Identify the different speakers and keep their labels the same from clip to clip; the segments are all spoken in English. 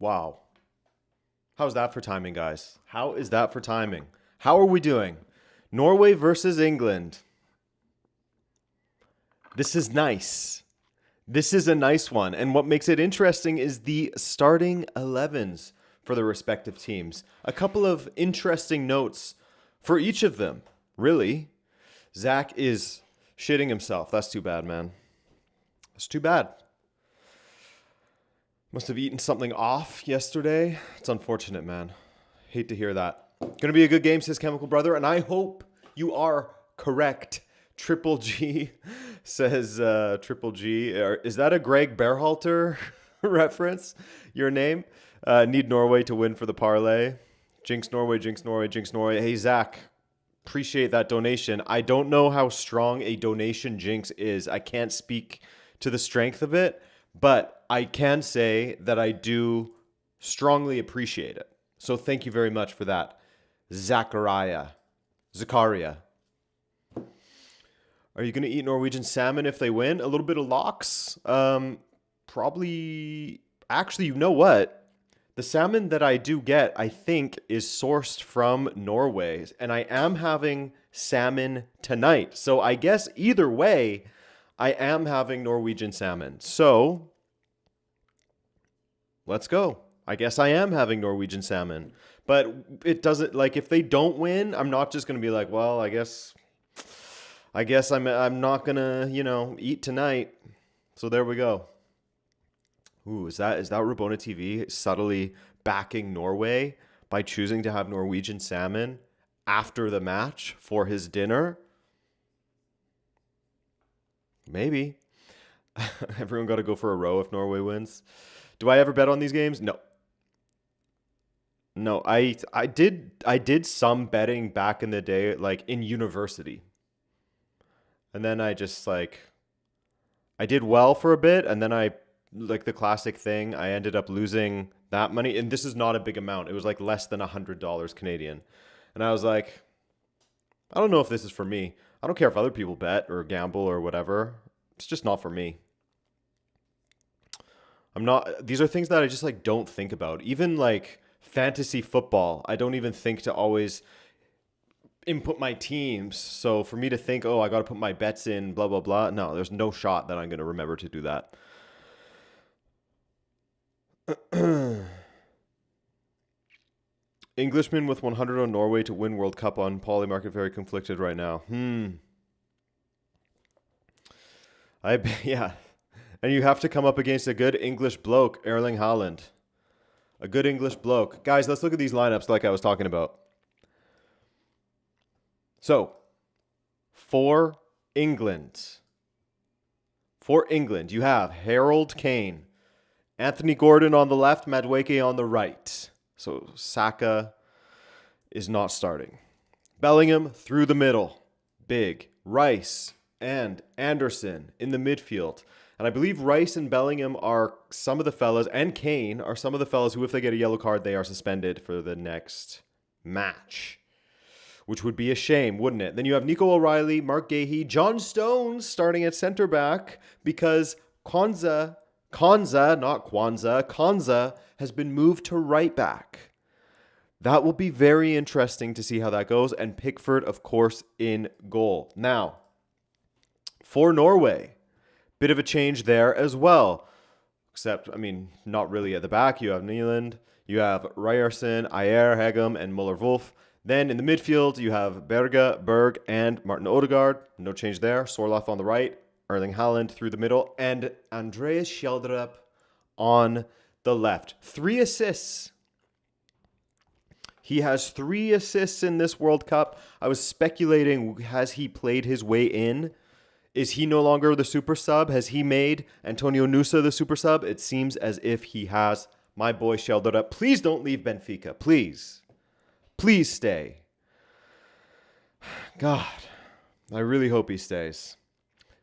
Speaker 1: Wow. How's that for timing, guys? How is that for timing? How are we doing? Norway versus England. This is nice. This is a nice one. And what makes it interesting is the starting 11s for the respective teams. A couple of interesting notes for each of them, really. Zach is shitting himself. That's too bad, man. That's too bad. Must have eaten something off yesterday. It's unfortunate, man. Hate to hear that. Gonna be a good game, says Chemical Brother, and I hope you are correct. Triple G says Triple G. Is that a Greg Berhalter reference? Your name? Need Norway to win for the parlay. Jinx Norway, Jinx Norway, Jinx Norway. Hey, Zach, appreciate that donation. I don't know how strong a donation jinx is. I can't speak to the strength of it, but I can say that I do strongly appreciate it. So thank you very much for that, Zachariah. Are you going to eat Norwegian salmon if they win? A little bit of lox? Probably. Actually, you know what? The salmon that I do get, I think, is sourced from Norway. And I am having salmon tonight. So I guess either way, I am having Norwegian salmon. So let's go. I guess I am having Norwegian salmon. But it doesn't, like, if they don't win, I'm not just going to be like, well, I guess I'm not gonna, eat tonight. So there we go. Ooh, is that Rabona TV subtly backing Norway by choosing to have Norwegian salmon after the match for his dinner? Maybe. Everyone got to go for a row if Norway wins. Do I ever bet on these games? No. No, I did some betting back in the day, like in university. And then I just I did well for a bit. And then like the classic thing, I ended up losing that money. And this is not a big amount. It was like less than $100 Canadian. And I was like, I don't know if this is for me. I don't care if other people bet or gamble or whatever. It's just not for me. These are things that I just don't think about. Even fantasy football, I don't even think to always input my teams. So for me to think, oh, I got to put my bets in, blah, blah, blah. No, there's no shot that I'm going to remember to do that. Englishman with 100 on Norway to win World Cup on Poly Market, very conflicted right now. Yeah. And you have to come up against a good English bloke, Erling Haaland. A good English bloke. Guys, let's look at these lineups like I was talking about. So, for England, you have Harold Kane, Anthony Gordon on the left, Madueke on the right. So, Saka is not starting. Bellingham through the middle. Big. Rice and Anderson in the midfield. And I believe Rice and Bellingham are some of the fellas, and Kane are some of the fellas who, if they get a yellow card, they are suspended for the next match. Which would be a shame, wouldn't it? Then you have Nico O'Reilly, Mark Gahey, John Stones starting at center back because Konza has been moved to right back. That will be very interesting to see how that goes. And Pickford, of course, in goal. Now, for Norway, bit of a change there as well. Except, not really at the back. You have Nyland, you have Ryerson, Ayer, Hegem, and Muller-Wolf. Then in the midfield, you have Berg, and Martin Odegaard. No change there. Sorloth on the right, Erling Haaland through the middle, and Andreas Schjelderup on the left. 3 assists. He has 3 assists in this World Cup. I was speculating, has he played his way in? Is he no longer the super sub? Has he made Antonio Nusa the super sub? It seems as if he has. My boy Schjelderup. Please don't leave Benfica. Please. Please stay. God, I really hope he stays.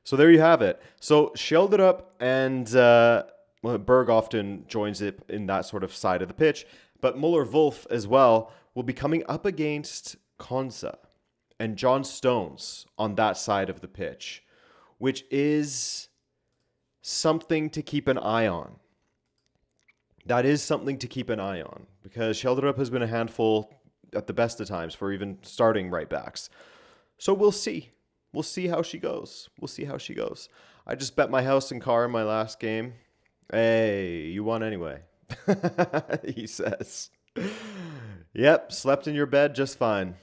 Speaker 1: So there you have it. So Schjelderup and Berg often joins it in that sort of side of the pitch. But Muller-Wolf as well will be coming up against Konsa and John Stones on that side of the pitch, which is something to keep an eye on. that is something to keep an eye on because Sheldrup has been a handful at the best of times for even starting right backs. So we'll see. We'll see how she goes. We'll see how she goes. I just bet my house and car in my last game. Hey, you won anyway, he says. Yep, slept in your bed just fine.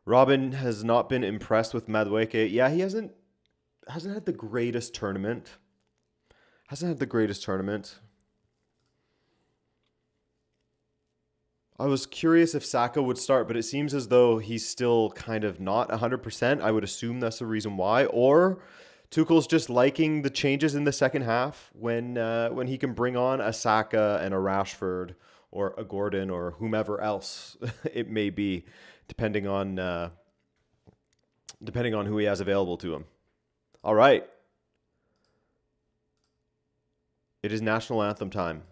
Speaker 1: Robin has not been impressed with Madueke. Yeah, he hasn't had the greatest tournament. I was curious if Saka would start, but it seems as though he's still kind of not 100%. I would assume that's the reason why. Or Tuchel's just liking the changes in the second half when he can bring on a Saka and a Rashford or a Gordon or whomever else it may be, depending on who he has available to him. All right. It is national anthem time.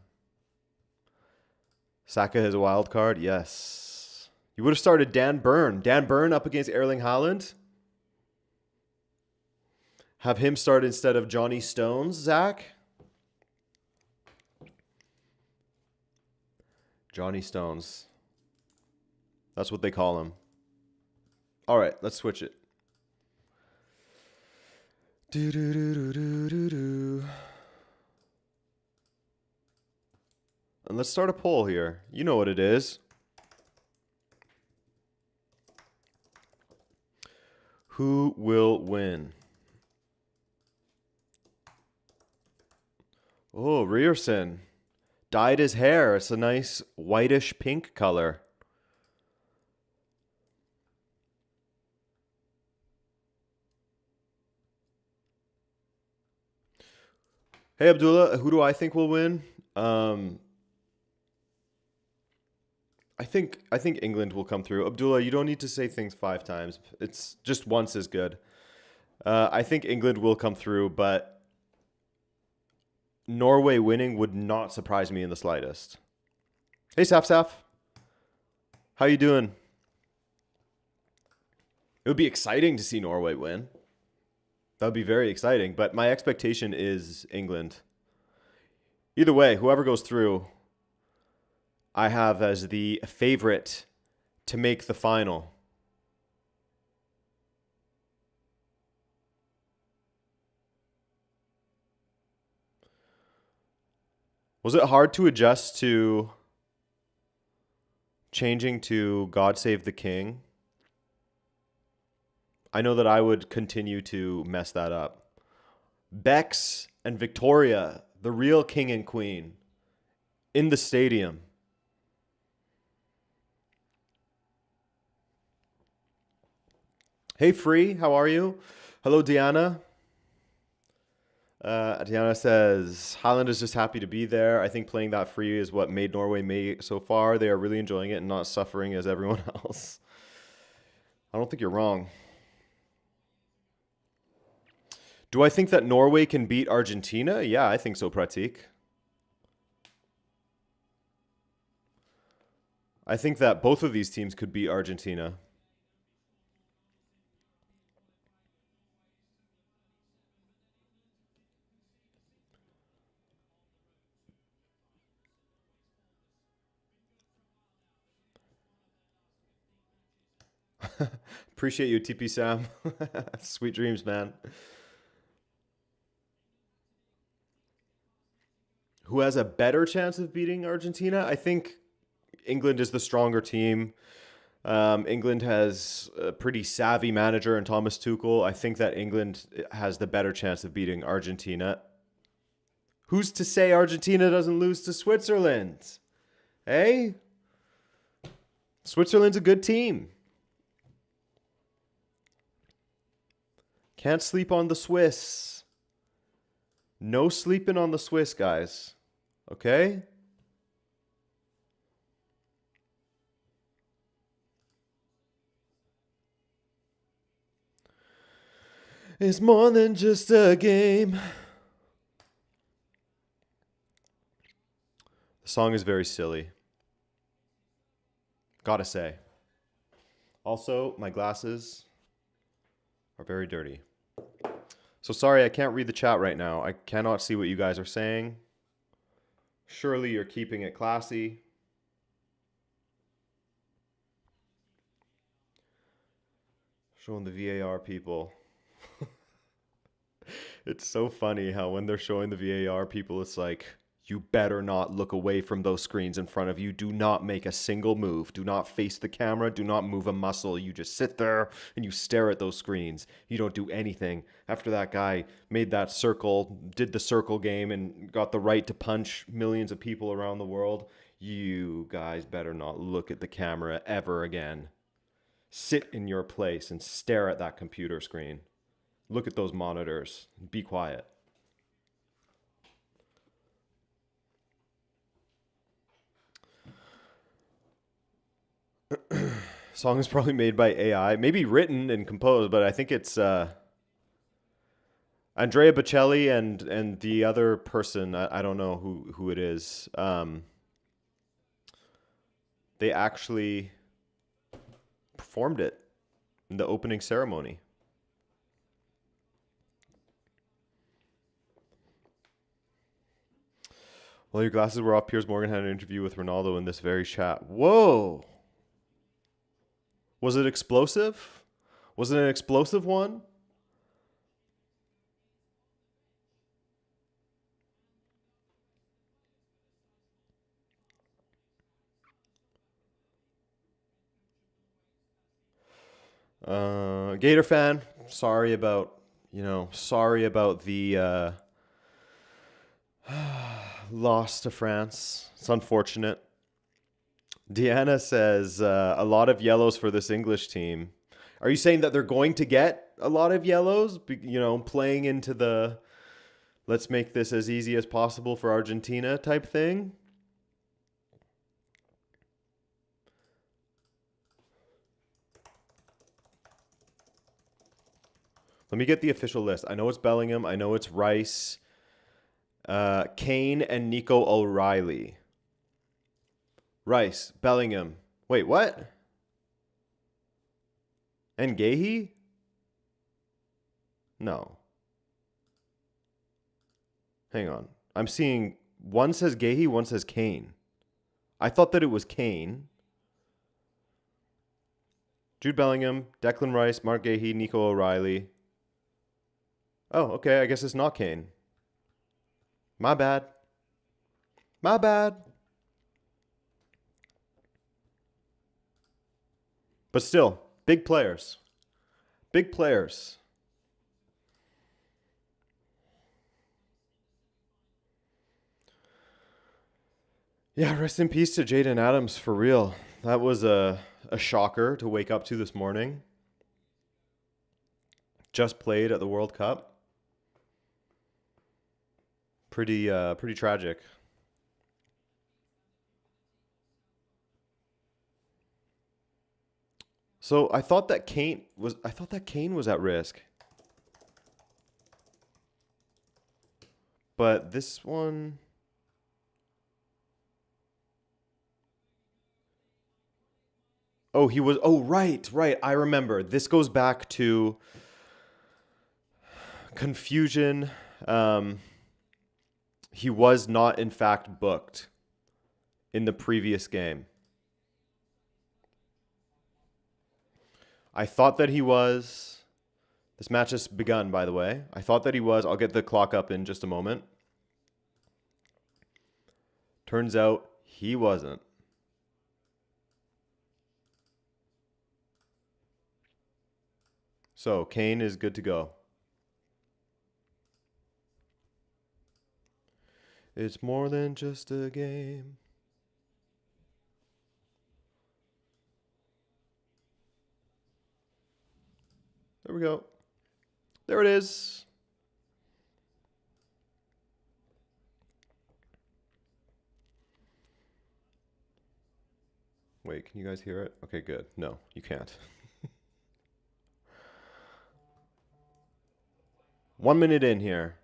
Speaker 1: Saka has a wild card? Yes. You would have started Dan Burn. Dan Burn up against Erling Haaland. Have him start instead of Johnny Stones, Zach? Johnny Stones. That's what they call him. All right, let's switch it. And let's start a poll here. You know what it is. Who will win? Oh, Rierson dyed his hair. It's a nice whitish pink color. Hey, Abdullah, who do I think will win? I think England will come through. Abdullah, you don't need to say things 5 times. It's just once is good. I think England will come through, but Norway winning would not surprise me in the slightest. Hey, Saf Saf. How you doing? It would be exciting to see Norway win. That would be very exciting, but my expectation is England. Either way, whoever goes through, I have as the favorite to make the final. Was it hard to adjust to changing to God Save the King? I know that I would continue to mess that up. Bex and Victoria, the real king and queen, in the stadium. Hey, Free, how are you? Hello, Deanna. Deanna says, Haaland is just happy to be there. I think playing that free is what made Norway made so far. They are really enjoying it and not suffering as everyone else. I don't think you're wrong. Do I think that Norway can beat Argentina? Yeah, I think so, Pratik. I think that both of these teams could beat Argentina. Appreciate you, TP Sam. Sweet dreams, man. Who has a better chance of beating Argentina? I think England is the stronger team. England has a pretty savvy manager in Thomas Tuchel. I think that England has the better chance of beating Argentina. Who's to say Argentina doesn't lose to Switzerland? Hey? Switzerland's a good team. Can't sleep on the Swiss. No sleeping on the Swiss, guys. Okay? It's more than just a game. The song is very silly. Gotta say. Also, my glasses are very dirty. So sorry, I can't read the chat right now. I cannot see what you guys are saying. Surely you're keeping it classy. Showing the VAR people. It's so funny how when they're showing the VAR people, it's like, you better not look away from those screens in front of you. Do not make a single move. Do not face the camera. Do not move a muscle. You just sit there and you stare at those screens. You don't do anything. After that guy made that circle, did the circle game, and got the right to punch millions of people around the world, you guys better not look at the camera ever again. Sit in your place and stare at that computer screen. Look at those monitors. Be quiet. Song is probably made by AI, maybe written and composed, but I think it's Andrea Bocelli and the other person. I don't know who it is. They actually performed it in the opening ceremony. While your glasses were off, Piers Morgan had an interview with Ronaldo in this very chat. Whoa! Was it explosive? Was it an explosive one? Gator fan, sorry about the loss to France. It's unfortunate. Deanna says a lot of yellows for this English team. Are you saying that they're going to get a lot of yellows? Playing into the let's make this as easy as possible for Argentina type thing? Let me get the official list. I know it's Bellingham. I know it's Rice, Kane, and Nico O'Reilly. Rice, Bellingham. Wait, what? And Gahey? No. Hang on. I'm seeing one says Gahey, one says Kane. I thought that it was Kane. Jude Bellingham, Declan Rice, Mark Gahey, Nico O'Reilly. Oh, okay. I guess it's not Kane. My bad. My bad. But still, big players. Big players. Yeah, rest in peace to Jaden Adams, for real. That was a shocker to wake up to this morning. Just played at the World Cup. Pretty tragic. So I thought that Kane was at risk. But this one, oh, he was, oh, right. I remember. This goes back to confusion. He was not, in fact, booked in the previous game. I thought that he was. This match has begun, by the way. I thought that he was. I'll get the clock up in just a moment. Turns out he wasn't. So Kane is good to go. It's more than just a game. There we go. There it is. Wait, can you guys hear it? Okay, good. No, you can't. 1 minute in here.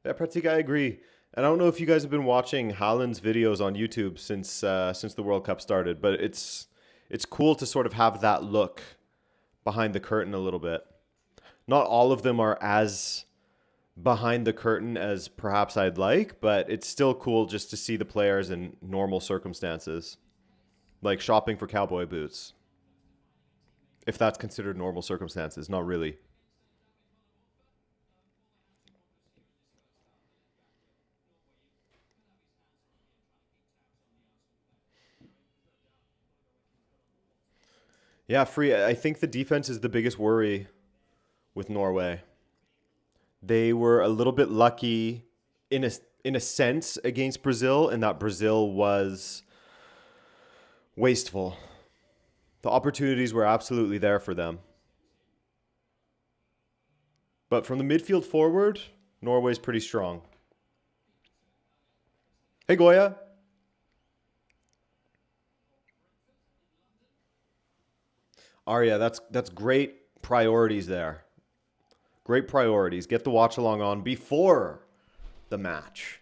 Speaker 1: Yeah, Pratik, I agree. And I don't know if you guys have been watching Haaland's videos on YouTube since the World Cup started, but it's cool to sort of have that look behind the curtain a little bit. Not all of them are as behind the curtain as perhaps I'd like, but it's still cool just to see the players in normal circumstances, like shopping for cowboy boots. If that's considered normal circumstances, not really. Yeah, free. I think the defense is the biggest worry with Norway. They were a little bit lucky in a sense against Brazil, in that Brazil was wasteful. The opportunities were absolutely there for them. But from the midfield forward, Norway's pretty strong. Hey Goya. Arya, that's great priorities there. Great priorities. Get the watch along on before the match.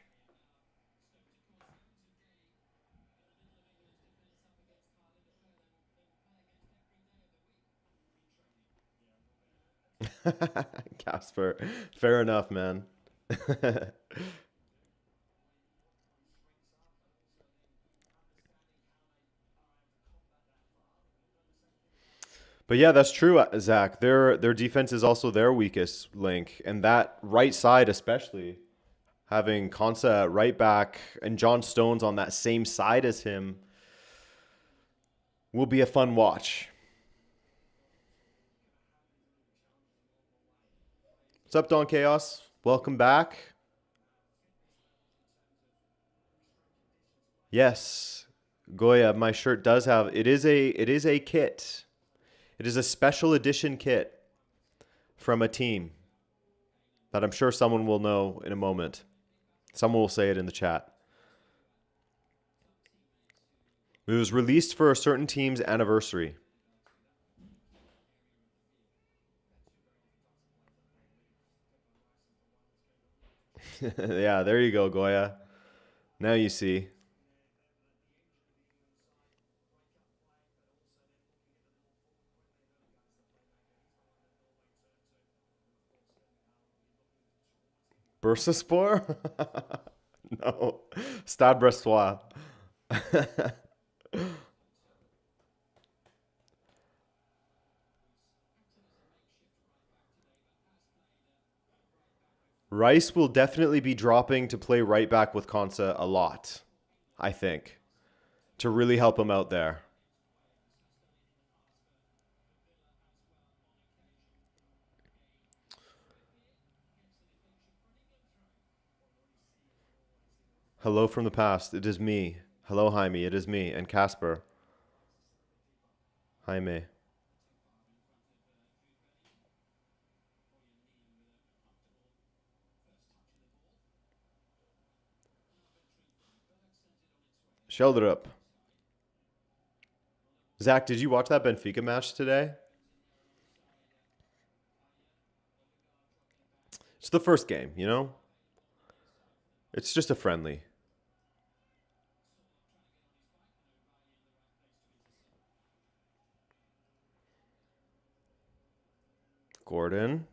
Speaker 1: Casper, fair enough, man. But yeah, that's true, Zach. Their defense is also their weakest link, and that right side especially, having Konsa at right back and John Stones on that same side as him, will be a fun watch. What's up, Don Chaos? Welcome back. Yes, Goya, my shirt does have it is a kit. It is a special edition kit from a team that I'm sure someone will know in a moment. Someone will say it in the chat. It was released for a certain team's anniversary. Yeah, there you go, Goya. Now you see. Bursaspor? No. Stade Brestois. Rice will definitely be dropping to play right back with Konsa a lot, I think, to really help him out there. Hello from the past. It is me. Hello, Jaime. It is me. And Casper. Jaime. Sheldrup. Zach, did you watch that Benfica match today? It's the first game, you know? It's just a friendly. Gordon.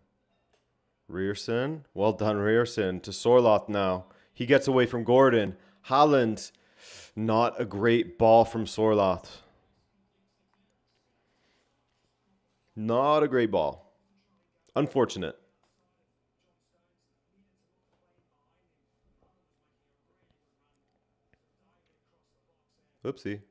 Speaker 1: Rierson. Well done, Rierson. To Sorloth now. He gets away from Gordon. Haaland. Not a great ball from Sorloth. Not a great ball. Unfortunate. Oopsie.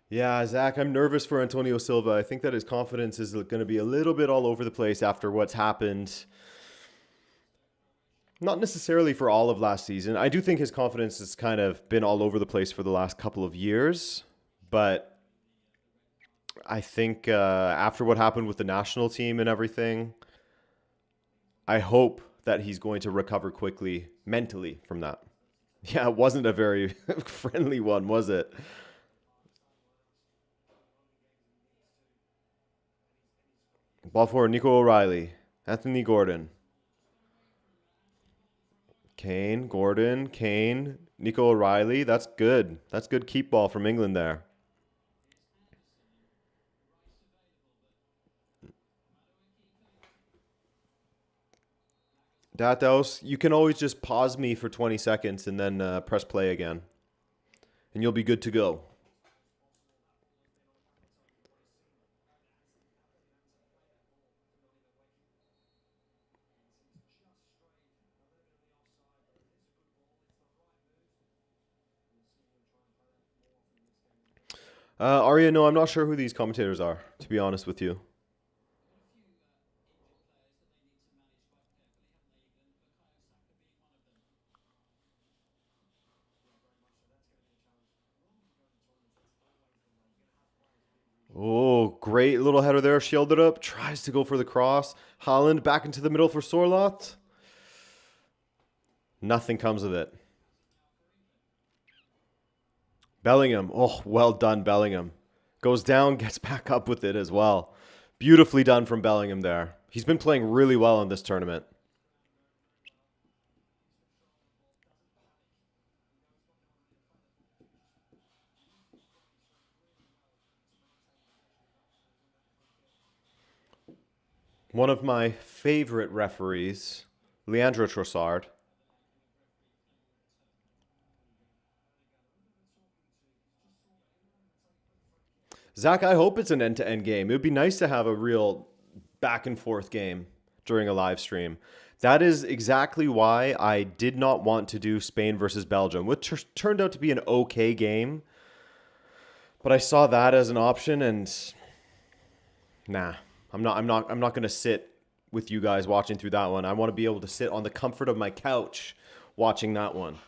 Speaker 1: Yeah, Zach, I'm nervous for Antonio Silva. I think that his confidence is going to be a little bit all over the place after what's happened. Not necessarily for all of last season. I do think his confidence has kind of been all over the place for the last couple of years. But I think after what happened with the national team and everything, I hope that he's going to recover quickly mentally from that. Yeah, it wasn't a very friendly one, was it? Ball for Nico O'Reilly. Anthony Gordon. Kane, Gordon, Kane, Nico O'Reilly. That's good. That's good keep ball from England there. Datos, you can always just pause me for 20 seconds and then press play again. And you'll be good to go. Arya, no, I'm not sure who these commentators are, to be honest with you. Oh, great little header there. Shielded up. Tries to go for the cross. Haaland back into the middle for Sorloth. Nothing comes of it. Bellingham. Oh, well done, Bellingham. Goes down, gets back up with it as well. Beautifully done from Bellingham there. He's been playing really well in this tournament. One of my favorite referees, Leandro Trossard. Zach, I hope it's an end-to-end game. It would be nice to have a real back and forth game during a live stream. That is exactly why I did not want to do Spain versus Belgium, which turned out to be an okay game. But I saw that as an option, and nah, I'm not going to sit with you guys watching through that one. I want to be able to sit on the comfort of my couch watching that one.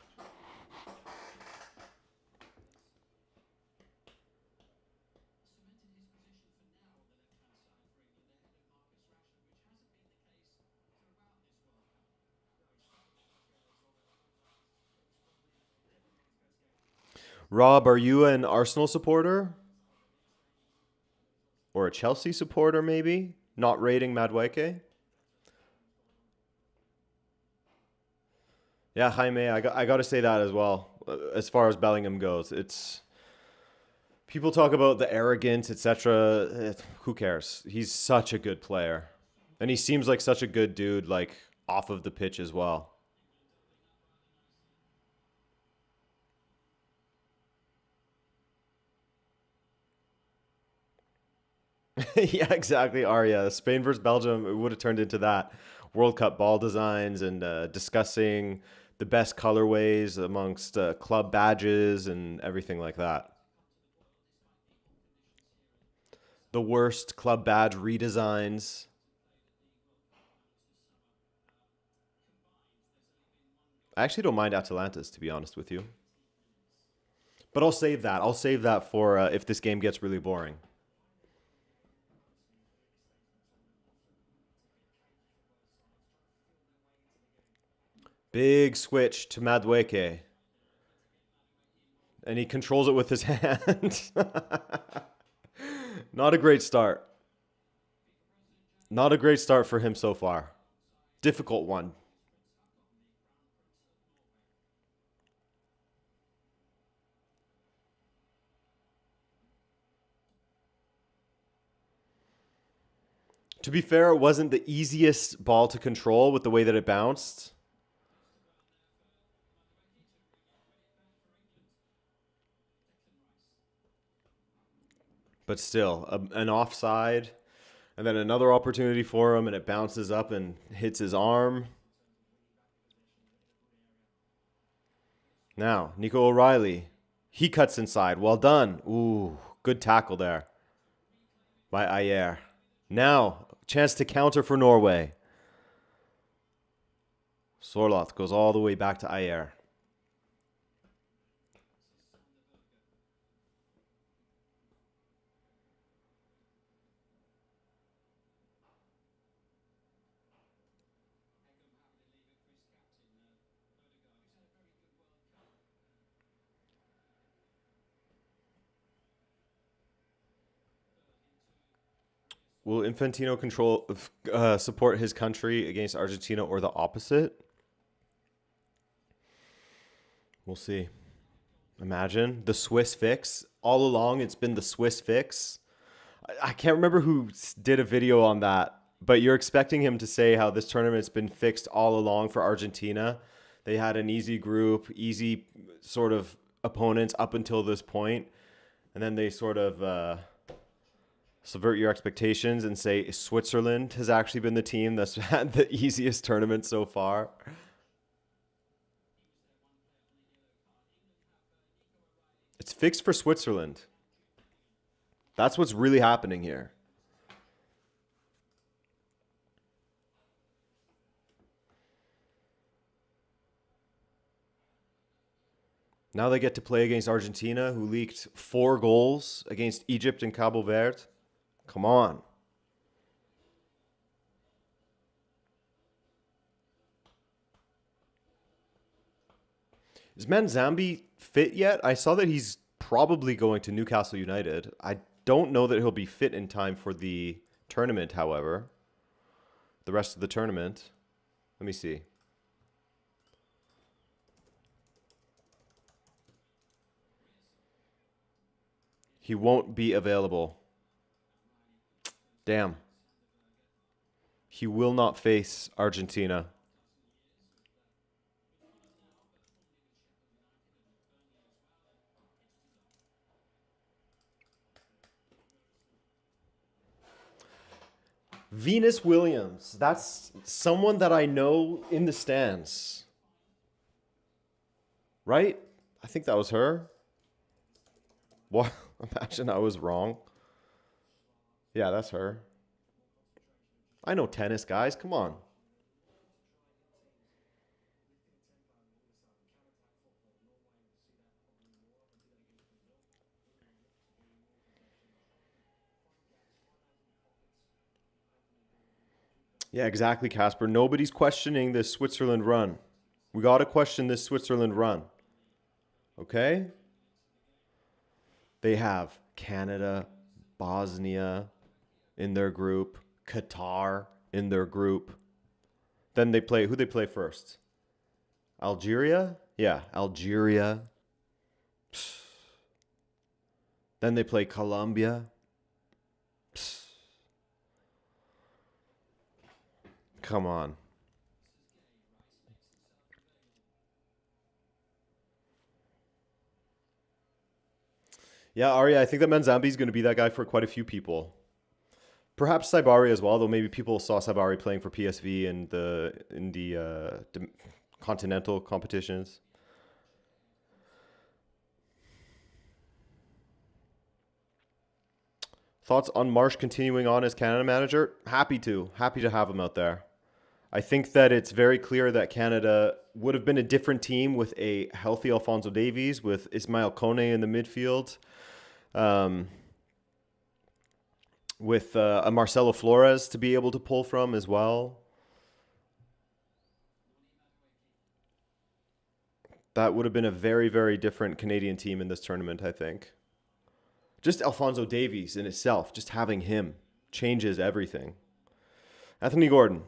Speaker 1: Rob, are you an Arsenal supporter? Or a Chelsea supporter, maybe? Not rating Madueke? Yeah, Jaime, I got to say that as well. As far as Bellingham goes, it's people talk about the arrogance, etc. Who cares? He's such a good player, and he seems like such a good dude, like off of the pitch as well. Yeah, exactly. Arya, Spain versus Belgium, it would have turned into that World Cup ball designs and discussing the best colorways amongst club badges and everything like that. The worst club badge redesigns. I actually don't mind Atalantis, to be honest with you. But I'll save that. I'll save that for if this game gets really boring. Big switch to Madueke. And he controls it with his hand. Not a great start. Not a great start for him so far. Difficult one. To be fair, it wasn't the easiest ball to control with the way that it bounced. But still, an offside. And then another opportunity for him, and it bounces up and hits his arm. Now, Nico O'Reilly. He cuts inside. Well done. Ooh, good tackle there by Ayer. Now, chance to counter for Norway. Sorloth goes all the way back to Ayer. Will Infantino support his country against Argentina or the opposite? We'll see. Imagine the Swiss fix. All along, it's been the Swiss fix. I can't remember who did a video on that, but you're expecting him to say how this tournament's been fixed all along for Argentina. They had an easy group, easy sort of opponents up until this point, and then they sort of subvert your expectations and say Switzerland has actually been the team that's had the easiest tournament so far. It's fixed for Switzerland. That's what's really happening here. Now they get to play against Argentina, who leaked 4 goals against Egypt and Cabo Verde. Come on. Is Manzambi fit yet? I saw that he's probably going to Newcastle United. I don't know that he'll be fit in time for the tournament, however. The rest of the tournament. Let me see. He won't be available. Damn. He will not face Argentina. Venus Williams. That's someone that I know in the stands. Right? I think that was her. What? Imagine I was wrong. Yeah, that's her. I know tennis, guys. Come on. Yeah, exactly, Casper. Nobody's questioning this Switzerland run. We got to question this Switzerland run. Okay? They have Canada, Bosnia in their group, Qatar in their group. Then they play, who they play first? Algeria? Yeah, Algeria. Then they play Colombia. Come on. Yeah, Arya, I think that Manzambi is going to be that guy for quite a few people. Perhaps Saibari as well, though maybe people saw Saibari playing for PSV in the continental competitions. Thoughts on Marsh continuing on as Canada manager? Happy to have him out there. I think that it's very clear that Canada would have been a different team with a healthy Alphonso Davies, with Ismail Kone in the midfield, with a Marcelo Flores to be able to pull from as well. That would have been a very, very different Canadian team in this tournament, I think. Just Alphonso Davies in itself, just having him changes everything. Anthony Gordon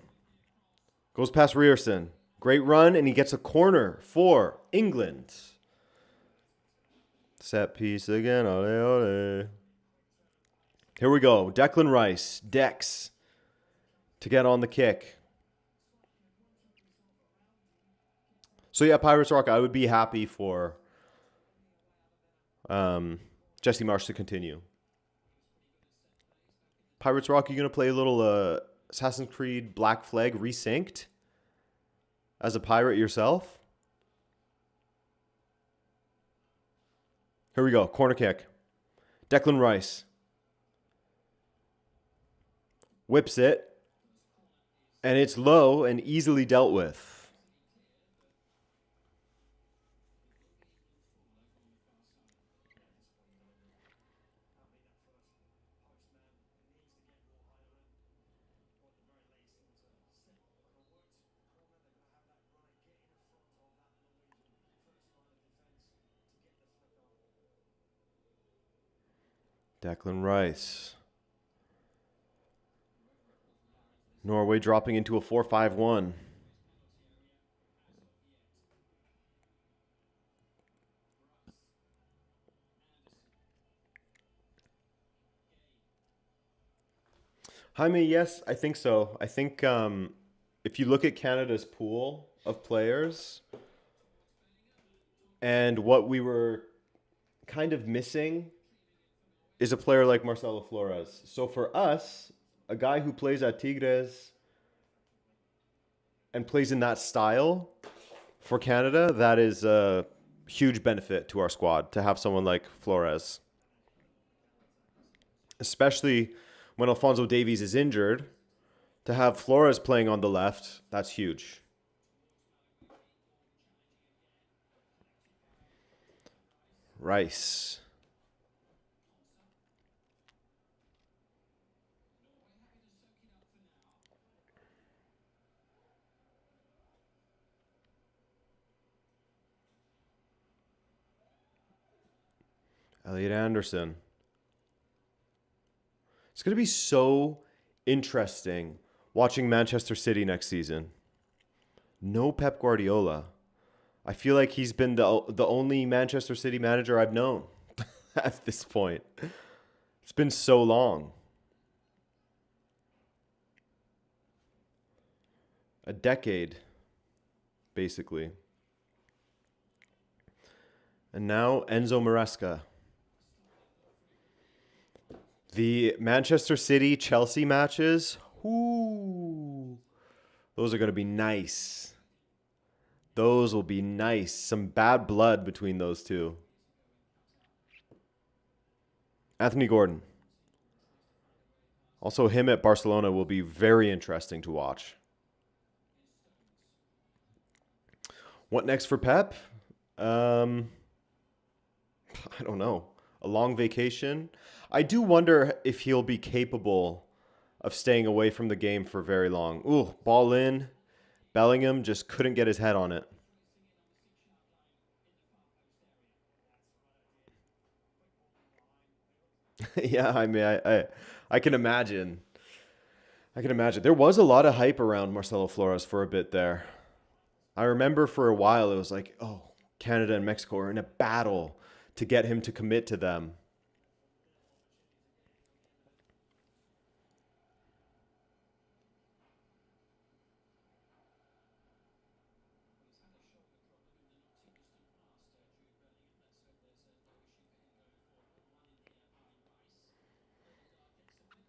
Speaker 1: goes past Rierson. Great run, and he gets a corner for England. Set piece again. Ole, ole. Here we go. Declan Rice, Dex, to get on the kick. So yeah, Pirates Rock, I would be happy for Jesse Marsh to continue. Pirates Rock, you going to play a little Assassin's Creed Black Flag Resynced as a pirate yourself? Here we go. Corner kick. Declan Rice whips it, and it's low and easily dealt with. Declan Rice. Norway dropping into a 4-5-1. Jaime, yes, I think so. I think if you look at Canada's pool of players and what we were kind of missing is a player like Marcelo Flores. So for us, a guy who plays at Tigres and plays in that style for Canada, that is a huge benefit to our squad to have someone like Flores, especially when Alfonso Davies is injured. To have Flores playing on the left, that's huge. Rice. Elliot Anderson. It's going to be so interesting watching Manchester City next season. No Pep Guardiola. I feel like he's been the only Manchester City manager I've known at this point. It's been so long. A decade, basically. And now Enzo Maresca. The Manchester City Chelsea matches, ooh, those are going to be nice. Those will be nice. Some bad blood between those two. Anthony Gordon. Also, him at Barcelona will be very interesting to watch. What next for Pep? I don't know. A long vacation. I do wonder if he'll be capable of staying away from the game for very long. Ooh, ball in. Bellingham just couldn't get his head on it. Yeah, I mean, I can imagine. I can imagine. There was a lot of hype around Marcelo Flores for a bit there. I remember for a while it was like, oh, Canada and Mexico are in a battle to get him to commit to them.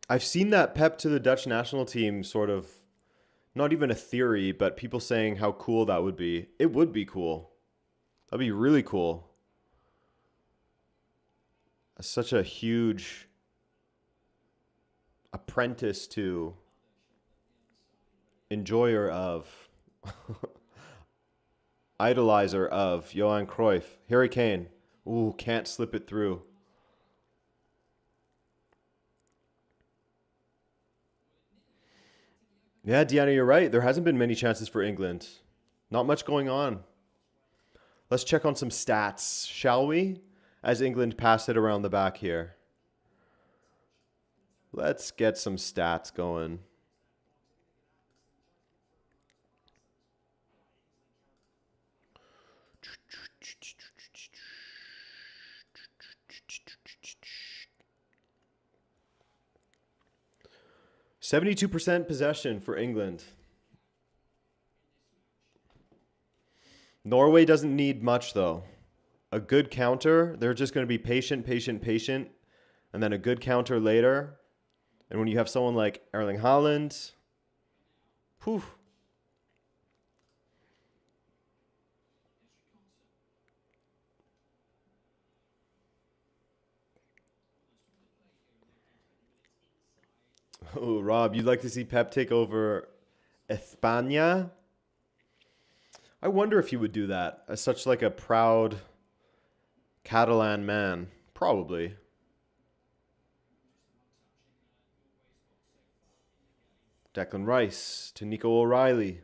Speaker 1: I've seen that Pep to the Dutch national team sort of not even a theory, but people saying how cool that would be. It would be cool. That'd be really cool. Such a huge apprentice to, enjoyer of, idolizer of Johan Cruyff. Harry Kane. Ooh, can't slip it through. Yeah, Deanna, you're right. There hasn't been many chances for England. Not much going on. Let's check on some stats, shall we? As England pass it around the back here. Let's get some stats going. 72% possession for England. Norway doesn't need much, though. A good counter, they're just going to be patient, patient, patient, and then a good counter later. And when you have someone like Erling Haaland, whew. Oh, Rob, you'd like to see Pep take over España? I wonder if he would do that as such like a proud Catalan man. Probably. Declan Rice to Nico O'Reilly.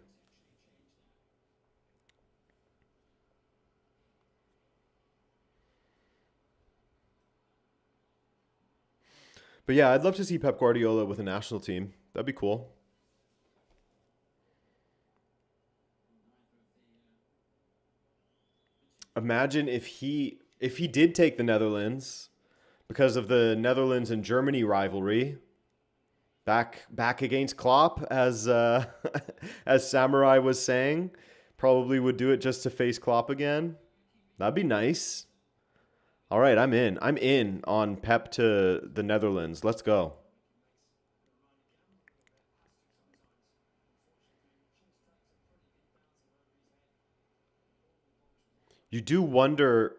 Speaker 1: But yeah, I'd love to see Pep Guardiola with a national team. That'd be cool. Imagine if he did take the Netherlands because of the Netherlands and Germany rivalry. Back against Klopp, as as Samurai was saying. Probably would do it just to face Klopp again. That'd be nice. All right, I'm in. I'm in on Pep to the Netherlands. Let's go. You do wonder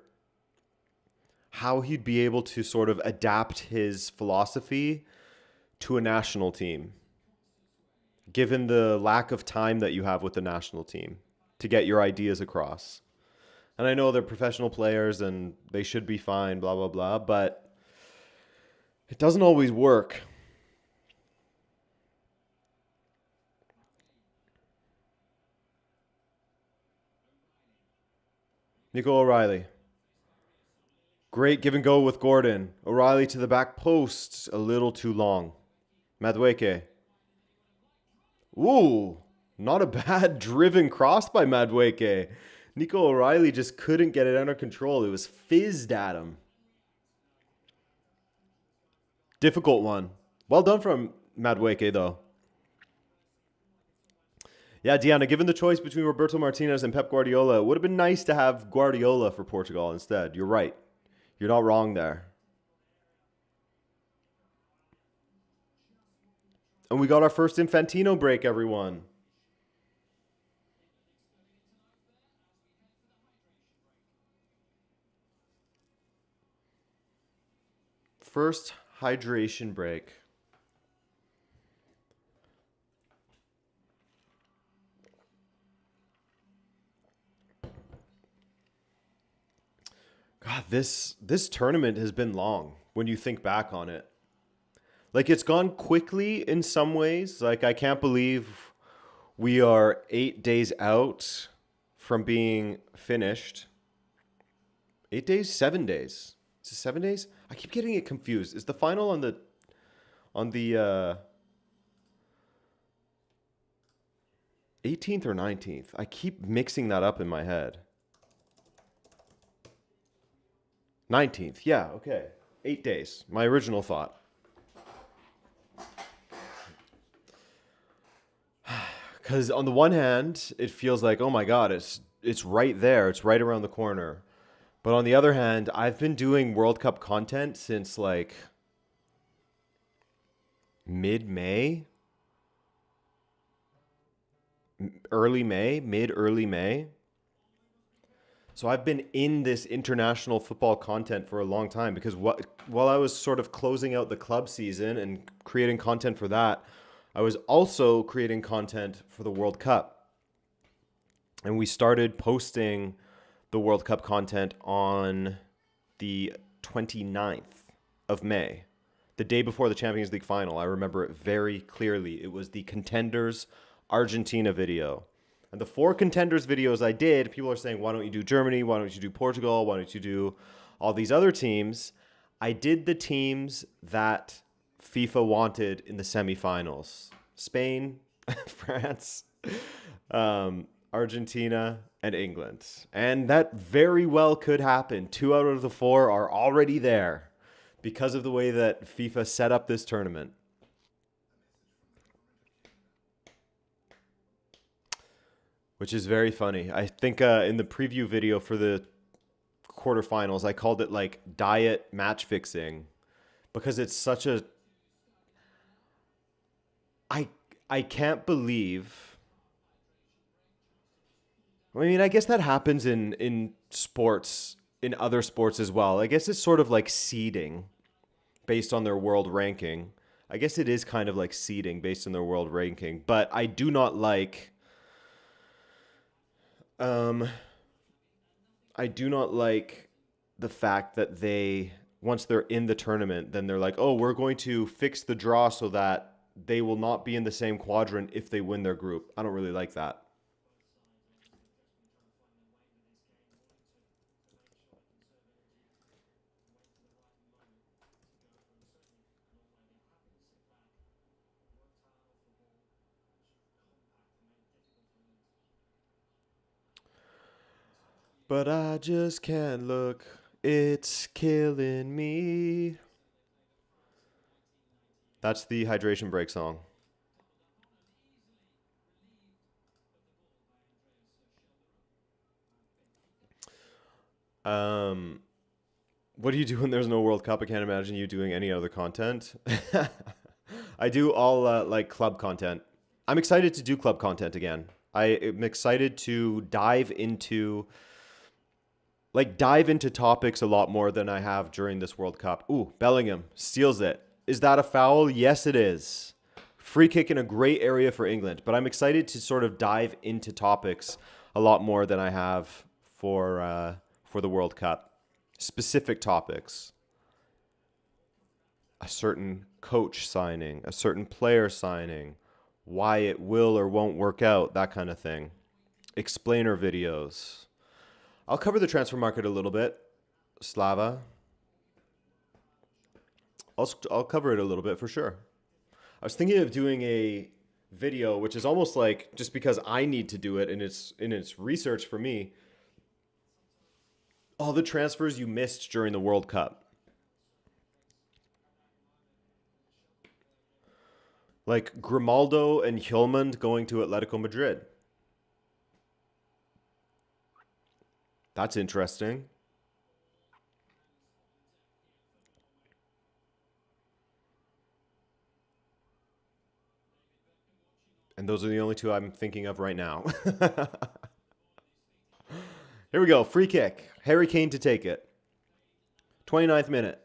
Speaker 1: how he'd be able to sort of adapt his philosophy to a national team, given the lack of time that you have with the national team to get your ideas across. And I know they're professional players and they should be fine, blah, blah, blah, but it doesn't always work. Nico O'Reilly. Great give and go with Gordon. O'Reilly to the back post. A little too long. Madueke. Ooh, not a bad driven cross by Madueke. Nico O'Reilly just couldn't get it under control. It was fizzed at him. Difficult one. Well done from Madueke, though. Yeah, Deanna, given the choice between Roberto Martinez and Pep Guardiola, it would have been nice to have Guardiola for Portugal instead. You're right. You're not wrong there. And we got our first Infantino break, everyone. First hydration break. God, this tournament has been long when you think back on it. Like it's gone quickly in some ways. Like I can't believe we are 8 days out from being finished. 8 days, 7 days. Is it 7 days? I keep getting it confused. Is the final on the 18th or 19th? I keep mixing that up in my head. 19th. Yeah, okay. 8 days. My original thought. Because on the one hand, it feels like, oh my God, it's right there. It's right around the corner. But on the other hand, I've been doing World Cup content since like mid-May, early May. So I've been in this international football content for a long time because while I was sort of closing out the club season and creating content for that, I was also creating content for the World Cup. And we started posting the World Cup content on the 29th of May, the day before the Champions League final. I remember it very clearly. It was the Contenders Argentina video. And the 4 Contenders videos I did, people are saying, why don't you do Germany? Why don't you do Portugal? Why don't you do all these other teams? I did the teams that FIFA wanted in the semifinals. Spain, France, Argentina, and England. And that very well could happen. 2 out of the 4 are already there because of the way that FIFA set up this tournament. Which is very funny. I think in the preview video for the quarterfinals, I called it like diet match fixing because it's such a... I can't believe... I mean, I guess that happens in sports, in other sports as well. I guess it's sort of like seeding based on their world ranking. I guess it is kind of like seeding based on their world ranking. But I do not like... I do not like the fact that they, once they're in the tournament, then they're like, oh, we're going to fix the draw so that they will not be in the same quadrant if they win their group. I don't really like that. But I just can't look. It's killing me. That's the hydration break song. Um, what do you do when there's no World Cup? I can't imagine you doing any other content. I do all like club content. I'm excited to do club content again. I am excited to dive into topics a lot more than I have during this World Cup. Ooh, Bellingham steals it. Is that a foul? Yes, it is. Free kick in a great area for England, but I'm excited to sort of dive into topics a lot more than I have for the World Cup. Specific topics. A certain coach signing, a certain player signing, why it will or won't work out, that kind of thing. Explainer videos. I'll cover the transfer market a little bit, Slava. I'll cover it a little bit for sure. I was thinking of doing a video, which is almost like just because I need to do it and it's research for me. All the transfers you missed during the World Cup. Like Grimaldo and Hjulmand going to Atletico Madrid. That's interesting. And those are the only two I'm thinking of right now. Here we go. Free kick. Harry Kane to take it. 29th minute.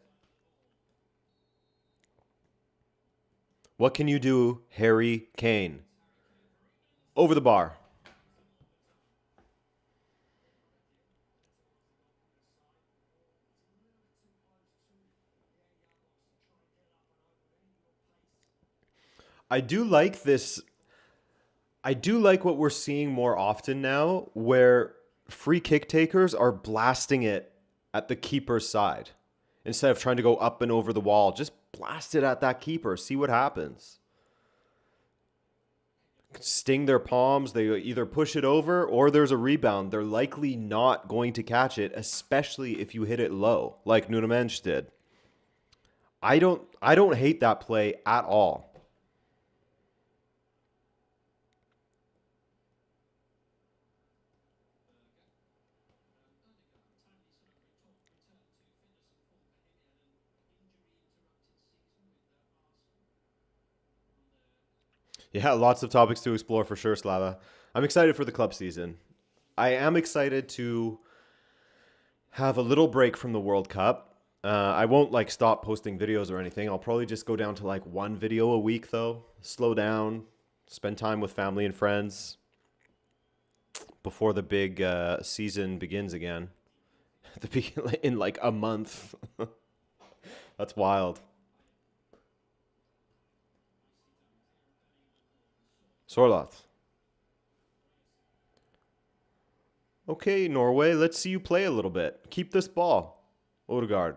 Speaker 1: What can you do, Harry Kane? Over the bar. I do like this. I do like what we're seeing more often now, where free kick takers are blasting it at the keeper's side. Instead of trying to go up and over the wall, just blast it at that keeper. See what happens. Sting their palms. They either push it over or there's a rebound. They're likely not going to catch it, especially if you hit it low, like Nuno Mendes did. I don't hate that play at all. Yeah, lots of topics to explore for sure, Slava. I'm excited for the club season. I am excited to have a little break from the World Cup. I won't like stop posting videos or anything. I'll probably just go down to like one video a week though. Slow down, spend time with family and friends before the big season begins again. In like a month. That's wild. Sorloth. Okay, Norway, let's see you play a little bit. Keep this ball. Odegaard.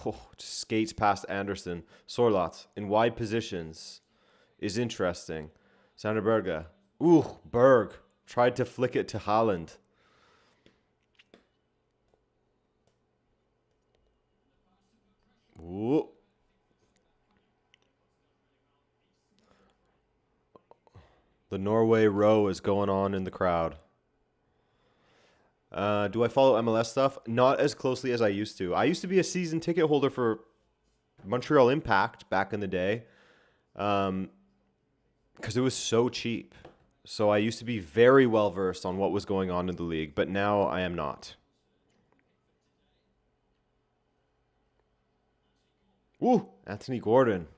Speaker 1: Oh, just skates past Anderson. Sorloth in wide positions is interesting. Sanderberga. Ooh, Berg tried to flick it to Haaland. Ooh. The Norway row is going on in the crowd. Do I follow MLS stuff? Not as closely as I used to. I used to be a season ticket holder for Montreal Impact back in the day because it was so cheap. So I used to be very well versed on what was going on in the league, but now I am not. Woo! Anthony Gordon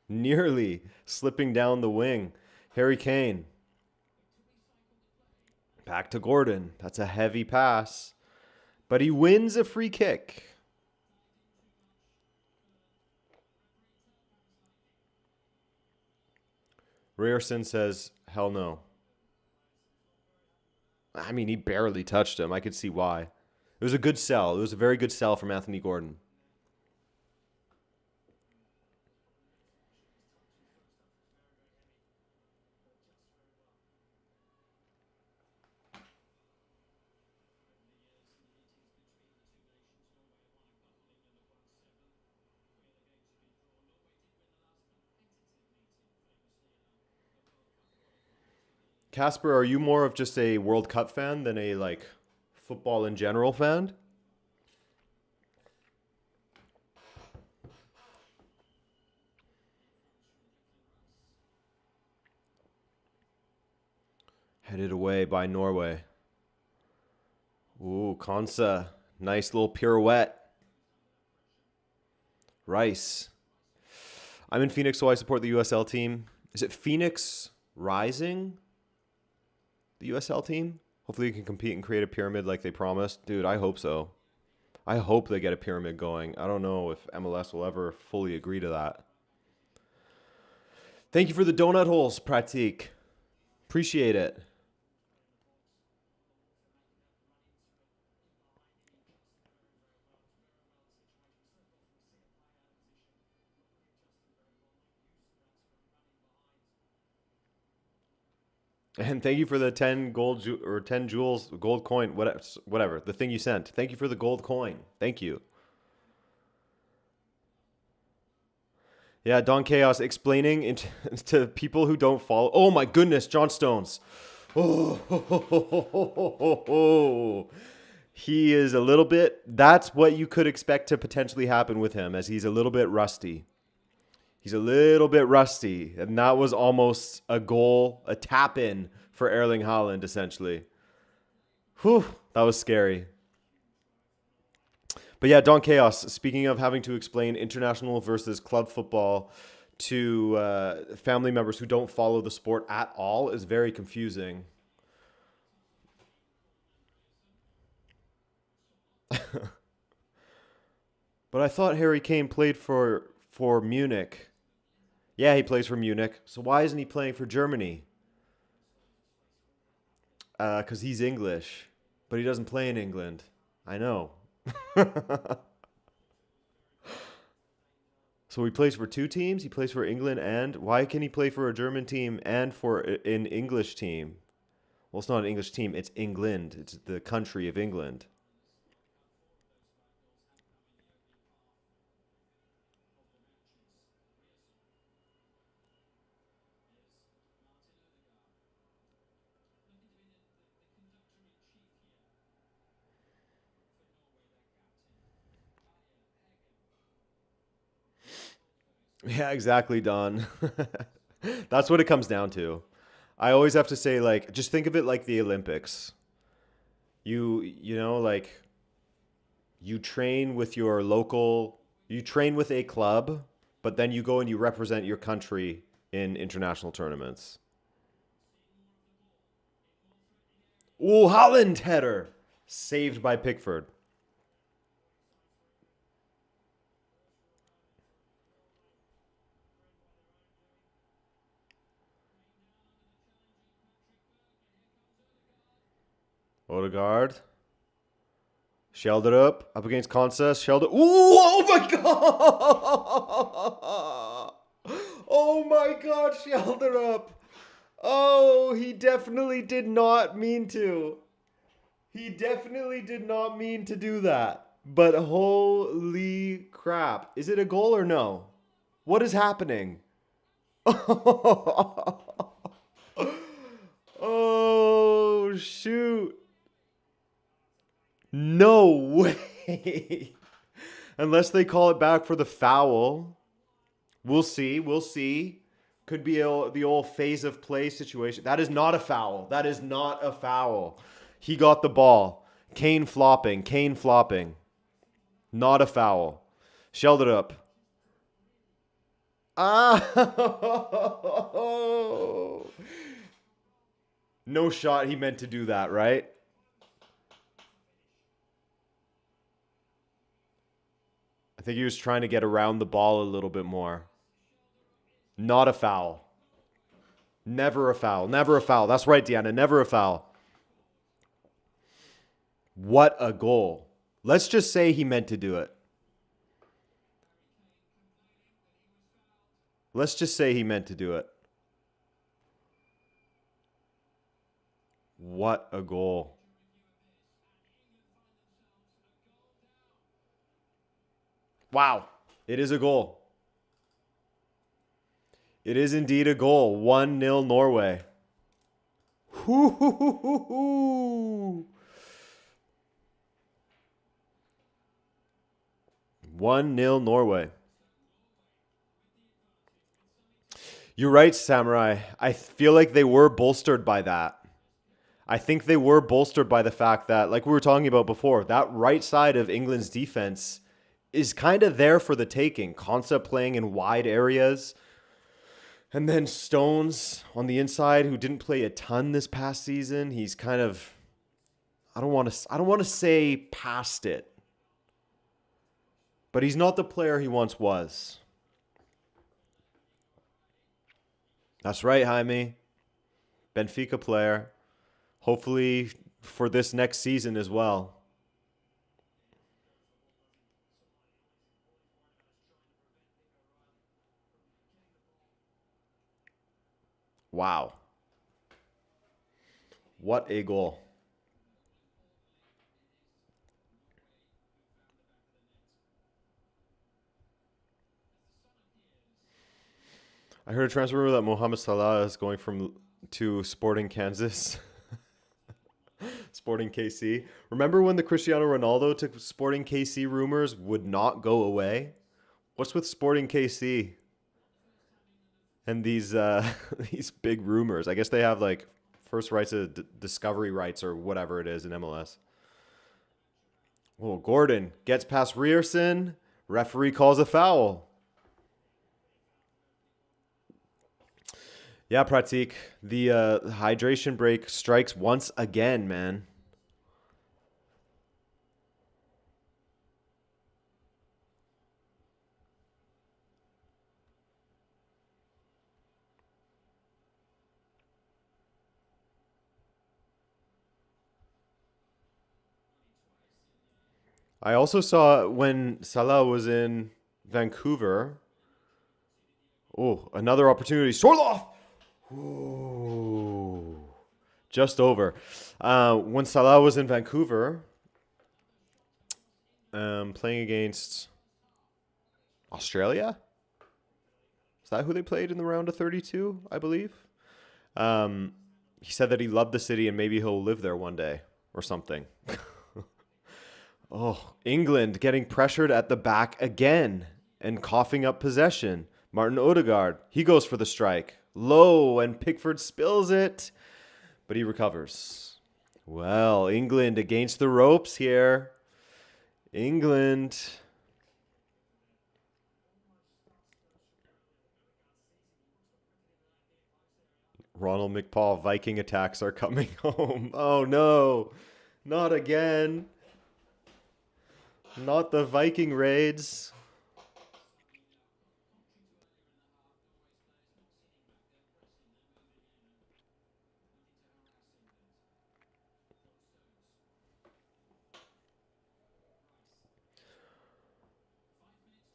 Speaker 1: nearly slipping down the wing. Harry Kane. Back to Gordon. That's a heavy pass. But he wins a free kick. Ryerson says, hell no. I mean, he barely touched him. I could see why. It was a good sell. It was a very good sell from Anthony Gordon. Casper, are you more of just a World Cup fan than a like football in general fan? Headed away by Norway. Ooh, Konsa. Nice little pirouette. Rice. I'm in Phoenix, so I support the USL team. Is it Phoenix Rising? The USL team? Hopefully you can compete and create a pyramid like they promised. Dude, I hope so. I hope they get a pyramid going. I don't know if MLS will ever fully agree to that. Thank you for the donut holes, Pratik. Appreciate it. And thank you for the 10 gold or 10 jewels gold coin, whatever, the thing you sent. Thank you for the gold coin. Thank you. Yeah, Don Chaos explaining to people who don't follow. Oh my goodness, John Stones. Oh, he is a little bit. That's what you could expect to potentially happen with him, as he's a little bit rusty. He's a little bit rusty, and that was almost a goal, a tap in for Erling Haaland, essentially. Whew, that was scary. But yeah, Don Chaos, speaking of having to explain international versus club football to family members who don't follow the sport at all is very confusing. But I thought Harry Kane played for Munich. Yeah, he plays for Munich. So why isn't he playing for Germany? Because he's English, but he doesn't play in England. I know. So he plays for two teams. He plays for England, and why can he play for a German team and for an English team? Well, it's not an English team. It's England. It's the country of England. Yeah, exactly, Don. That's what it comes down to. I always have to say, like, just think of it like the Olympics. You know, like you train with your local, you train with a club, but then you go and you represent your country in international tournaments. Ooh, Holland header. Saved by Pickford. Odegaard. Shelled it up against Konsa. Shelled it. Ooh, oh my god. Oh my god, shelled it up. Oh, he definitely did not mean to. He definitely did not mean to do that. But holy crap. Is it a goal or no? What is happening? Oh, shoot. No way. Unless they call it back for the foul. We'll see. We'll see. Could be the old phase of play situation. That is not a foul. That is not a foul. He got the ball. Kane flopping. Kane flopping. Not a foul. Shelled it up. Ah! No shot he meant to do that, right? I think he was trying to get around the ball a little bit more. Not a foul. Never a foul. Never a foul. That's right, Deanna. Never a foul. What a goal. Let's just say he meant to do it. Let's just say he meant to do it. What a goal. Wow. It is a goal. It is indeed a goal. 1-0 Norway. Ooh. 1-0 Norway. You're right, Samurai. I feel like they were bolstered by that. I think they were bolstered by the fact that, like we were talking about before, that right side of England's defense is kind of there for the taking. Concept playing in wide areas. And then Stones on the inside, who didn't play a ton this past season. He's kind of, I don't want to say past it, but he's not the player he once was. That's right, Jaime. Benfica player. Hopefully for this next season as well. Wow. What a goal. I heard a transfer rumor that Mohamed Salah is going to Sporting Kansas. Sporting KC. Remember when the Cristiano Ronaldo to Sporting KC rumors would not go away? What's with Sporting KC and these these big rumors? I guess they have like first rights of discovery rights or whatever it is in MLS. Oh, Gordon gets past Rierson. Referee calls a foul. Yeah, Pratik. The hydration break strikes once again, man. I also saw when Salah was in Vancouver. Oh, another opportunity. Sorloth! Ooh, just over. When Salah was in Vancouver, playing against Australia? Is that who they played in the round of 32, I believe? He said that he loved the city and maybe he'll live there one day or something. Oh, England getting pressured at the back again and coughing up possession. Martin Odegaard, he goes for the strike. Low, and Pickford spills it, but he recovers. Well, England against the ropes here. England. Ronald McPaul, Viking attacks are coming home. Oh no, not again. Not the Viking raids.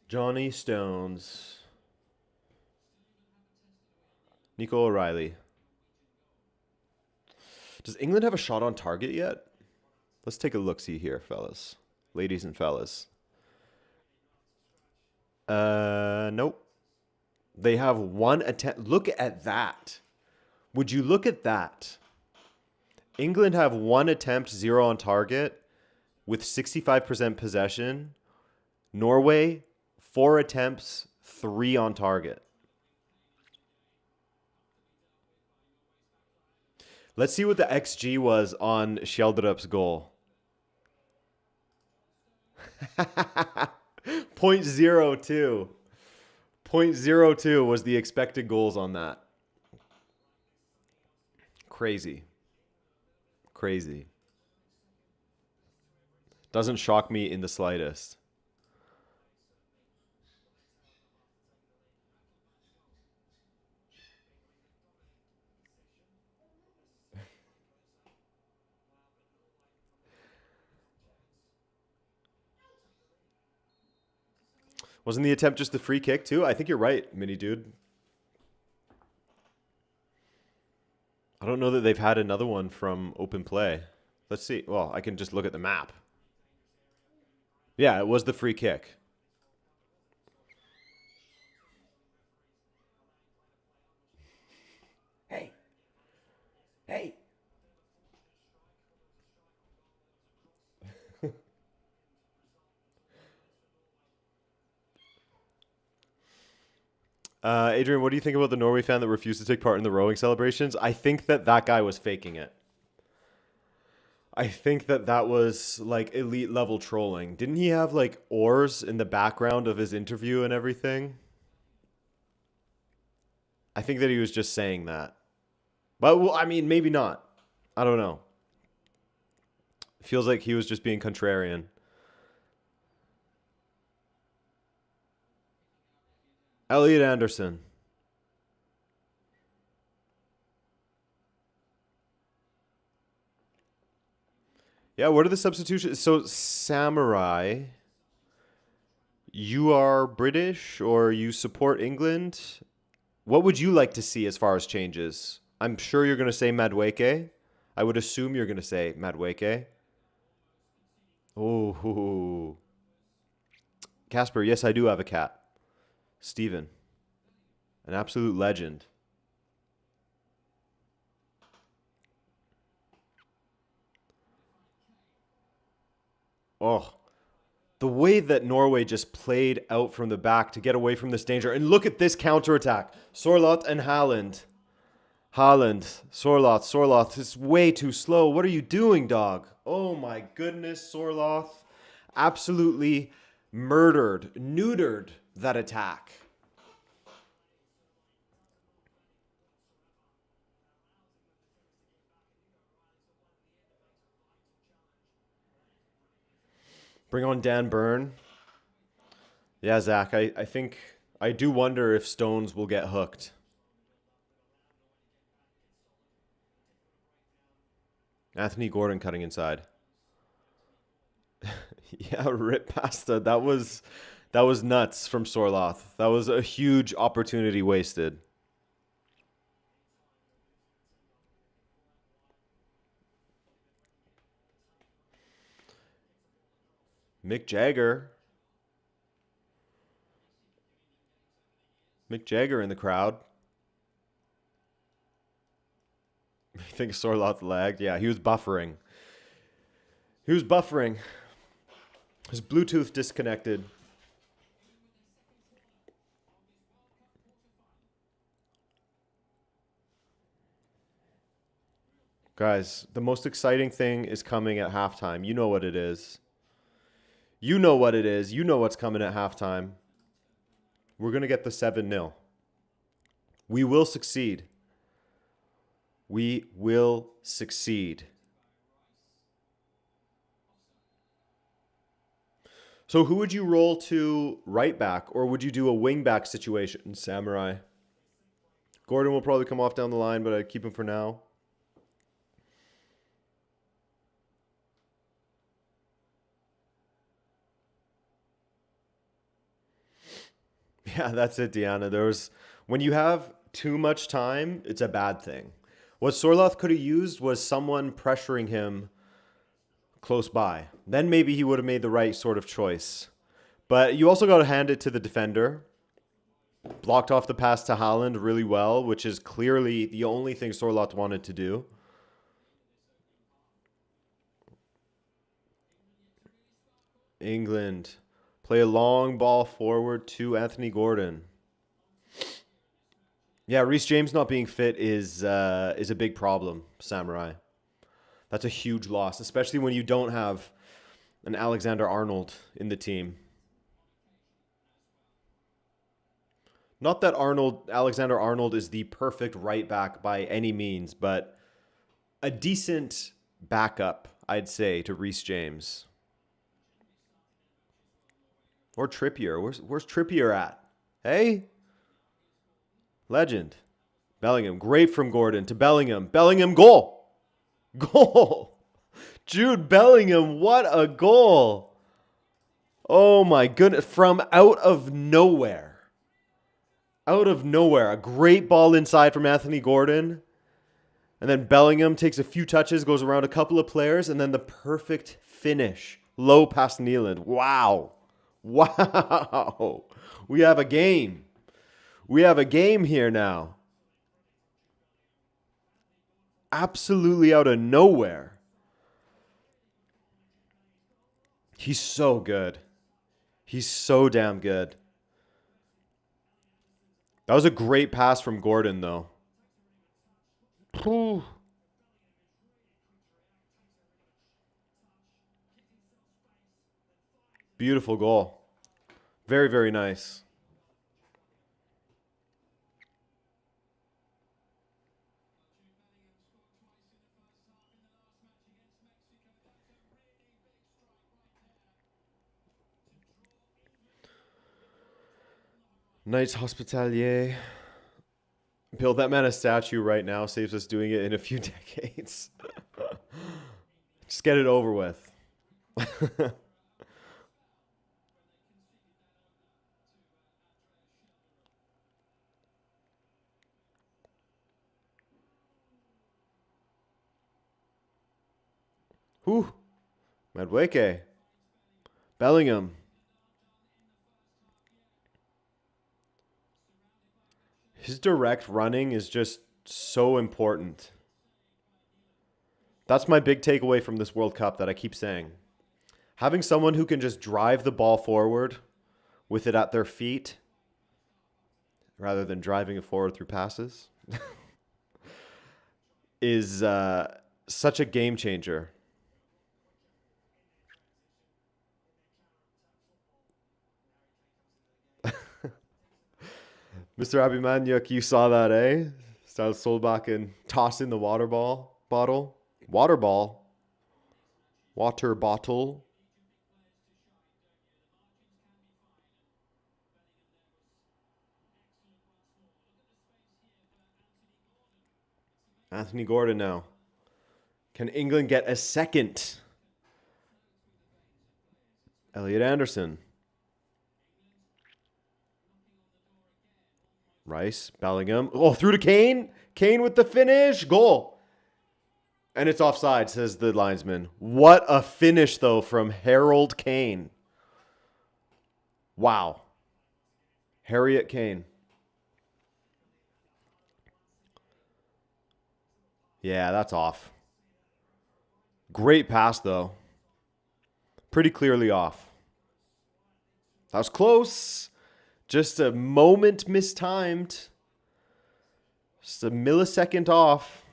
Speaker 1: Johnny Stones. Nico O'Reilly. Does England have a shot on target yet? Let's take a look-see here, fellas. Ladies and fellas. Nope. They have one attempt. Look at that. Would you look at that? England have one attempt, 0 on target, with 65% possession. Norway, 4 attempts, 3 on target. Let's see what the XG was on Sheldrup's goal. 0.02. 0.02 was the expected goals on that. Crazy. Crazy. Doesn't shock me in the slightest. Wasn't the attempt just the free kick too? I think you're right, mini dude. I don't know that they've had another one from open play. Let's see. Well, I can just look at the map. Yeah, it was the free kick. Hey. Hey. Adrian, what do you think about the Norway fan that refused to take part in the rowing celebrations? I think that guy was faking it. I think that was like elite level trolling. Didn't he have like oars in the background of his interview and everything? I think that he was just saying that. But well, I mean, maybe not. I don't know. Feels like he was just being contrarian. Elliot Anderson. Yeah, what are the substitutions? So, Samurai, you are British or you support England? What would you like to see as far as changes? I'm sure you're going to say Madueke. I would assume you're going to say Madueke. Oh, Casper, yes, I do have a cat. Steven, an absolute legend. Oh, the way that Norway just played out from the back to get away from this danger. And look at this counterattack. Sorloth and Haaland. Haaland, Sorloth is way too slow. What are you doing, dog? Oh my goodness, Sorloth. Absolutely murdered, neutered that attack. Bring on Dan Byrne. Yeah, Zach, I think I do wonder if Stones will get hooked. Anthony Gordon cutting inside. Yeah, rip pasta. That was nuts from Sorloth. That was a huge opportunity wasted. Mick Jagger. Mick Jagger in the crowd. You think Sorloth lagged? Yeah, he was buffering. He was buffering. His Bluetooth disconnected. Guys, the most exciting thing is coming at halftime. You know what it is. You know what it is. You know what's coming at halftime. We're going to get the 7-0. We will succeed. We will succeed. So who would you roll to right back, or would you do a wing back situation, Samurai? Gordon will probably come off down the line, but I'd keep him for now. Yeah, that's it, Deanna. When you have too much time, it's a bad thing. What Sorloth could have used was someone pressuring him close by. Then maybe he would have made the right sort of choice. But you also got to hand it to the defender. Blocked off the pass to Haaland really well, which is clearly the only thing Sorloth wanted to do. England play a long ball forward to Anthony Gordon. Yeah, Reece James not being fit is a big problem, Samurai. That's a huge loss, especially when you don't have an Alexander Arnold in the team. Not that Alexander Arnold is the perfect right back by any means, but a decent backup, I'd say, to Reece James. Or Trippier. Where's Trippier at? Hey? Legend. Bellingham. Great from Gordon to Bellingham. Bellingham goal. Goal. Jude Bellingham. What a goal. Oh my goodness. From out of nowhere. Out of nowhere. A great ball inside from Anthony Gordon. And then Bellingham takes a few touches, goes around a couple of players, and then the perfect finish. Low past Nealand. Wow. Wow. We have a game. We have a game here now. Absolutely out of nowhere. He's so good. He's so damn good. That was a great pass from Gordon, though. Whew. Beautiful goal. Very, very nice. Knights Hospitalier. Build that man a statue right now. Saves us doing it in a few decades. Just get it over with. Whew. Madueke. Bellingham. His direct running is just so important. That's my big takeaway from this World Cup that I keep saying. Having someone who can just drive the ball forward with it at their feet rather than driving it forward through passes is such a game changer. Mr. Abimanyuk, you saw that, eh? Started Solbach and tossing the bottle. Water ball. Water bottle. Anthony Gordon now. Can England get a second? Elliot Anderson. Rice, Bellingham. Oh, through to Kane. Kane with the finish. Goal. And it's offside, says the linesman. What a finish, though, from Harold Kane. Wow. Harriet Kane. Yeah, that's off. Great pass, though. Pretty clearly off. That was close. Just a moment mistimed. Just a millisecond off.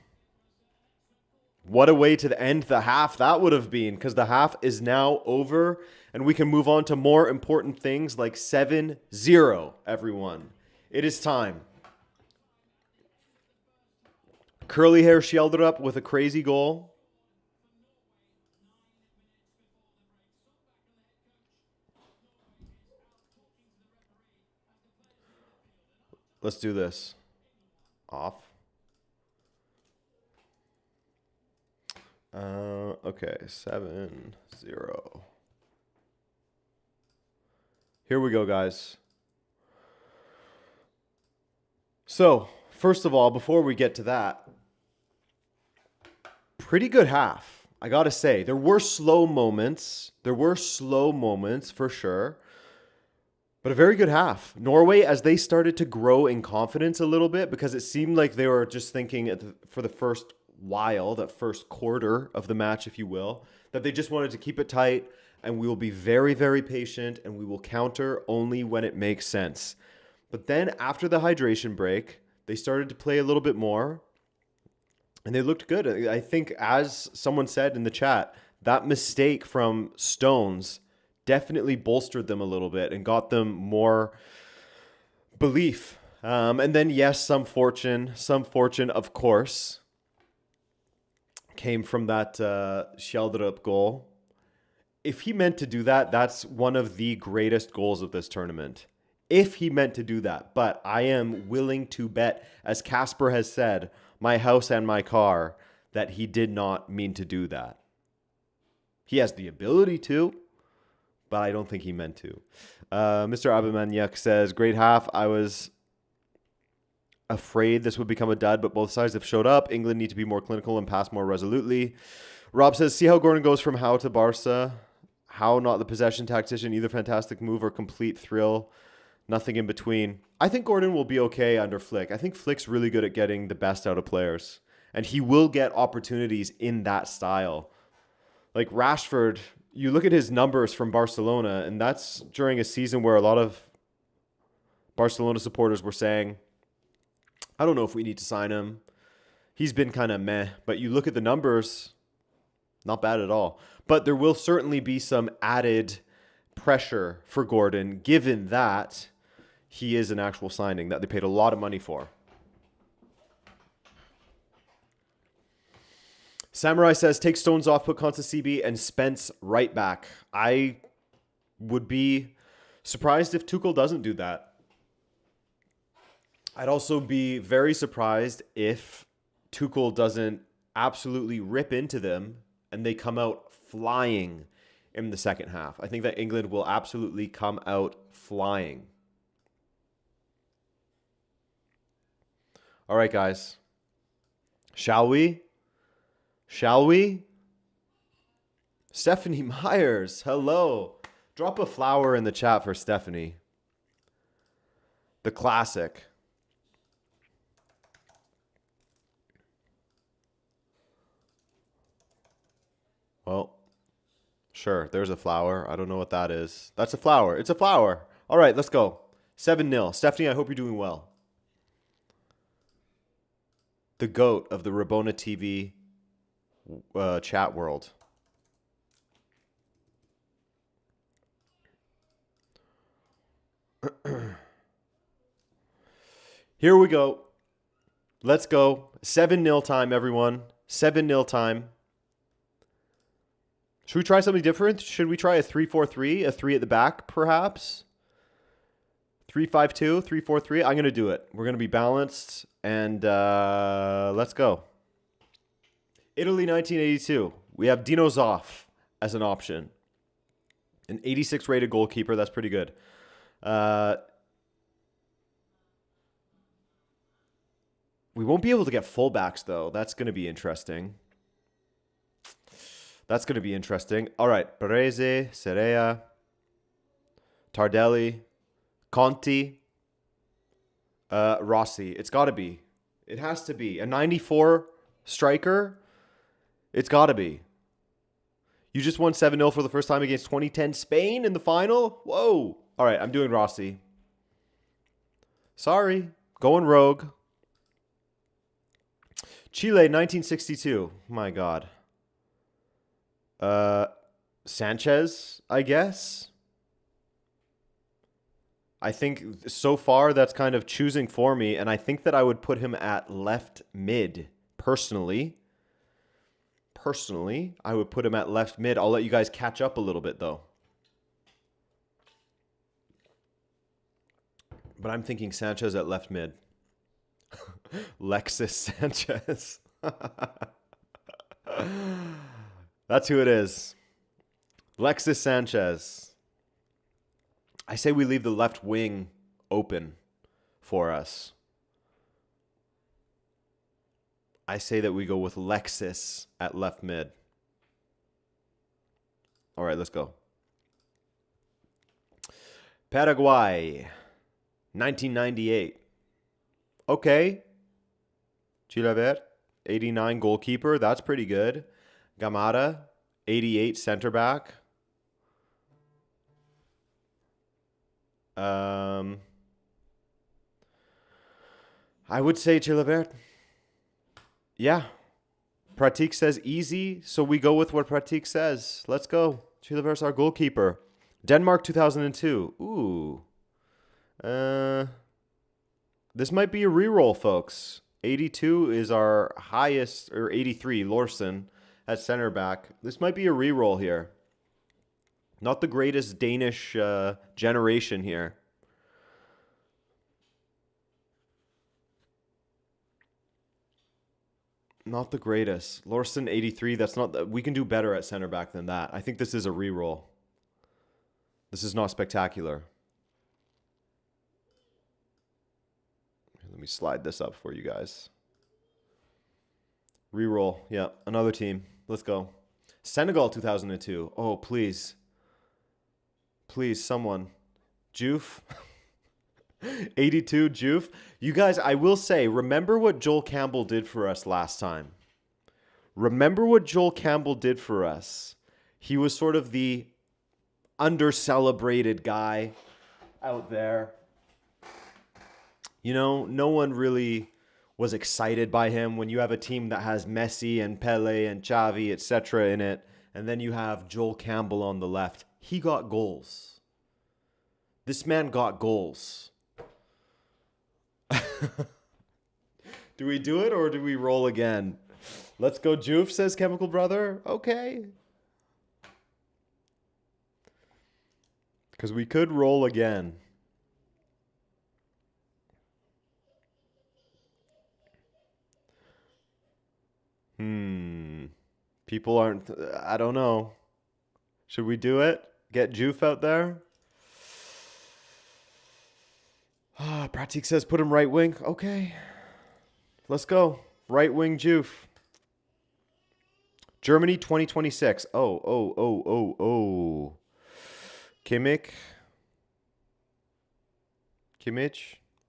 Speaker 1: What a way to end the half that would have been, because the half is now over and we can move on to more important things like 7-0, everyone. It is time. Curly hair Schjelderup with a crazy goal. Let's do this. Off. Okay, 7-0. Here we go, guys. So, first of all, before we get to that, pretty good half, I gotta say. There were slow moments. For sure. But a very good half. Norway, as they started to grow in confidence a little bit, because it seemed like they were just thinking for the first while, that first quarter of the match, if you will, that they just wanted to keep it tight and we will be very, very patient and we will counter only when it makes sense. But then after the hydration break, they started to play a little bit more and they looked good. I think, as someone said in the chat, that mistake from Stones definitely bolstered them a little bit and got them more belief. And then, yes, some fortune, of course, came from that Schjelderup goal. If he meant to do that, that's one of the greatest goals of this tournament. If he meant to do that. But I am willing to bet, as Casper has said, my house and my car, that he did not mean to do that. He has the ability to, but I don't think he meant to. Mr. Abimanyuk says, great half. I was afraid this would become a dud, but both sides have showed up. England need to be more clinical and pass more resolutely. Rob says, see how Gordon goes from Howe to Barca. Howe, not the possession tactician, either fantastic move or complete thrill. Nothing in between. I think Gordon will be okay under Flick. I think Flick's really good at getting the best out of players. And he will get opportunities in that style. Like Rashford, you look at his numbers from Barcelona, and that's during a season where a lot of Barcelona supporters were saying, I don't know if we need to sign him. He's been kind of meh, but you look at the numbers, not bad at all. But there will certainly be some added pressure for Gordon, given that he is an actual signing that they paid a lot of money for. Samurai says, take Stones off, put Konsa CB, and Spence right back. I would be surprised if Tuchel doesn't do that. I'd also be very surprised if Tuchel doesn't absolutely rip into them and they come out flying in the second half. I think that England will absolutely come out flying. All right, guys. Shall we? Shall we? Stephanie Myers, hello. Drop a flower in the chat for Stephanie. The classic. Well, sure, there's a flower. I don't know what that is. That's a flower. It's a flower. All right, let's go. 7-0. Stephanie, I hope you're doing well. The GOAT of the Rabona TV chat world. Here we go. Let's go. 7-0 time, everyone. 7-0 time. Should we try something different? Should we try a 3-4-3? A 3 at the back, perhaps? 3-5-2, 3-4-3. I'm going to do it. We're going to be balanced. And let's go. Italy 1982. We have Dino Zoff as an option. An 86 rated goalkeeper. That's pretty good. We won't be able to get fullbacks, though. That's going to be interesting. That's going to be interesting. All right. Baresi, Serea, Tardelli, Conti, Rossi. It's got to be. It has to be. A 94 striker? It's got to be. You just won 7-0 for the first time against 2010 Spain in the final? Whoa. All right. I'm doing Rossi. Sorry. Going rogue. Chile, 1962. My God. Sanchez, I guess. I think so far that's kind of choosing for me, and I think that I would put him at left mid, personally. Personally, I would put him at left mid. I'll let you guys catch up a little bit, though. But I'm thinking Sanchez at left mid. Lexus Sanchez. That's who it is. Lexus Sanchez. I say we leave the left wing open for us. I say that we go with Lexus at left mid. All right, let's go. Paraguay, 1998. Okay. Chilavert, 89 goalkeeper. That's pretty good. Gamara, 88 center back. I would say Chilavert. Yeah. Pratik says easy, so we go with what Pratik says. Let's go. Chilavert's our goalkeeper. Denmark 2002. Ooh. This might be a reroll, folks. 82 is our highest, or 83, Lorson at center back. This might be a reroll here. Not the greatest Danish generation here. Not the greatest. Lorson, 83, that's not... We can do better at center back than that. I think this is a reroll. This is not spectacular. Let me slide this up for you guys. Reroll. Yeah, another team. Let's go. Senegal 2002. Oh, please. Please, someone. Joof. 82, Joof. You guys, I will say, remember what Joel Campbell did for us last time. Remember what Joel Campbell did for us. He was sort of the under-celebrated guy out there. You know, no one really was excited by him when you have a team that has Messi and Pele and Xavi, etc. in it, and then you have Joel Campbell on the left. He got goals. This man got goals. Do we do it or do we roll again? Let's go Juve, says Chemical Brother. Okay. Because we could roll again. People aren't... I don't know. Should we do it? Get Juve out there? Pratik says put him right wing. Okay. Let's go. Right wing Juve. Germany 2026. Oh. Kimmich.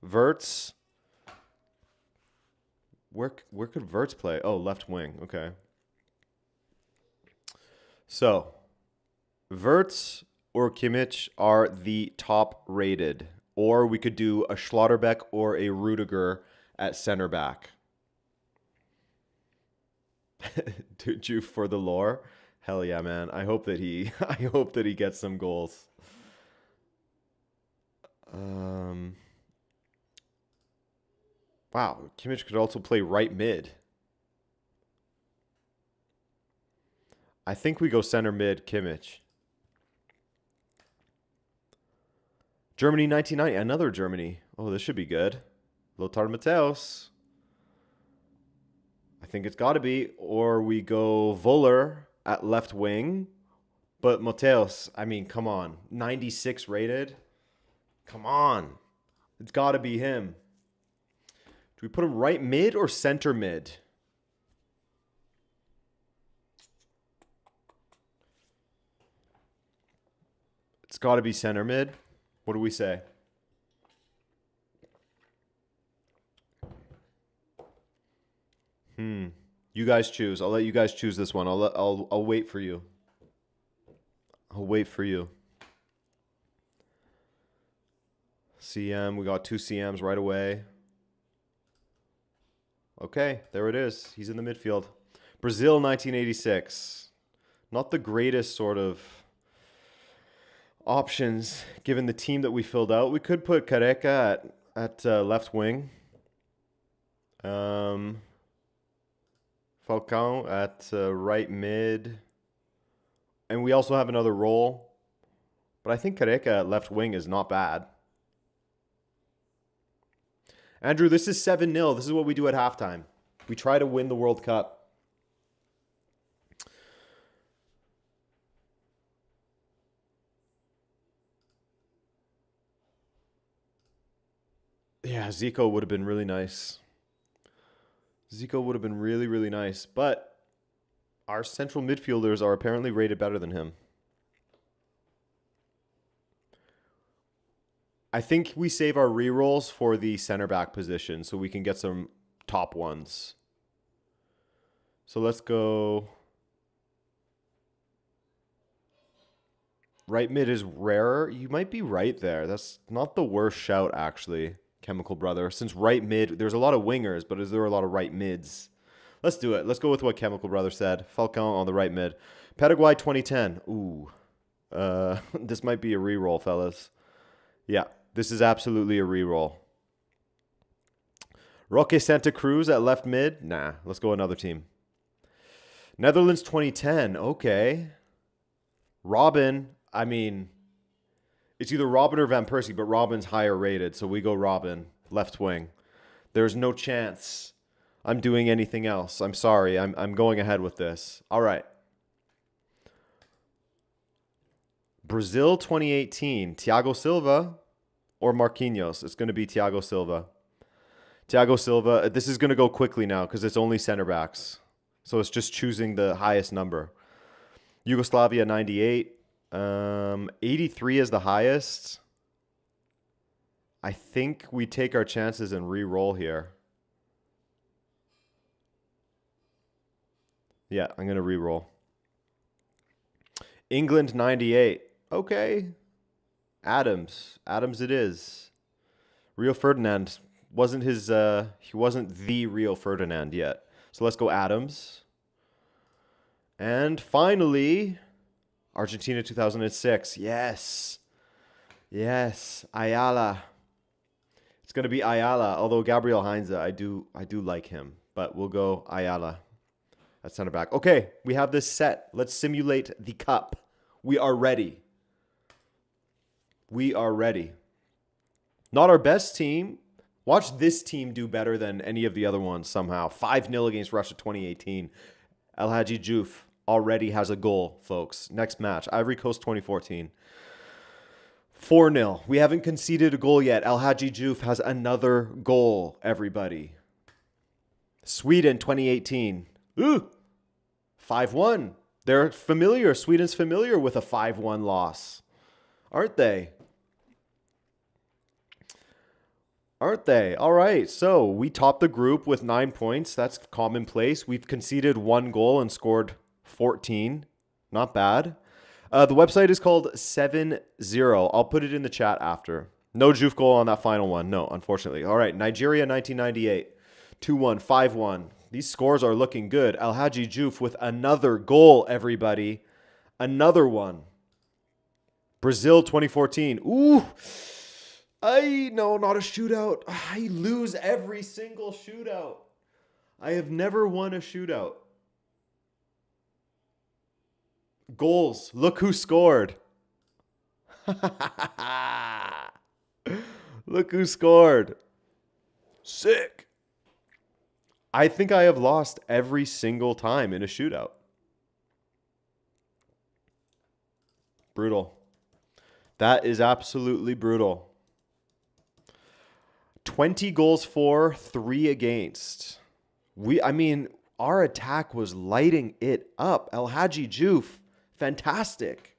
Speaker 1: Wirtz. Where could Wirtz play? Oh, left wing. Okay. So, Wirtz or Kimmich are the top rated. Or we could do a Schlotterbeck or a Rudiger at center back. Did you for the lore? Hell yeah, man. I hope that he gets some goals. Wow, Kimmich could also play right mid. I think we go center mid, Kimmich. Germany 1990, another Germany. Oh, this should be good. Lothar Matthäus. I think it's got to be. Or we go Voller at left wing. But Matthäus, I mean, come on. 96 rated. Come on. It's got to be him. Do we put him right mid or center mid? It's got to be center mid. What do we say? You guys choose. I'll let you guys choose this one. I'll wait for you. I'll wait for you. CM, we got 2 CMs right away. Okay, there it is. He's in the midfield. Brazil 1986. Not the greatest sort of options given the team that we filled out. We could put Careca at left wing. Falcão at right mid. And we also have another role. But I think Careca at left wing is not bad. Andrew, this is 7-0. This is what we do at halftime. We try to win the World Cup. Yeah, Zico would have been really nice. Zico would have been really, really nice. But our central midfielders are apparently rated better than him. I think we save our rerolls for the center back position so we can get some top ones. So let's go. Right mid is rarer. You might be right there. That's not the worst shout, actually, Chemical Brother. Since right mid, there's a lot of wingers, but is there a lot of right mids? Let's do it. Let's go with what Chemical Brother said. Falcão on the right mid. Paraguay 2010. Ooh. This might be a reroll, fellas. Yeah. This is absolutely a reroll. Roque Santa Cruz at left mid. Nah, let's go another team. Netherlands 2010. Okay. Robin. I mean, it's either Robin or Van Persie, but Robin's higher rated, so we go Robin, left wing. There's no chance I'm doing anything else. I'm sorry. I'm going ahead with this. All right. Brazil 2018. Thiago Silva or Marquinhos. It's going to be Thiago Silva. Thiago Silva. This is going to go quickly now because it's only center backs. So it's just choosing the highest number. Yugoslavia 98. 83 is the highest. I think we take our chances and re-roll here. Yeah, I'm going to re-roll. England 98. Okay. Adams it is. Rio Ferdinand. wasn't his he wasn't the real Ferdinand yet. So let's go Adams. And finally, Argentina 2006. Yes. Yes, Ayala. It's going to be Ayala, although Gabriel Heinze, I do like him, but we'll go Ayala at center back. Okay, we have this set. Let's simulate the cup. We are ready. We are ready. Not our best team. Watch this team do better than any of the other ones somehow. 5-0 against Russia 2018. El Hadji Diouf already has a goal, folks. Next match, Ivory Coast 2014. 4-0. We haven't conceded a goal yet. El Hadji Diouf has another goal, everybody. Sweden 2018. Ooh. 5-1. They're familiar. Sweden's familiar with a 5-1 loss. Aren't they? Aren't they? All right. So we topped the group with 9 points. That's commonplace. We've conceded 1 goal and scored 14. Not bad. The website is called 7-0. I'll put it in the chat after. No Diouf goal on that final one. No, unfortunately. All right. Nigeria 1998. 2-1, 5-1. These scores are looking good. El Hadji Diouf with another goal, everybody. Another one. Brazil 2014. Ooh. No, not a shootout. I lose every single shootout. I have never won a shootout. Goals. Look who scored. Look who scored. Sick. I think I have lost every single time in a shootout. Brutal. That is absolutely brutal. 20 goals for, 3 against. Our attack was lighting it up. El Hadji Diouf, fantastic.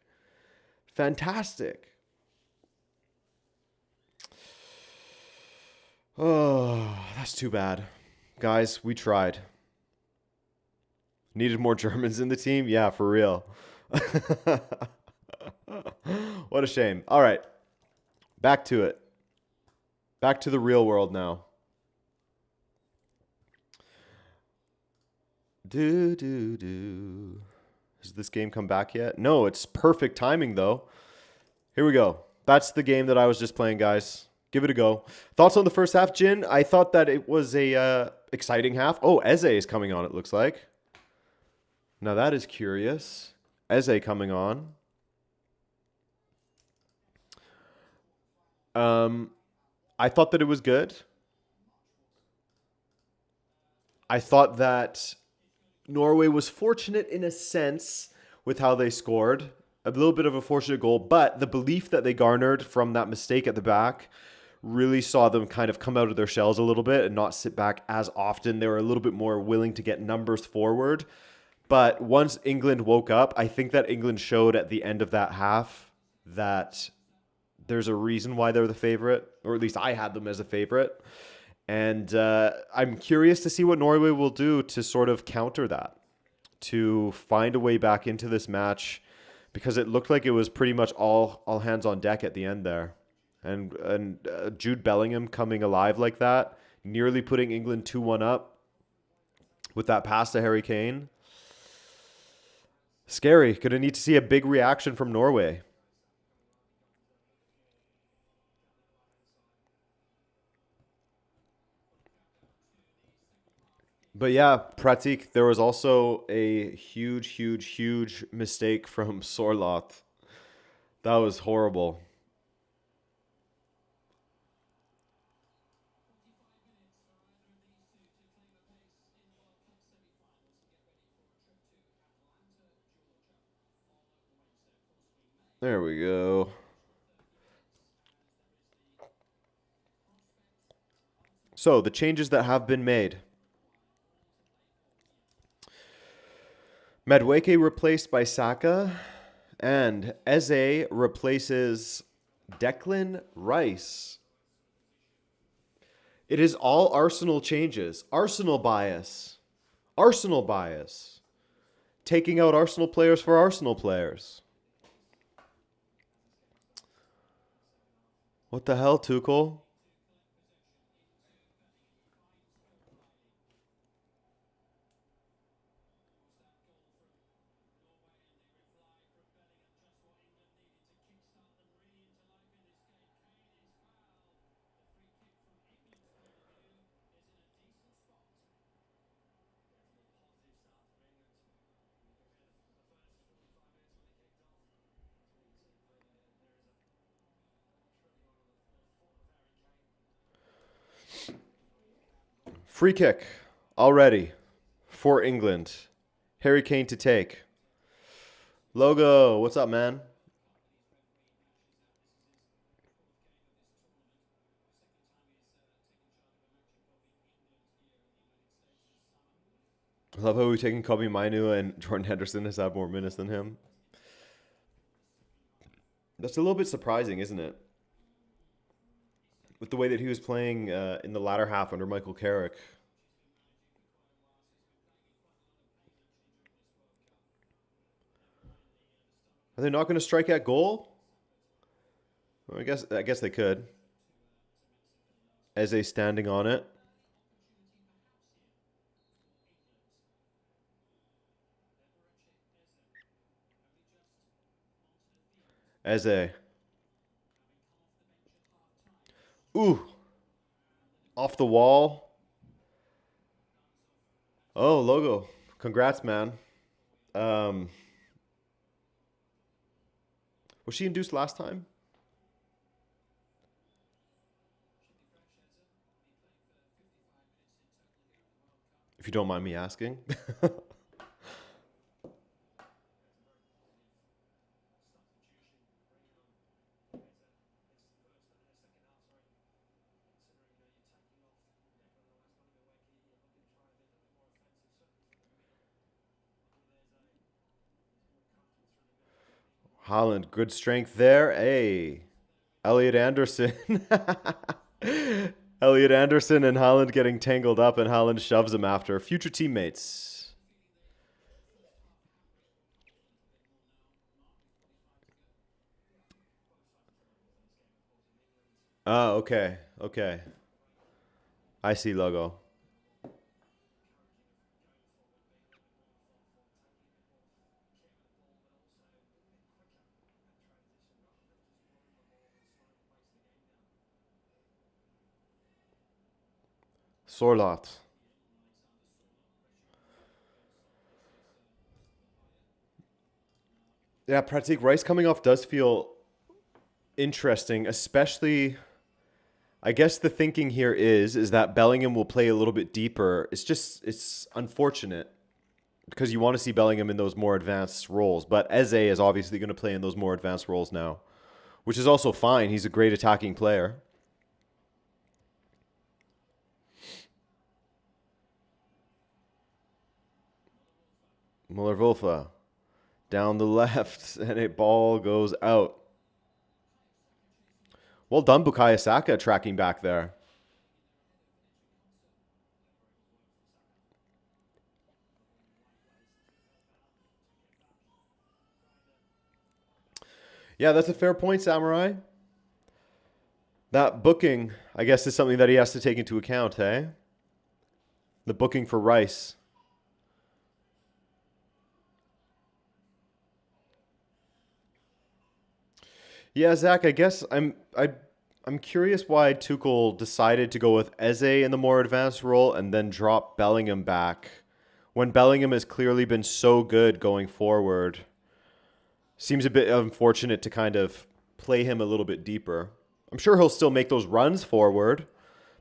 Speaker 1: Fantastic. Oh, that's too bad. Guys, we tried. Needed more Germans in the team? Yeah, for real. What a shame. All right. Back to it. Back to the real world now. Has this game come back yet? No, it's perfect timing, though. Here we go. That's the game that I was just playing, guys. Give it a go. Thoughts on the first half, Jin? I thought that it was a exciting half. Oh, Eze is coming on, it looks like. Now that is curious. Eze coming on. I thought that it was good. I thought that Norway was fortunate in a sense with how they scored. A little bit of a fortunate goal, but the belief that they garnered from that mistake at the back really saw them kind of come out of their shells a little bit and not sit back as often. They were a little bit more willing to get numbers forward. But once England woke up, I think that England showed at the end of that half that there's a reason why they're the favorite, or at least I had them as a favorite. And I'm curious to see what Norway will do to sort of counter that, to find a way back into this match, because it looked like it was pretty much all hands on deck at the end there. And Jude Bellingham coming alive like that, nearly putting England 2-1 up with that pass to Harry Kane. Scary. Going to need to see a big reaction from Norway. But yeah, Pratik, there was also a huge mistake from Sorloth. That was horrible. There we go. So, the changes that have been made. Madueke replaced by Saka, and Eze replaces Declan Rice. It is all Arsenal changes. Arsenal bias. Arsenal bias. Taking out Arsenal players for Arsenal players. What the hell, Tuchel? Free kick already for England. Harry Kane to take. Logo, what's up, man? I love how we're taking Kobe Mainu and Jordan Henderson has had more minutes than him. That's a little bit surprising, isn't it? With the way that he was playing in the latter half under Michael Carrick. Are they not going to strike at goal? Well, I guess they could. Eze standing on it. Eze. Ooh. Off the wall. Oh, Logo. Congrats, man. Was she induced last time? If you don't mind me asking. Haaland, good strength there. Hey, Elliot Anderson. Elliot Anderson and Haaland getting tangled up, and Haaland shoves him after. Future teammates. Oh, okay. Okay. I see, Logo. Sorlot. Yeah, Pratik Rice coming off does feel interesting, especially. I guess the thinking here is that Bellingham will play a little bit deeper. It's unfortunate because you want to see Bellingham in those more advanced roles, but Eze is obviously going to play in those more advanced roles now, which is also fine. He's a great attacking player. Muller-Wolfe down the left, and a ball goes out. Well done, Bukayo Saka, tracking back there. Yeah, that's a fair point, Samurai. That booking, I guess, is something that he has to take into account, hey? The booking for Rice. Yeah, Zach, I guess I'm curious why Tuchel decided to go with Eze in the more advanced role and then drop Bellingham back when Bellingham has clearly been so good going forward. Seems a bit unfortunate to kind of play him a little bit deeper. I'm sure he'll still make those runs forward,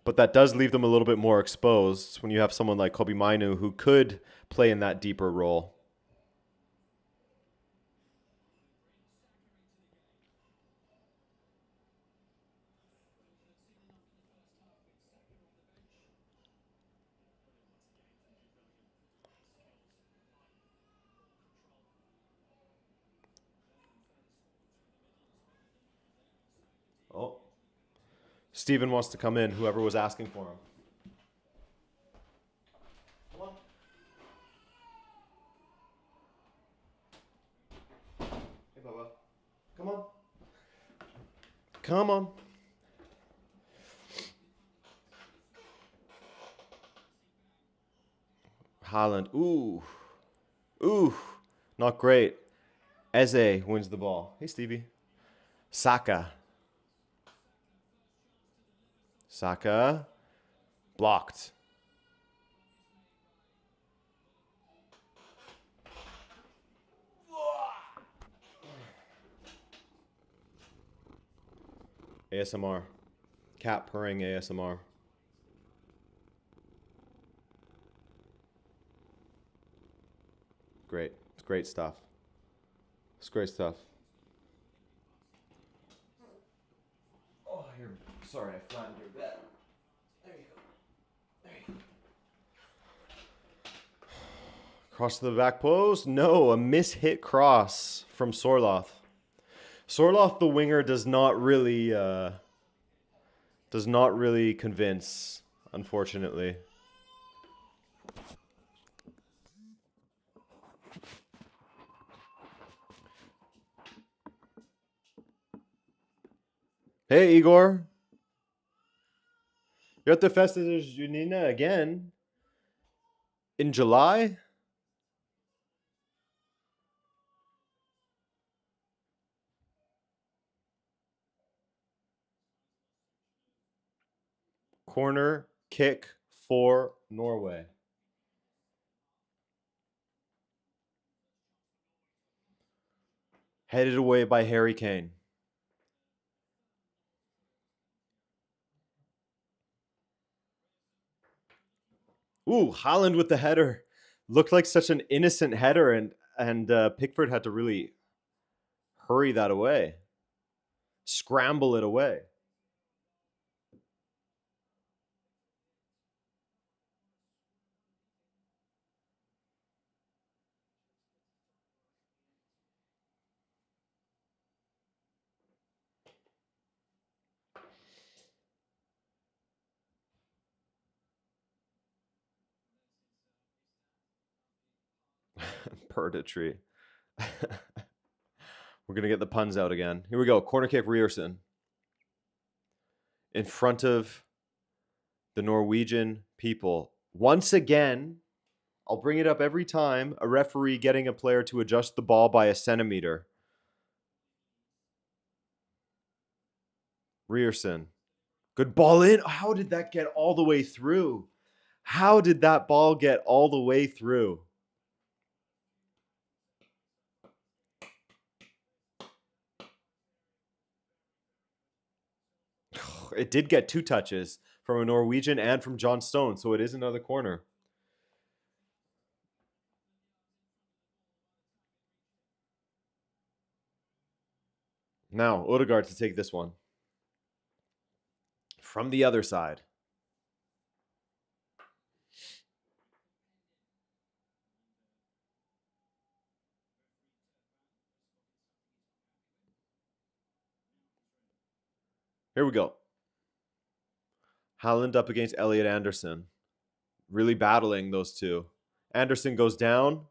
Speaker 1: but that does leave them a little bit more exposed when you have someone like Kobe Mainu who could play in that deeper role. Oh, Steven wants to come in, whoever was asking for him. Come on. Hey, Bubba. Come on. Come on. Haaland. Ooh. Ooh. Not great. Eze wins the ball. Hey, Stevie. Saka. Saka. Blocked. ASMR. Cat purring ASMR. great. It's great stuff. It's great stuff. Oh, here. Sorry, I flattened your bed. There you go. There you go. Cross to the back post. No, a mishit cross from Sorloth. Sorloth, the winger, does not really convince, unfortunately. Hey, Igor. You're at the Festa de Junina again in July? Corner kick for Norway. Headed away by Harry Kane. Ooh, Haaland with the header. Looked like such an innocent header, and Pickford had to really hurry that away. Scramble it away. Purgatory. We're going to get the puns out again. Here we go. Corner kick, Ryerson. In front of the Norwegian people. Once again, I'll bring it up every time, a referee getting a player to adjust the ball by a centimeter. Ryerson. Good ball in. How did that get all the way through? How did that ball get all the way through? It did get 2 touches from a Norwegian and from John Stone, so it is another corner. Now, Odegaard to take this one. From the other side. Here we go. Haaland up against Elliot Anderson. Really battling those two. Anderson goes down.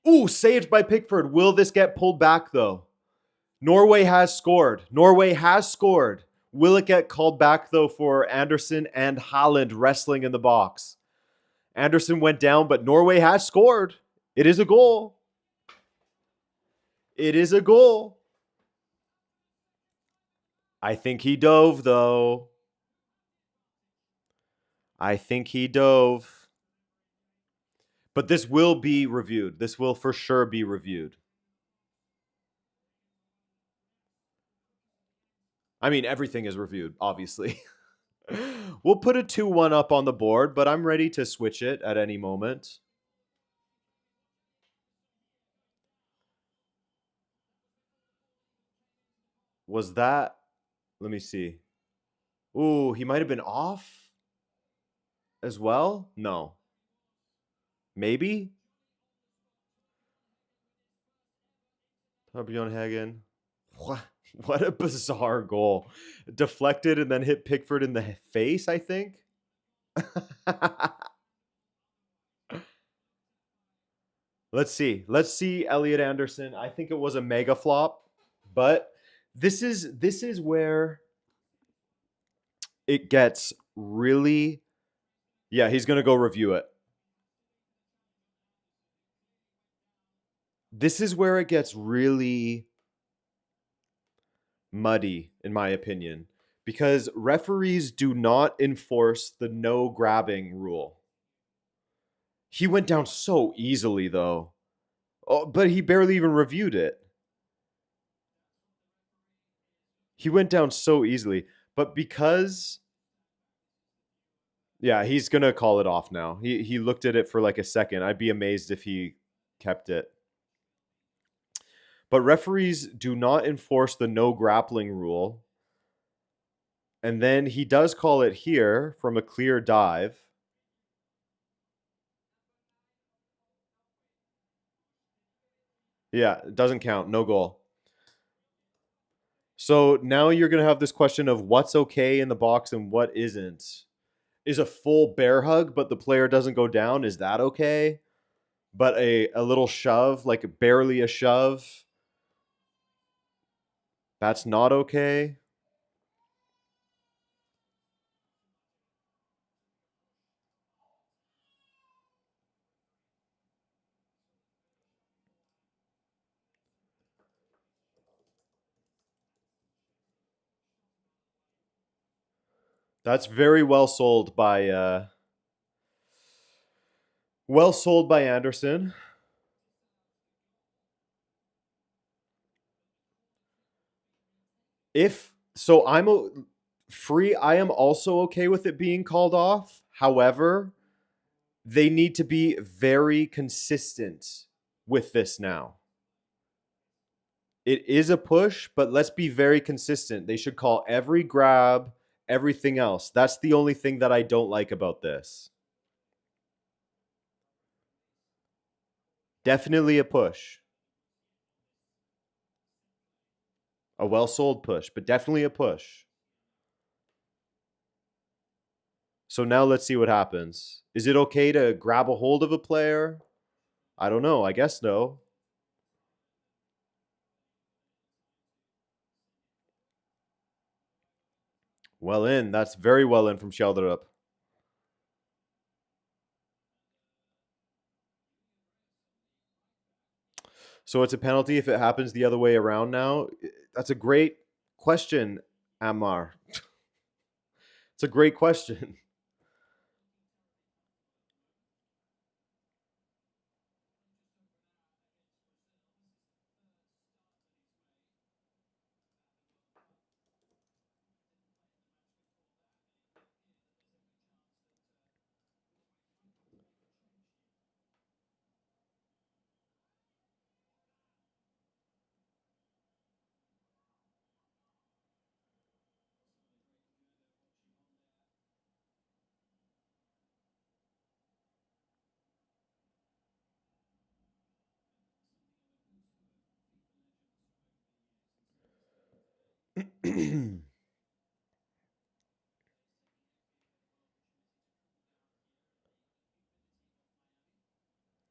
Speaker 1: Ooh, saved by Pickford. Will this get pulled back, though? Norway has scored. Norway has scored. Will it get called back, though, for Anderson and Haaland wrestling in the box? Anderson went down, but Norway has scored. It is a goal. It is a goal. I think he dove, though. I think he dove. But this will be reviewed. This will for sure be reviewed. I mean, everything is reviewed, obviously. We'll put a 2-1 up on the board, but I'm ready to switch it at any moment. Was that... Let me see. Ooh, he might have been off as well? No. Maybe? Bjorn Hagen. What a bizarre goal. Deflected and then hit Pickford in the face, I think. Let's see. Let's see Elliot Anderson. I think it was a mega flop, but this is where it gets really... Yeah, he's going to go review it. This is where it gets really muddy, in my opinion, because referees do not enforce the no grabbing rule. He went down so easily, though. Oh, but he barely even reviewed it. He went down so easily. But because... Yeah, he's going to call it off now. He looked at it for like a second. I'd be amazed if he kept it. But referees do not enforce the no grappling rule. And then he does call it here from a clear dive. Yeah, it doesn't count. No goal. So now you're going to have this question of what's okay in the box and what isn't. Is a full bear hug, but the player doesn't go down, is that okay? But a little shove, like barely a shove, that's not okay. That's very well sold by Anderson. If so, free. I am also okay with it being called off. However, they need to be very consistent with this now. It is a push, but let's be very consistent. They should call every grab, everything else. That's the only thing that I don't like about this. Definitely a push. A well sold push, but definitely a push. So now let's see what happens. Is it okay to grab a hold of a player? I don't know. I guess no. Well in. That's very well in from Sheldrup. So it's a penalty if it happens the other way around now. That's a great question, Amar. It's a great question.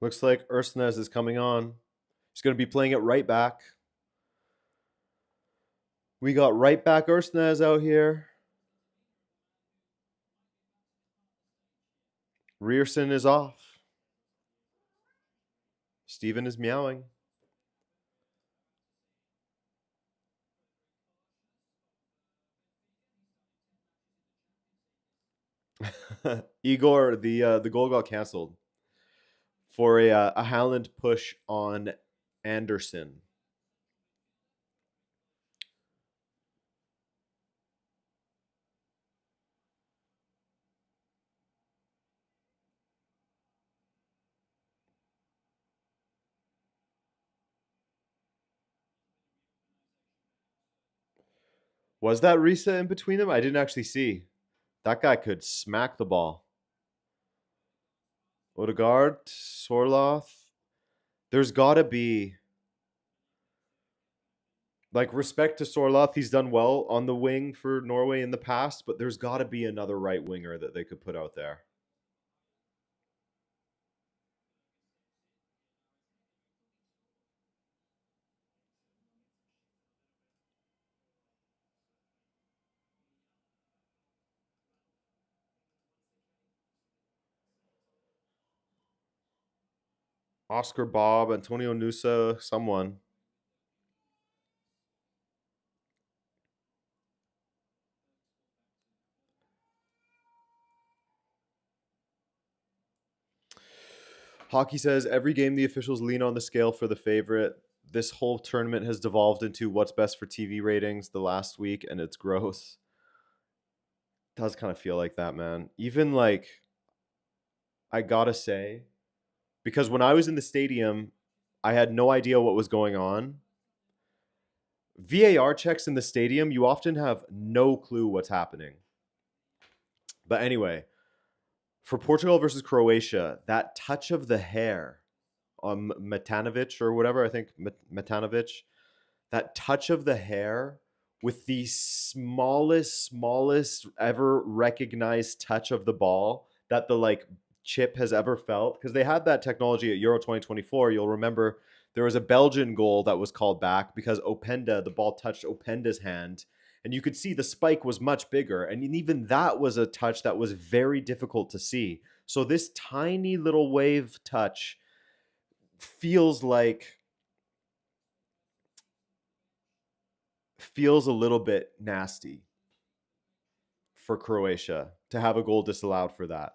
Speaker 1: Looks like Ursnes is coming on. He's going to be playing it right back. We got right back Ursnes out here. Rierson is off. Steven is meowing. Igor, the goal got canceled for a Haaland push on Anderson. Was that Risa in between them? I didn't actually see. That guy could smack the ball. Odegaard, Sorloth. There's got to be like respect to Sorloth. He's done well on the wing for Norway in the past, but there's got to be another right winger that they could put out there. Oscar Bob, Antonio Nusa, someone. Hockey says every game the officials lean on the scale for the favorite. This whole tournament has devolved into what's best for TV ratings the last week, and it's gross. It does kind of feel like that, man. Even like, I gotta say, because when I was in the stadium, I had no idea what was going on. VAR checks in the stadium, you often have no clue what's happening. But anyway, for Portugal versus Croatia, that touch of the hair on Matanovic or whatever, I think Matanovic, that touch of the hair with the smallest ever recognized touch of the ball that the like chip has ever felt, because they had that technology at Euro 2024. You'll remember there was a Belgian goal that was called back because Openda, the ball touched Openda's hand, and you could see the spike was much bigger, and even that was a touch that was very difficult to see. So this tiny little wave touch feels like feels a little bit nasty for Croatia to have a goal disallowed for that.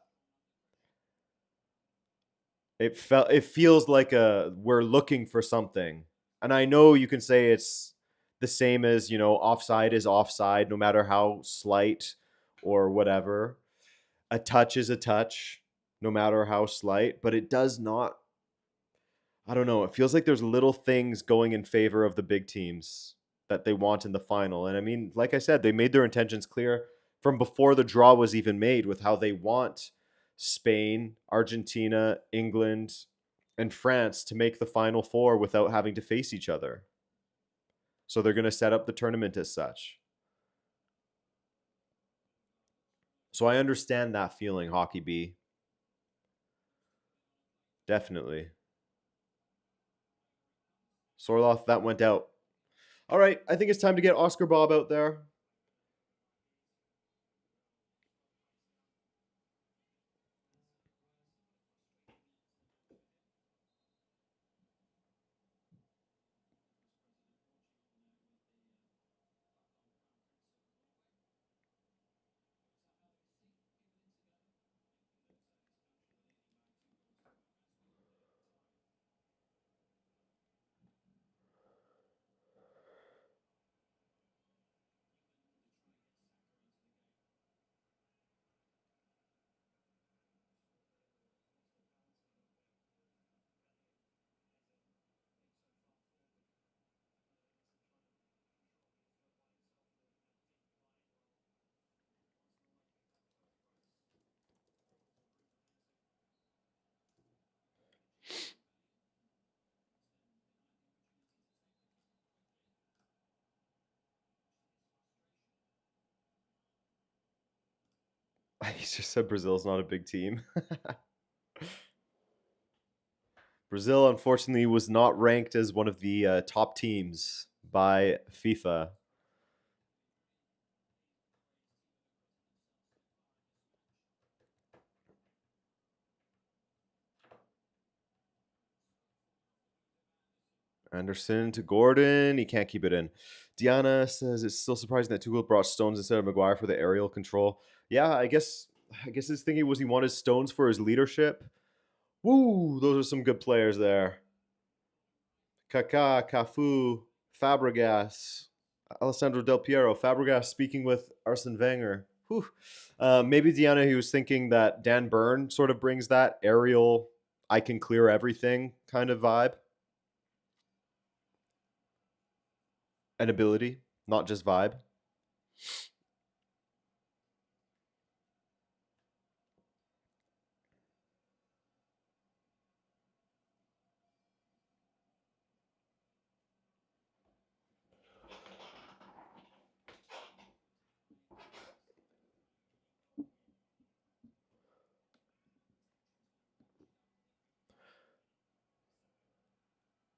Speaker 1: It feels like a we're looking for something. And I know you can say it's the same as, offside is offside no matter how slight or whatever. A touch is a touch no matter how slight, but it does not, I don't know, it feels like there's little things going in favor of the big teams that they want in the final. And I mean, like I said, they made their intentions clear from before the draw was even made with how they want Spain, Argentina, England, and France to make the final four without having to face each other. So they're going to set up the tournament as such. So I understand that feeling, Hockey B. Definitely. Sorloth, that went out. All right, I think it's time to get Oscar Bob out there. He just said Brazil's not a big team. Brazil, unfortunately, was not ranked as one of the top teams by FIFA. Anderson to Gordon. He can't keep it in. Diana says it's still surprising that Tuchel brought Stones instead of Maguire for the aerial control. Yeah, I guess his thinking was he wanted Stones for his leadership. Woo, those are some good players there. Kaká, Cafu, Fabregas, Alessandro Del Piero. Fabregas speaking with Arsene Wenger. Whew. Maybe Diana, he was thinking that Dan Burn sort of brings that aerial, I can clear everything kind of vibe and ability, not just vibe.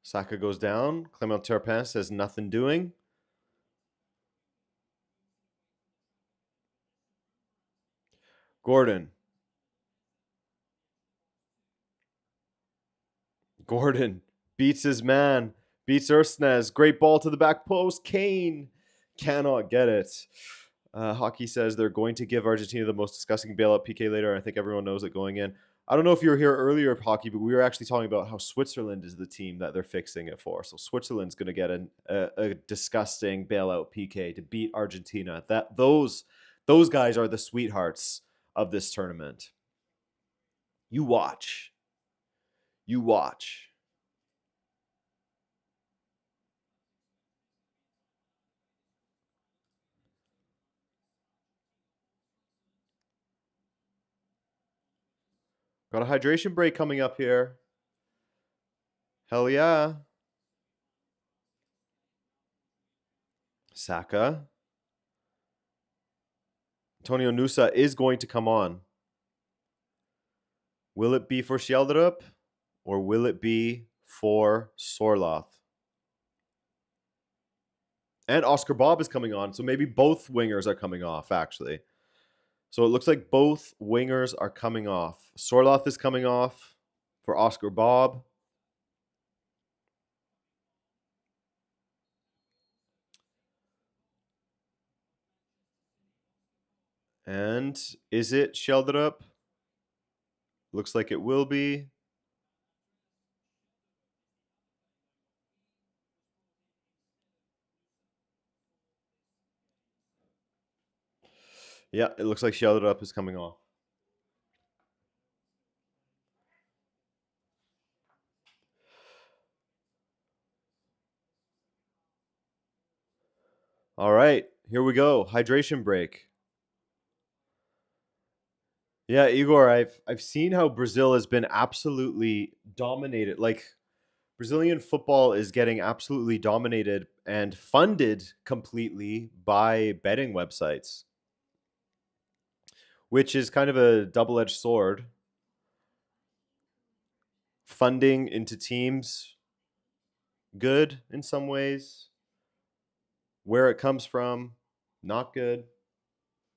Speaker 1: Saka goes down. Clement Turpin says nothing doing. Gordon. Gordon beats his man. Beats Ursnes. Great ball to the back post. Kane cannot get it. Hockey says they're going to give Argentina the most disgusting bailout PK later. I think everyone knows it going in. I don't know if you were here earlier, Hockey, but we were actually talking about how Switzerland is the team that they're fixing it for. So Switzerland's going to get a disgusting bailout PK to beat Argentina. Those guys are the sweethearts of this tournament. You watch. You watch. Got a hydration break coming up here. Hell yeah. Saka. Antonio Nusa is going to come on. Will it be for Sjeldrup or will it be for Sorloth? And Oscar Bob is coming on, so maybe both wingers are coming off, actually. So it looks like both wingers are coming off. Sorloth is coming off for Oscar Bob. And is it Sjeldrup? Looks like it will be. Yeah, it looks like Sjeldrup is coming off. All right, here we go. Hydration break. Yeah, Igor, I've seen how Brazil has been absolutely dominated. Like Brazilian football is getting absolutely dominated and funded completely by betting websites, which is kind of a double-edged sword. Funding into teams good in some ways. Where it comes from, not good.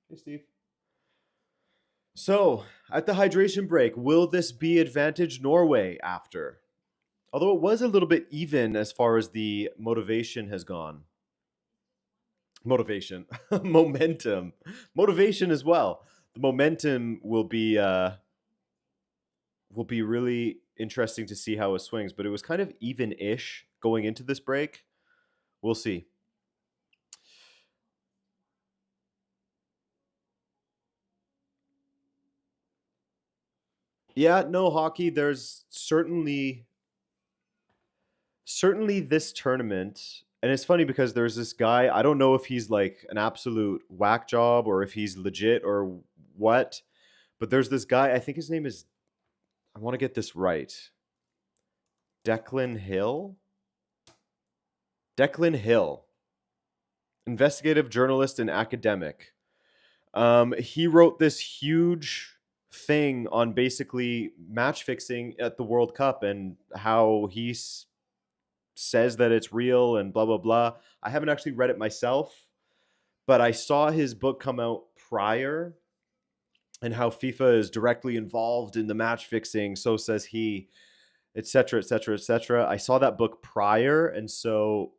Speaker 1: Hey, Steve. So, at the hydration break, will this be advantage Norway after? Although it was a little bit even as far as the motivation has gone. Motivation. Momentum. Motivation as well. The momentum will be really interesting to see how it swings, but it was kind of even-ish going into this break. We'll see. Yeah, no hockey. There's certainly this tournament, and it's funny because there's this guy. I don't know if he's like an absolute whack job or if he's legit or what, but there's this guy. I think his name is. I want to get this right. Declan Hill. Declan Hill, investigative journalist and academic. He wrote this huge thing on basically match fixing at the World Cup and how he says that it's real and blah blah blah. I haven't actually read it myself, but I saw his book come out prior and how FIFA is directly involved in the match fixing. So says he, etc., etc., etc. I saw that book prior, and so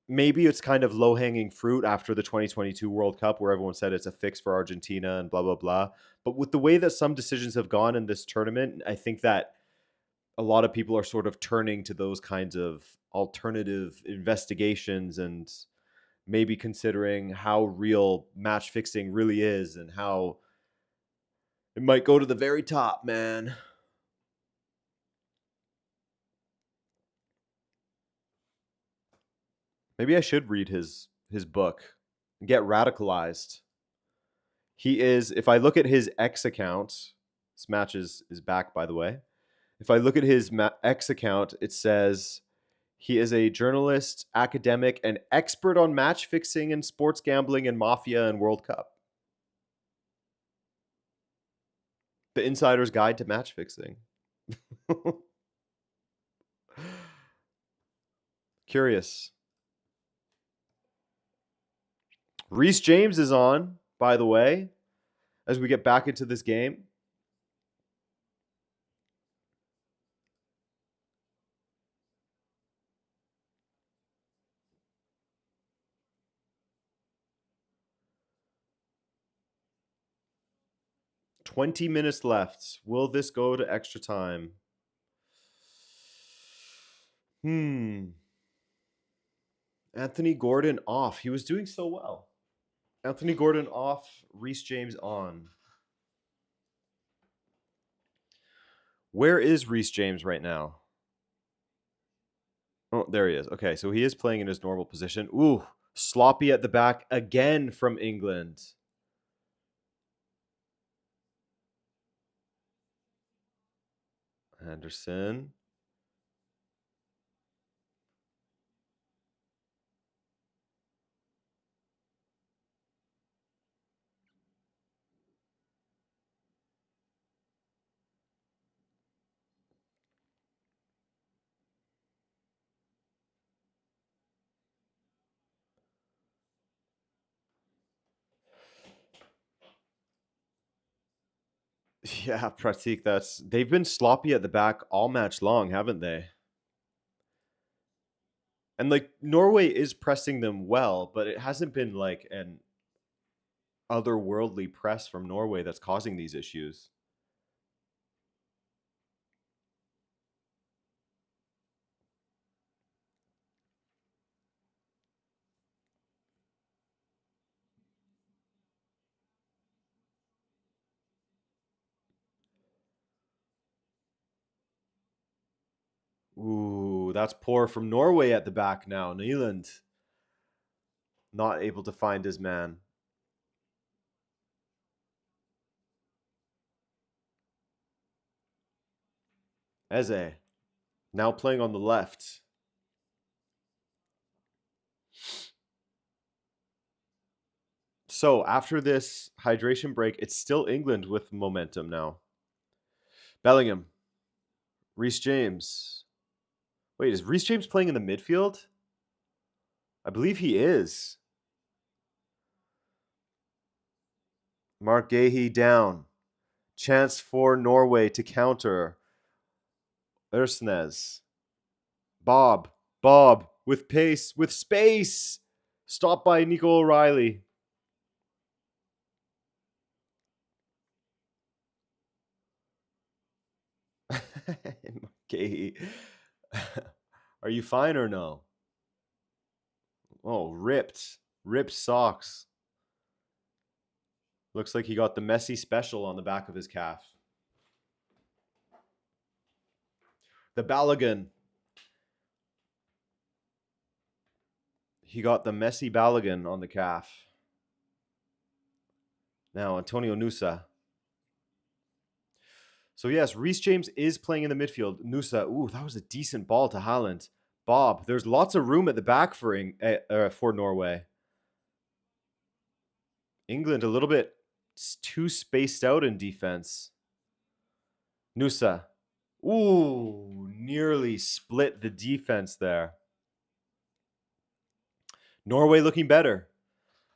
Speaker 1: maybe it's kind of low hanging fruit after the 2022 World Cup where everyone said it's a fix for Argentina and blah, blah, blah. But with the way that some decisions have gone in this tournament, I think that a lot of people are sort of turning to those kinds of alternative investigations and maybe considering how real match fixing really is and how it might go to the very top, man. Maybe I should read his book and get radicalized. He is, if I look at his X account, this match is back, by the way. If I look at his X account, it says he is a journalist, academic, and expert on match fixing and sports gambling and mafia and World Cup. The Insider's Guide to Match Fixing. Curious. Reece James is on, by the way, as we get back into this game. $20 left. Will this go to extra time? Anthony Gordon off. He was doing so well. Anthony Gordon off, Reece James on. Where is Reece James right now? Oh, there he is. Okay, so he is playing in his normal position. Ooh, sloppy at the back again from England. Anderson. Yeah, Pratik, they've been sloppy at the back all match long, haven't they? And like Norway is pressing them well, but it hasn't been like an otherworldly press from Norway that's causing these issues. Ooh, that's poor from Norway at the back now. Nyland not able to find his man. Eze now playing on the left. So after this hydration break, it's still England with momentum now. Bellingham, Reece James. Wait, is Reece James playing in the midfield? I believe he is. Mark Gahey down. Chance for Norway to counter. Ersnes. Bob, with pace, with space. Stopped by Nico O'Reilly. Gahey. Are you fine or no? Oh, ripped. Ripped socks. Looks like he got the Messi special on the back of his calf. The Balogun. He got the Messi Balogun on the calf. Now, Antonio Nusa. So, yes, Reece James is playing in the midfield. Nusa, ooh, that was a decent ball to Haaland. Bob, there's lots of room at the back for Norway. England a little bit too spaced out in defense. Nusa. Ooh, nearly split the defense there. Norway looking better.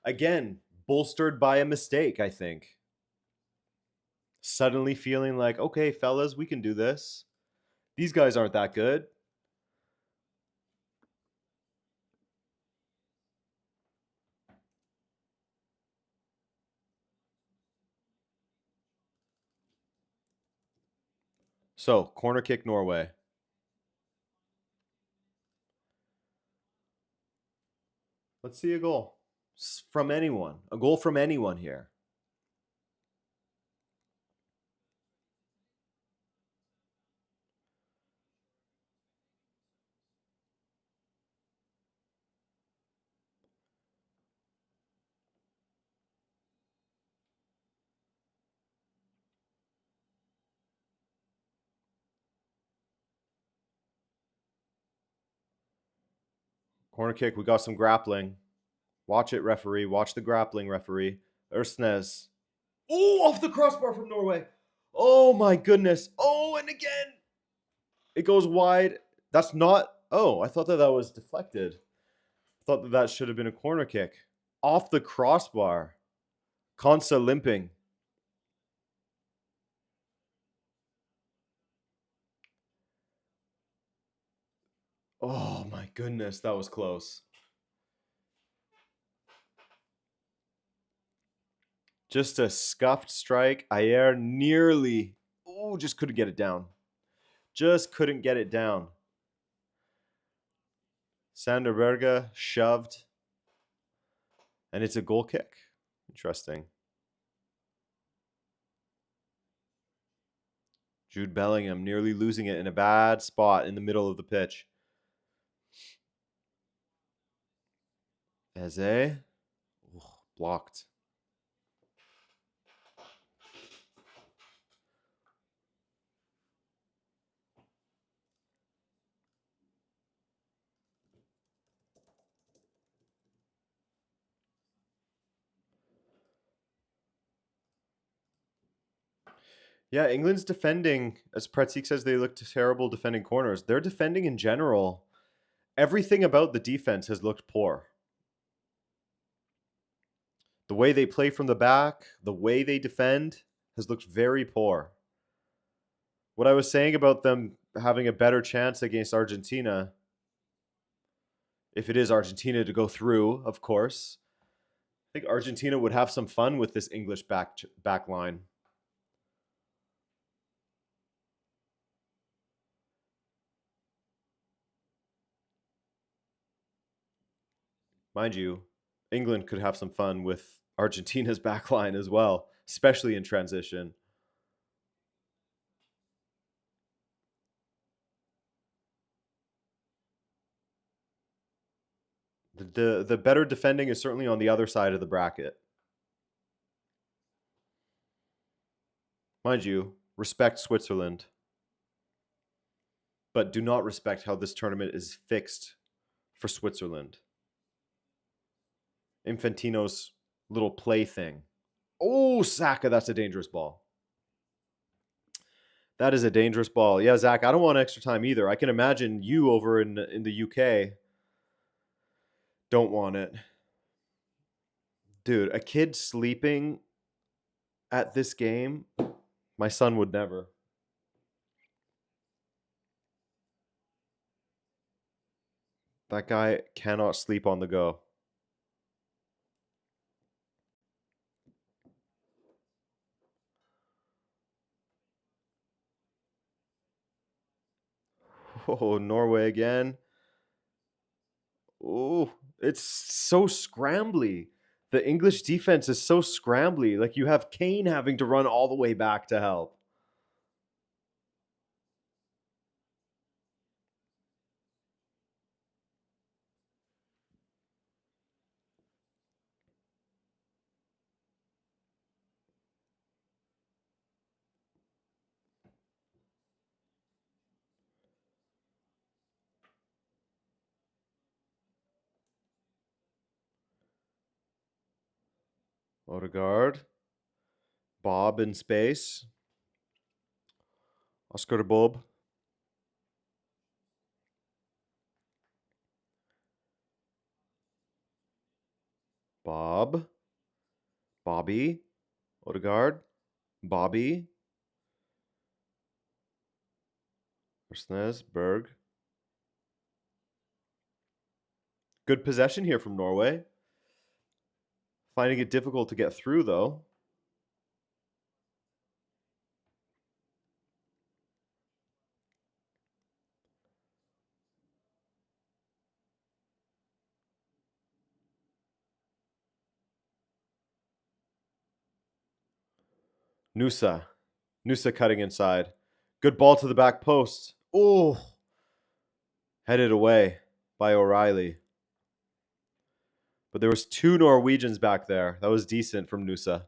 Speaker 1: Again, bolstered by a mistake, I think. Suddenly feeling like, okay, fellas, we can do this. These guys aren't that good. So, corner kick Norway. Let's see a goal from anyone. A goal from anyone here. Corner kick. We got some grappling. Watch it, referee. Watch the grappling, referee. Ersnes. Oh, off the crossbar from Norway. Oh my goodness. Oh, and again. It goes wide. That's not. Oh, I thought that was deflected. I thought that should have been a corner kick. Off the crossbar. Konsa limping. Oh my goodness, that was close. Just a scuffed strike. Ayer nearly. Oh, just couldn't get it down. Just couldn't get it down. Sanderberga shoved. And it's a goal kick. Interesting. Jude Bellingham nearly losing it in a bad spot in the middle of the pitch. Eze. Blocked. Yeah, England's defending, as Pretzik says, they look terrible defending corners. They're defending in general. Everything about the defense has looked poor. The way they play from the back, the way they defend has looked very poor. What I was saying about them having a better chance against Argentina, if it is Argentina to go through, of course, I think Argentina would have some fun with this English back line. Mind you, England could have some fun with Argentina's back line as well, especially in transition. The better defending is certainly on the other side of the bracket. Mind you, respect Switzerland, but do not respect how this tournament is fixed for Switzerland. Infantino's little play thing. Oh, Saka, that's a dangerous ball. That is a dangerous ball. Yeah, Zach, I don't want extra time either. I can imagine you over in the UK don't want it. Dude, a kid sleeping at this game, my son would never. That guy cannot sleep on the go. Oh, Norway again. Oh, it's so scrambly. The English defense is so scrambly. Like you have Kane having to run all the way back to help. Odegaard. Bob in space. Oscar de Bob. Bob. Bobby. Odegaard. Bobby. Orsnes. Berg. Good possession here from Norway. Finding it difficult to get through, though. Nusa. Nusa cutting inside. Good ball to the back post. Oh, headed away by O'Reilly. But there was two Norwegians back there. That was decent from Nusa.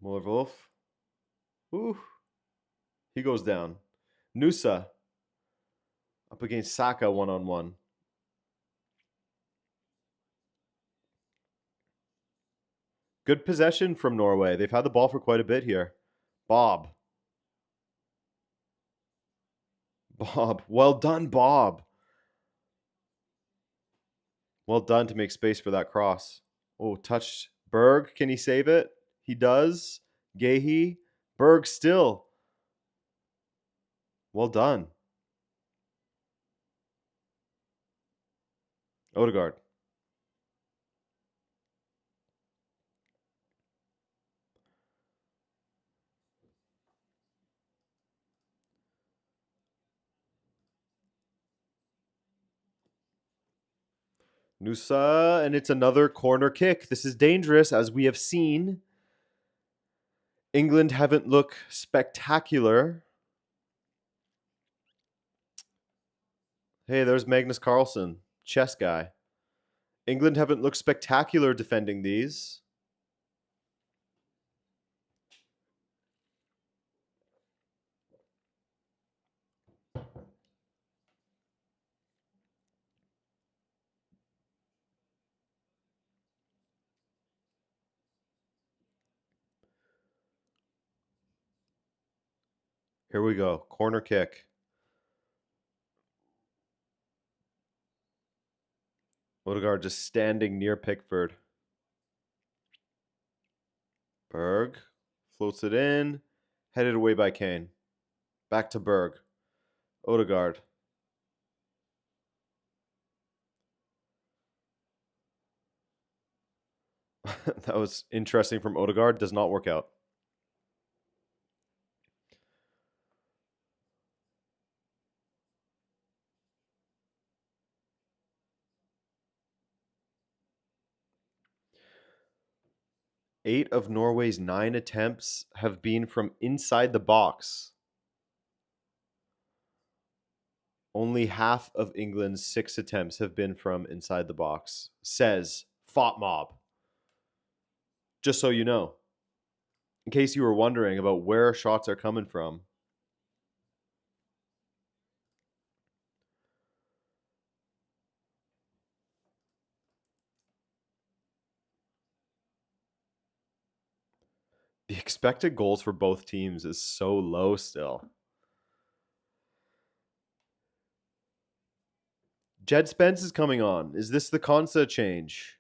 Speaker 1: Muller-Wolf. Ooh. He goes down. Nusa up against Saka one-on-one. Good possession from Norway. They've had the ball for quite a bit here. Bob. Bob. Well done, Bob. Well done to make space for that cross. Oh, touched. Berg, can he save it? He does. Gehi. Berg still. Well done. Odegaard. Nusa, and it's another corner kick. This is dangerous, as we have seen. England haven't looked spectacular. Hey, there's Magnus Carlsen, chess guy. England haven't looked spectacular defending these. Here we go. Corner kick. Odegaard just standing near Pickford. Berg floats it in. Headed away by Kane. Back to Berg. Odegaard. That was interesting from Odegaard. Does not work out. Eight of Norway's 9 attempts have been from inside the box. Only half of England's 6 attempts have been from inside the box, says Fought Mob. Just so you know, in case you were wondering about where shots are coming from. The expected goals for both teams is so low still. Jed Spence is coming on. Is this the Konsa change?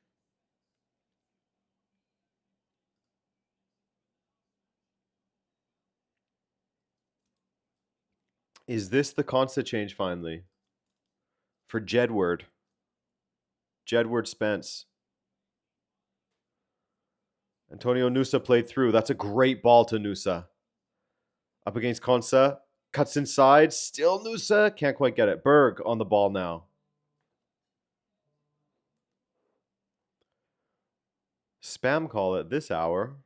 Speaker 1: Is this the Konsa change finally? For Jedward. Jedward Spence. Antonio Nusa played through. That's a great ball to Nusa. Up against Konsa. Cuts inside. Still Nusa. Can't quite get it. Berg on the ball now. Spam call at this hour.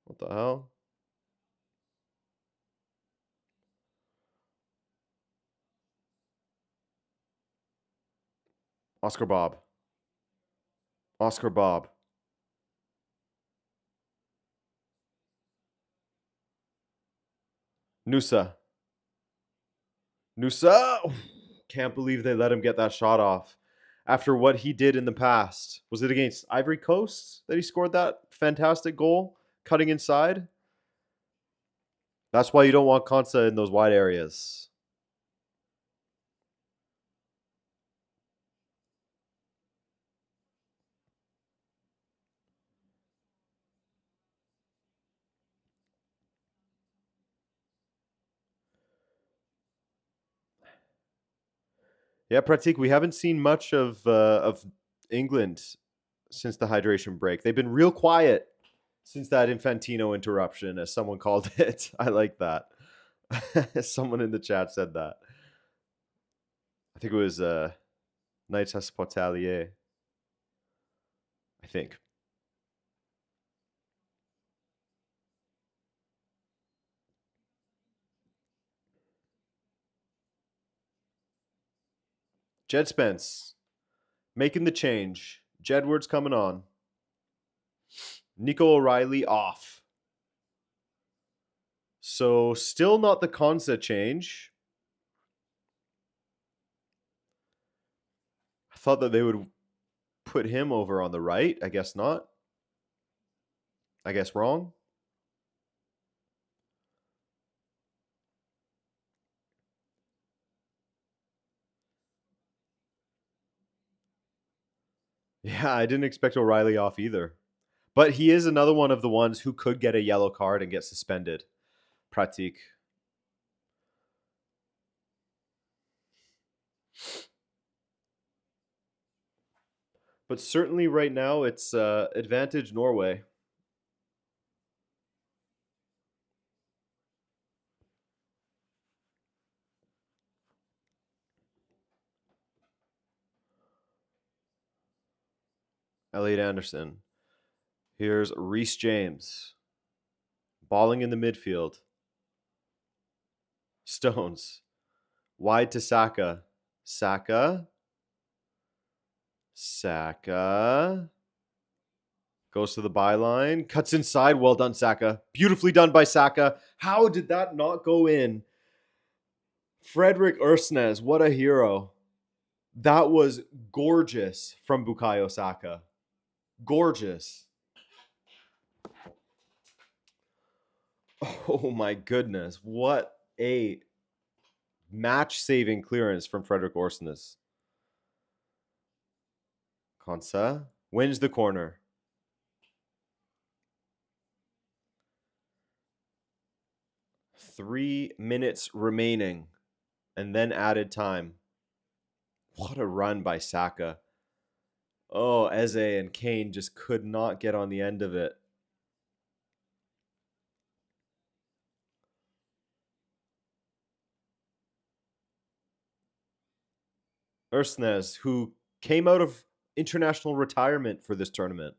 Speaker 1: What the hell? Oscar Bob. Oscar Bob. Nusa. Nusa. Can't believe they let him get that shot off after what he did in the past. Was it against Ivory Coast that he scored that fantastic goal, cutting inside? That's why you don't want Konsa in those wide areas. Yeah, Pratik, we haven't seen much of England since the hydration break. They've been real quiet since that Infantino interruption, as someone called it. I like that. Someone in the chat said that. I think it was Knights Hospitalier. I think. Jed Spence making the change. Jedward's coming on. Nico O'Reilly off. So still not the Konsa change. I thought that they would put him over on the right. I guess not. I guess wrong. Yeah, I didn't expect O'Reilly off either. But he is another one of the ones who could get a yellow card and get suspended. Pratik. But certainly right now it's advantage Norway. Elliot Anderson. Here's Reece James. Balling in the midfield. Stones. Wide to Saka. Saka. Goes to the byline. Cuts inside. Well done, Saka. Beautifully done by Saka. How did that not go in? Frederick Ursnes. What a hero. That was gorgeous from Bukayo Saka. Gorgeous. Oh my goodness. What a match-saving clearance from Frederick Orsnes. Konsa wins the corner. Three minutes remaining, and then added time. What a run by Saka. Oh, Eze and Kane just could not get on the end of it. Orsnes, who came out of international retirement for this tournament.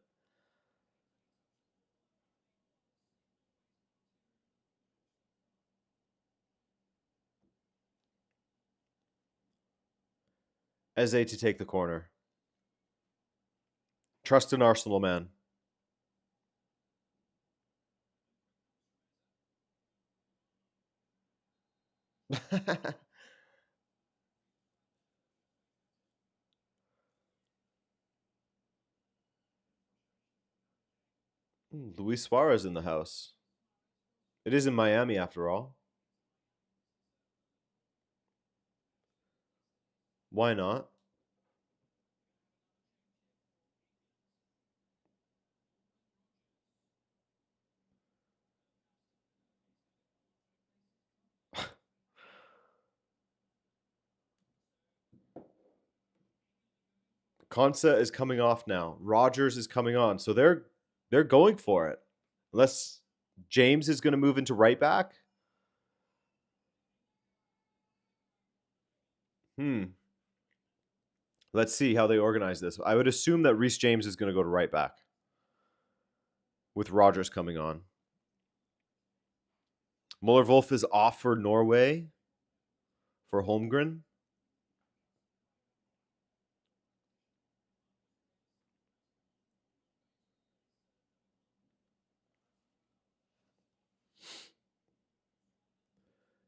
Speaker 1: Eze to take the corner. Trust in Arsenal, man. Luis Suarez in the house. It is in Miami after all. Why not? Konsa is coming off now. Rogers is coming on. So they're going for it. Unless James is going to move into right back. Let's see how they organize this. I would assume that Reece James is going to go to right back with Rogers coming on. Muller-Wolf is off for Norway for Holmgren.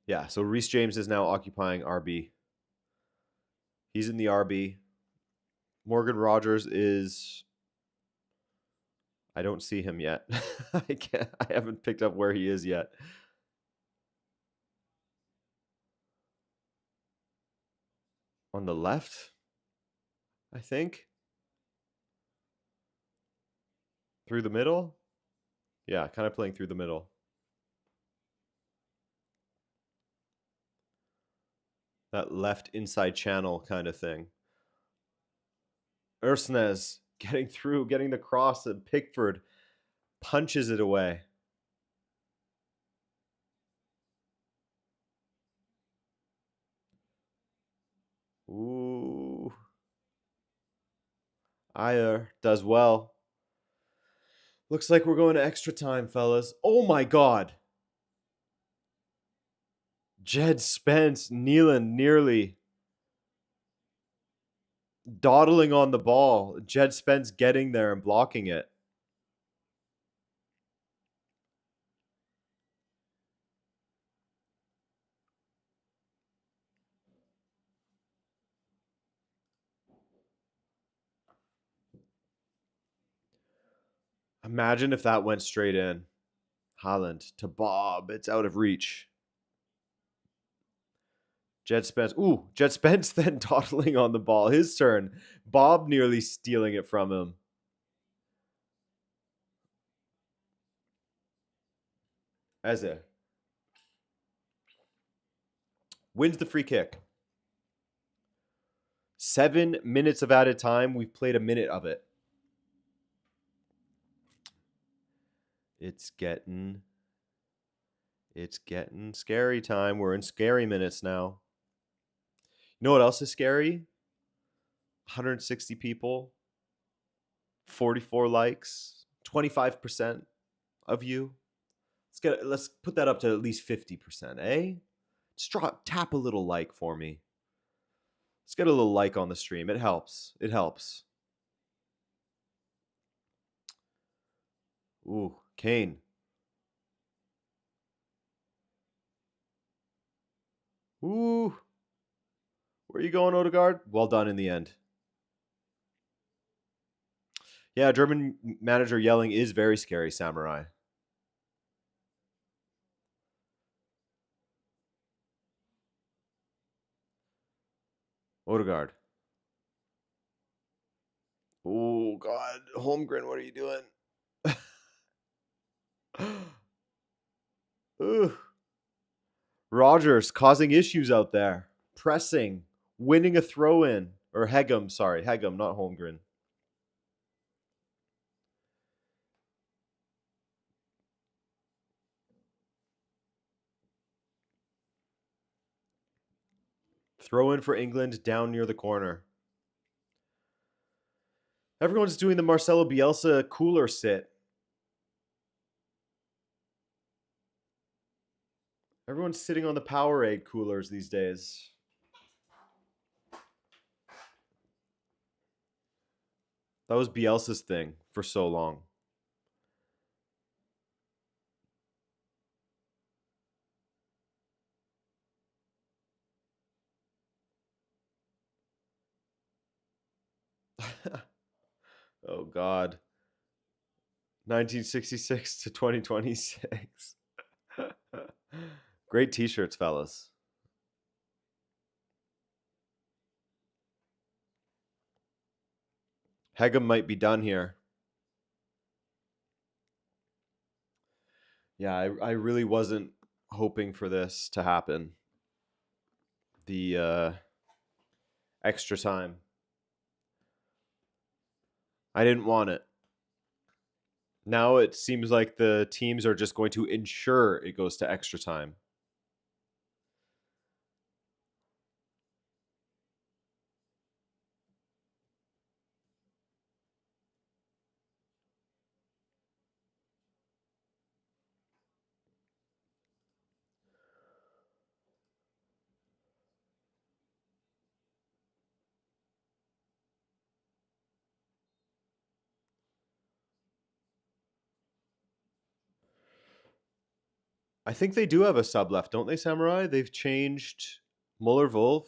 Speaker 1: Yeah, so Reece James is now occupying RB. He's in the RB. Morgan Rogers is... I don't see him yet. I haven't picked up where he is yet. On the left, I think. Through the middle? Yeah, kind of playing through the middle. That left inside channel kind of thing. Orsnes getting through, getting the cross, and Pickford punches it away. Ooh. Ayer does well. Looks like we're going to extra time, fellas. Oh my god. Jed Spence kneeling nearly. Dawdling on the ball. Jed Spence getting there and blocking it. Imagine if that went straight in. Haaland to Bob. It's out of reach. Jed Spence. Ooh, Jed Spence then dawdling on the ball. His turn. Bob nearly stealing it from him. Eze wins the free kick. 7 minutes of added time. We've played a minute of it. It's getting scary time. We're in scary minutes now. You know what else is scary? 160 people, 44 likes, 25% of you. Let's put that up to at least 50%, eh? Just tap a little like for me. Let's get a little like on the stream. It helps. It helps. Ooh, Kane. Ooh. Where are you going, Odegaard? Well done in the end. Yeah, German manager yelling is very scary, Samurai. Odegaard. Oh, God. Holmgren, what are you doing? Ooh. Rogers causing issues out there. Pressing. Winning a throw in. Or Hegem, sorry. Hegem, not Holmgren. Throw in for England down near the corner. Everyone's doing the Marcelo Bielsa cooler sit. Everyone's sitting on the Powerade coolers these days. That was Bielsa's thing for so long. Oh, God. 1966 to 2026. Great t-shirts, fellas. Hegem might be done here. Yeah, I really wasn't hoping for this to happen. The extra time. I didn't want it. Now it seems like the teams are just going to ensure it goes to extra time. I think they do have a sub left, don't they, Samurai? They've changed Muller Wolf,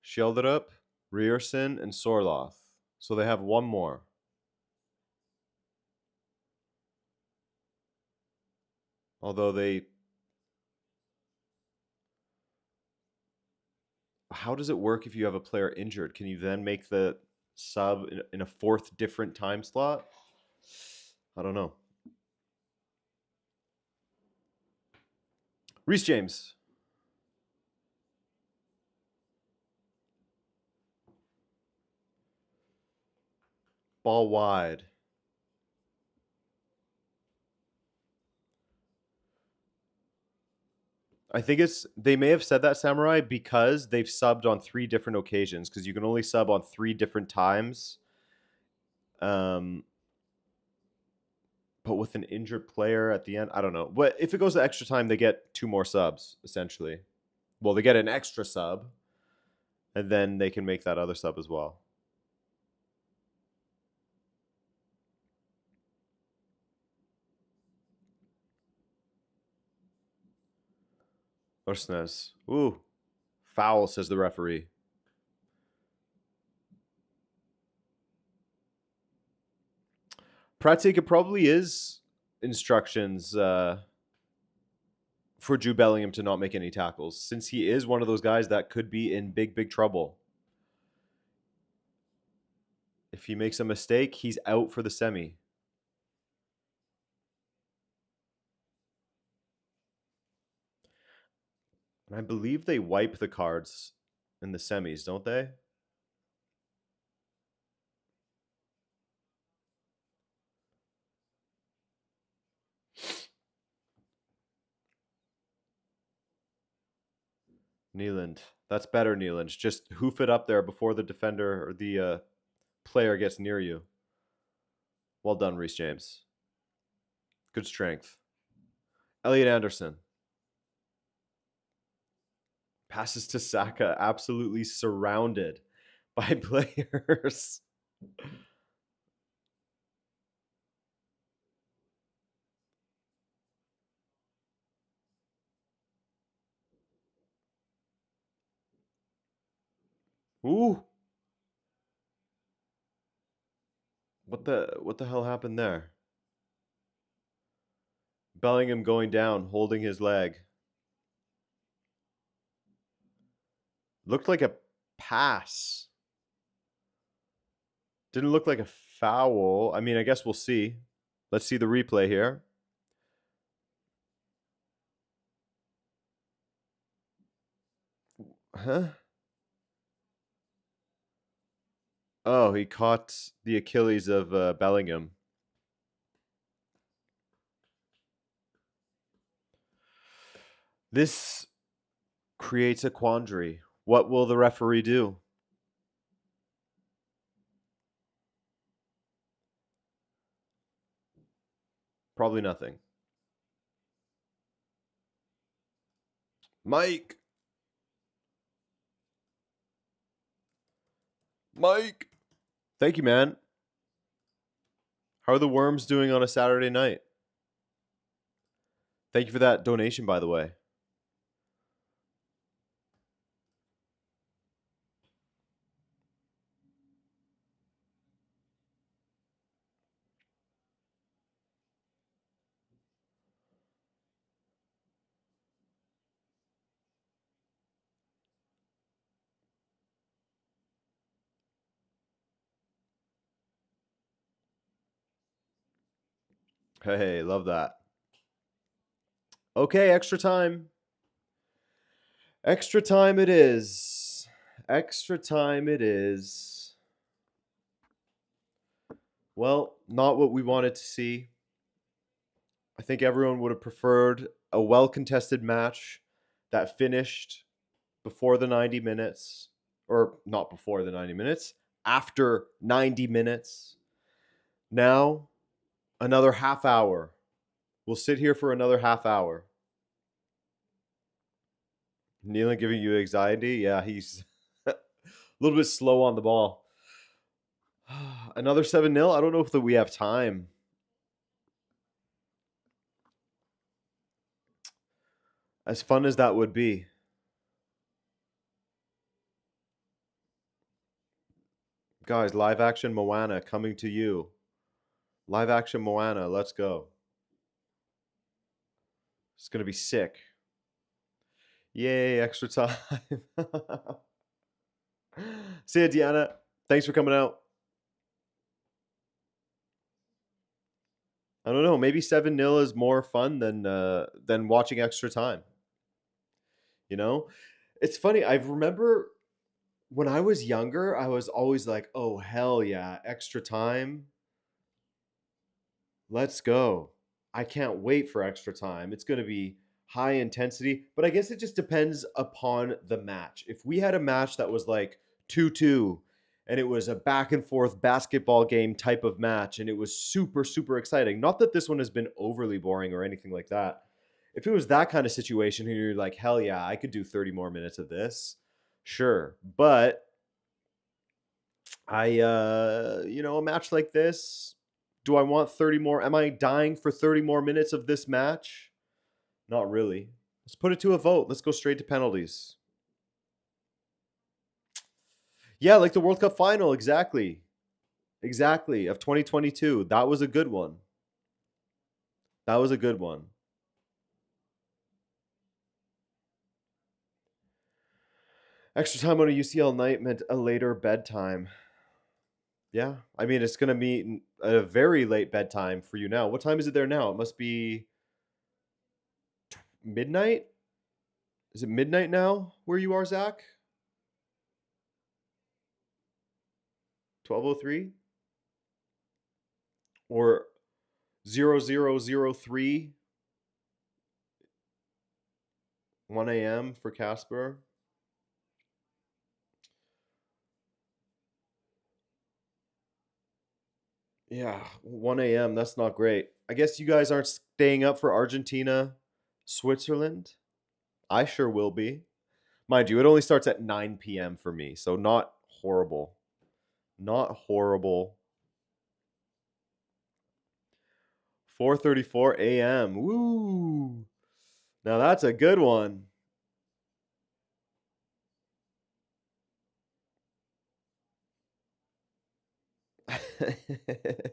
Speaker 1: Schjelderup, Rierson, and Sorloth. So they have one more. Although they... How does it work if you have a player injured? Can you then make the sub in a fourth different time slot? I don't know. Reece James. Ball wide. I think they may have said that, Samurai, because they've subbed on 3 different occasions, because you can only sub on 3 different times. But with an injured player at the end, I don't know. But if it goes to extra time, they get 2 more subs, essentially. Well, they get an extra sub, and then they can make that other sub as well. Orsnes. Ooh. Foul, says the referee. Pratik, it probably is instructions for Jude Bellingham to not make any tackles, since he is one of those guys that could be in big, big trouble. If he makes a mistake, he's out for the semi. And I believe they wipe the cards in the semis, don't they? Nealand. That's better, Nealand. Just hoof it up there before the defender or the player gets near you. Well done, Reece James. Good strength. Elliot Anderson. Passes to Saka, absolutely surrounded by players. Ooh. What the hell happened there? Bellingham going down, holding his leg. Looked like a pass. Didn't look like a foul. I mean, I guess we'll see. Let's see the replay here. Huh? Oh, he caught the Achilles of Bellingham. This creates a quandary. What will the referee do? Probably nothing. Mike! Mike! Thank you, man. How are the worms doing on a Saturday night? Thank you for that donation, by the way. Hey, love that. Okay, extra time. Extra time it is. Extra time it is. Well, not what we wanted to see. I think everyone would have preferred a well contested match that finished before the 90 minutes, or not before the 90 minutes, after 90 minutes. Now, another half hour. We'll sit here for another half hour. Nealon giving you anxiety? Yeah, he's a little bit slow on the ball. Another 7-0? I don't know if we have time. As fun as that would be. Guys, live action Moana coming to you. Live action Moana, let's go. It's going to be sick. Yay, extra time. See ya, Deanna. Thanks for coming out. I don't know. Maybe 7-0 is more fun than watching extra time. You know? It's funny. I remember when I was younger, I was always like, oh, hell yeah, extra time. Let's go. I can't wait for extra time. It's going to be high intensity, but I guess it just depends upon the match. If we had a match that was like 2-2 and it was a back and forth basketball game type of match and it was super, super exciting, not that this one has been overly boring or anything like that. If it was that kind of situation and you're like, hell yeah, I could do 30 more minutes of this, sure. But a match like this, do I want 30 more? Am I dying for 30 more minutes of this match? Not really. Let's put it to a vote. Let's go straight to penalties. Yeah, like the World Cup final, exactly. Exactly, of 2022. That was a good one. That was a good one. Extra time on a UCL night meant a later bedtime. Yeah, I mean, it's going to be a very late bedtime for you now. What time is it there now? It must be midnight? Is it midnight now where you are, Zach? 12:03? Or 00:03? 1 a.m. for Casper? Yeah, 1 a.m. That's not great. I guess you guys aren't staying up for Argentina, Switzerland. I sure will be. Mind you, it only starts at 9 p.m. for me, so not horrible. Not horrible. 4:34 a.m. Woo! Now that's a good one.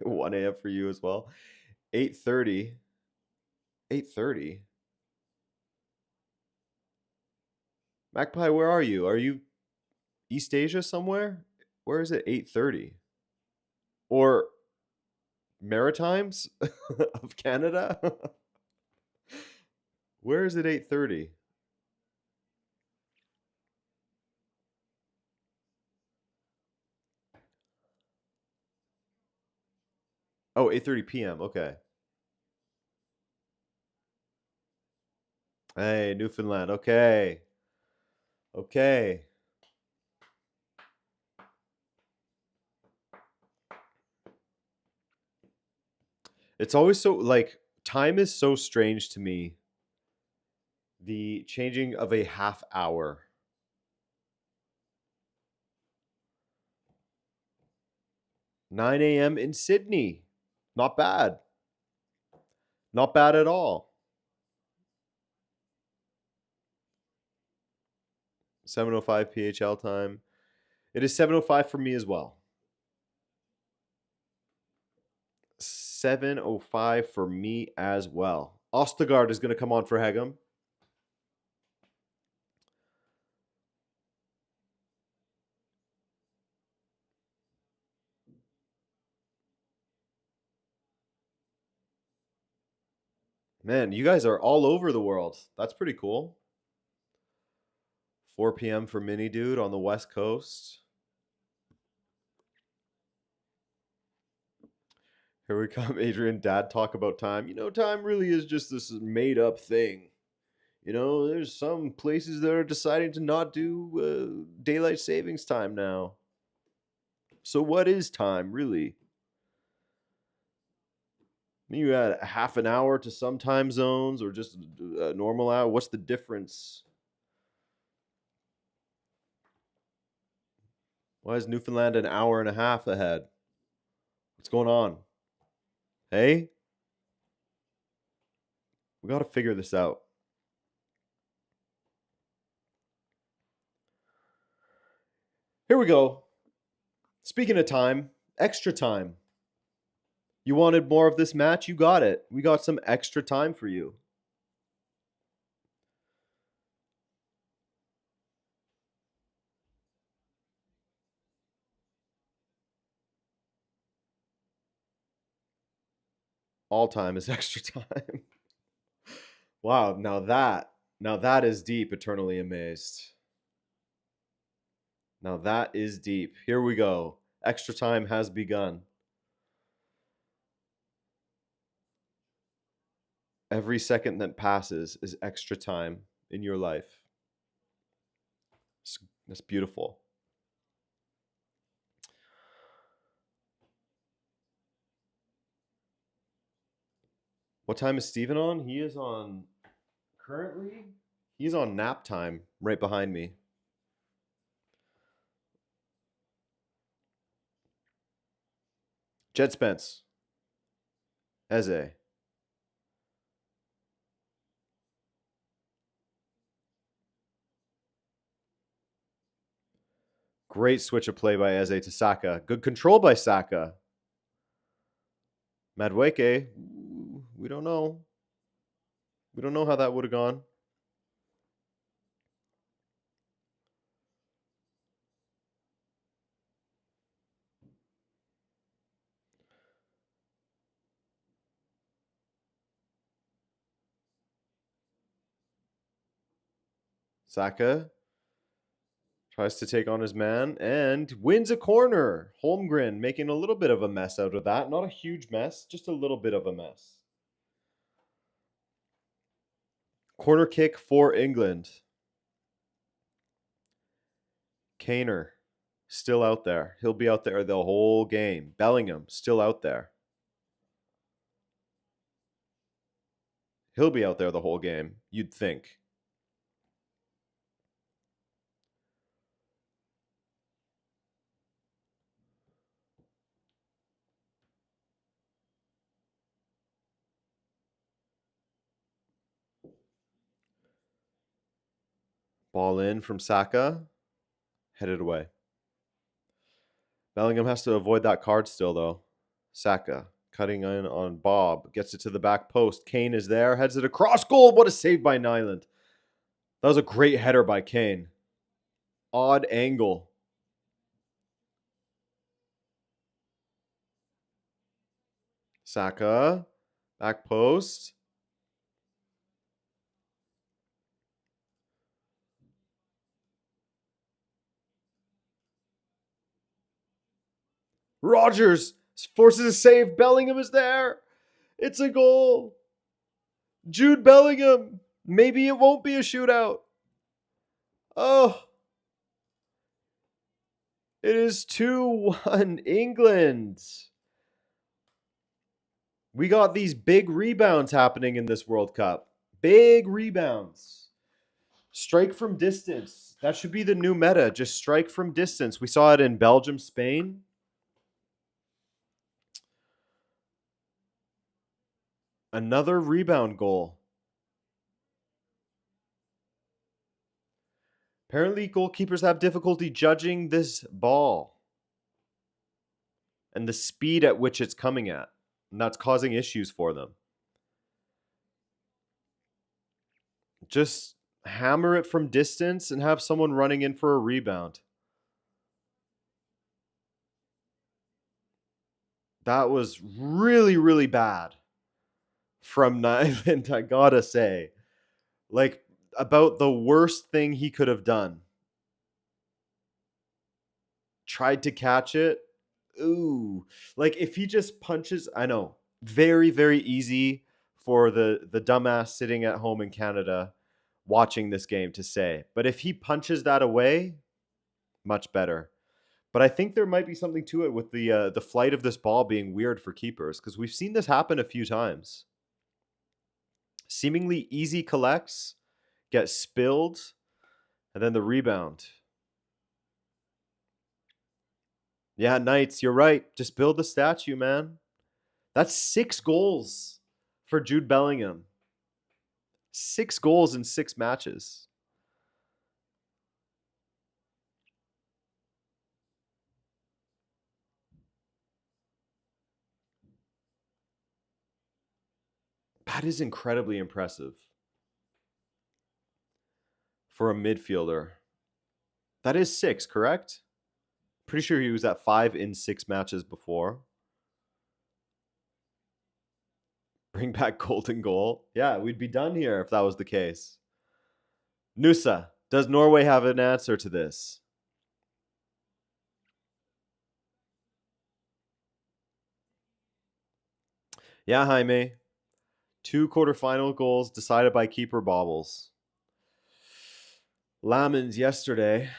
Speaker 1: 1 a.m. for you as well. 8:30. 8:30. Magpie, where are you? Are you East Asia somewhere? Where is it? 8:30. Or Maritimes of Canada? Where is it 8:30? Oh, 8:30 p.m. Okay. Hey, Newfoundland. Okay. Okay. It's always so like time is so strange to me. The changing of a half hour. 9 a.m. in Sydney. Not bad. Not bad at all. 7:05 PHL time. It is 7:05 for me as well. 7:05 for me as well. Ostegard is going to come on for Hegem. Man, you guys are all over the world. That's pretty cool. 4 p.m. for Mini Dude on the West Coast. Here we come, Adrian. Dad talk about time. Time really is just this made up thing. There's some places that are deciding to not do daylight savings time now. So what is time really? You add half an hour to some time zones or just a normal hour. What's the difference? Why is Newfoundland an hour and a half ahead? What's going on? Hey? We got to figure this out. Here we go. Speaking of time, extra time. You wanted more of this match? You got it. We got some extra time for you. All time is extra time. Wow, now that is deep, eternally amazed. Now that is deep. Here we go. Extra time has begun. Every second that passes is extra time in your life. That's beautiful. What time is Steven on? Currently, he's on nap time right behind me. Jed Spence. Eze. Great switch of play by Eze to Saka. Good control by Saka. Madweke. We don't know. We don't know how that would have gone. Saka tries to take on his man and wins a corner. Holmgren making a little bit of a mess out of that. Not a huge mess, just a little bit of a mess. Corner kick for England. Kaner still out there. He'll be out there the whole game. Bellingham still out there. He'll be out there the whole game, you'd think. Ball in from Saka. Headed away. Bellingham has to avoid that card still, though. Saka cutting in on Bob. Gets it to the back post. Kane is there. Heads it across goal. What a save by Nyland. That was a great header by Kane. Odd angle. Saka. Back post. Rogers forces a save. Bellingham is there. It's a goal. Jude Bellingham. Maybe it won't be a shootout. Oh, it is 2-1 England. We got these big rebounds happening in this World Cup. Big rebounds. Strike from distance. That should be the new meta. Just strike from distance. We saw it in Belgium, Spain. Another rebound goal. Apparently, goalkeepers have difficulty judging this ball and the speed at which it's coming at. And that's causing issues for them. Just hammer it from distance and have someone running in for a rebound. That was really, really bad from Nyland, I gotta say. Like, about the worst thing he could have done. Tried to catch it. Ooh. Like, if he just punches, I know, very, very easy for the dumbass sitting at home in Canada watching this game to say. But if he punches that away, much better. But I think there might be something to it with the flight of this ball being weird for keepers, because we've seen this happen a few times. Seemingly easy collects, get spilled, and then the rebound. Yeah, Knights, you're right. Just build the statue, man. That's 6 goals for Jude Bellingham. 6 goals in 6 matches. That is incredibly impressive for a midfielder. That is 6, correct? Pretty sure he was at 5 in 6 matches before. Bring back golden goal. Yeah, we'd be done here if that was the case. Nusa, does Norway have an answer to this? Yeah, Jaime. 2 quarterfinal goals decided by keeper bobbles. Lamens yesterday.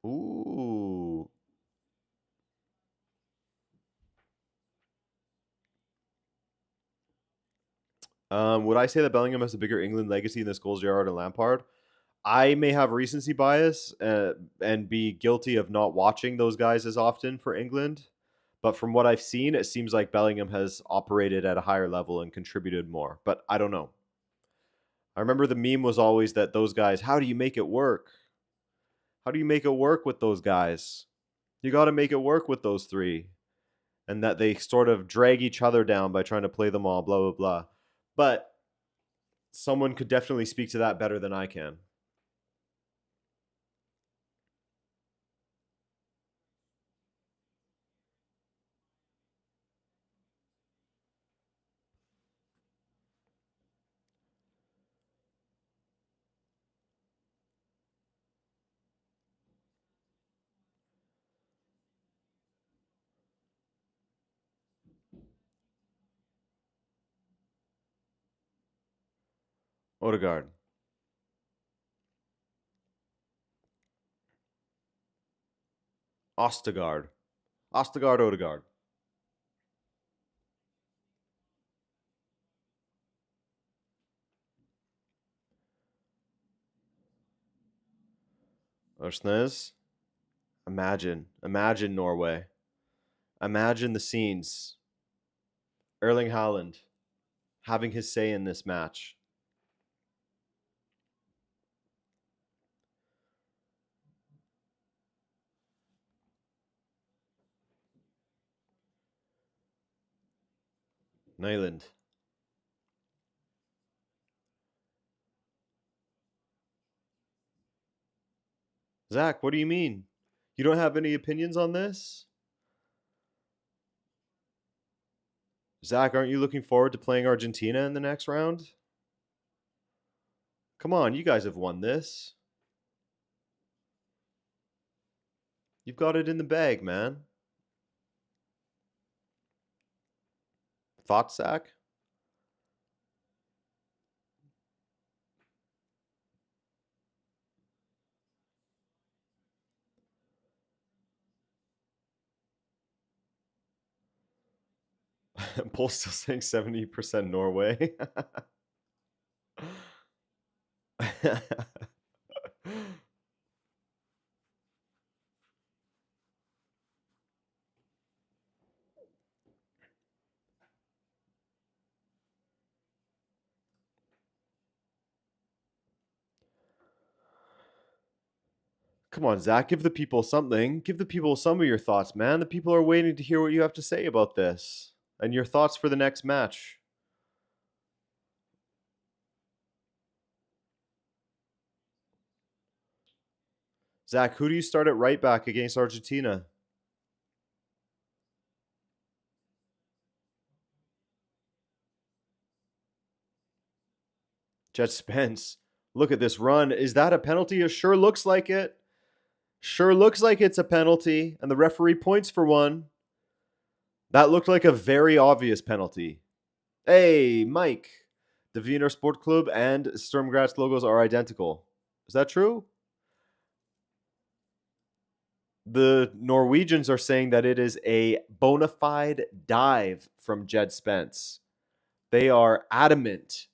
Speaker 1: Ooh. Would I say that Bellingham has a bigger England legacy than Scholes, Gerrard, and Lampard? I may have recency bias and be guilty of not watching those guys as often for England. But from what I've seen, it seems like Bellingham has operated at a higher level and contributed more. But I don't know. I remember the meme was always that those guys, how do you make it work? How do you make it work with those guys? You got to make it work with those 3. And that they sort of drag each other down by trying to play them all, blah, blah, blah. But someone could definitely speak to that better than I can. Odegaard. Ostegard. Ostegard, Odegaard. Orsnes. Imagine Norway. Imagine the scenes. Erling Haaland having his say in this match. Nyland. Zach, what do you mean? You don't have any opinions on this? Zach, aren't you looking forward to playing Argentina in the next round? Come on, you guys have won this. You've got it in the bag, man. Thoughts, Zach? Paul's still saying 70% Norway. Come on, Zach, give the people something. Give the people some of your thoughts, man. The people are waiting to hear what you have to say about this and your thoughts for the next match. Zach, who do you start at right back against Argentina? Jet Spence. Look at this run. Is that a penalty? It sure looks like it. Sure looks like it's a penalty, and the referee points for one. That looked like a very obvious penalty. Hey, Mike. The Wiener Sport Club and Sturm Graz logos are identical. Is that true? The Norwegians are saying that it is a bona fide dive from Jed Spence. They are adamant.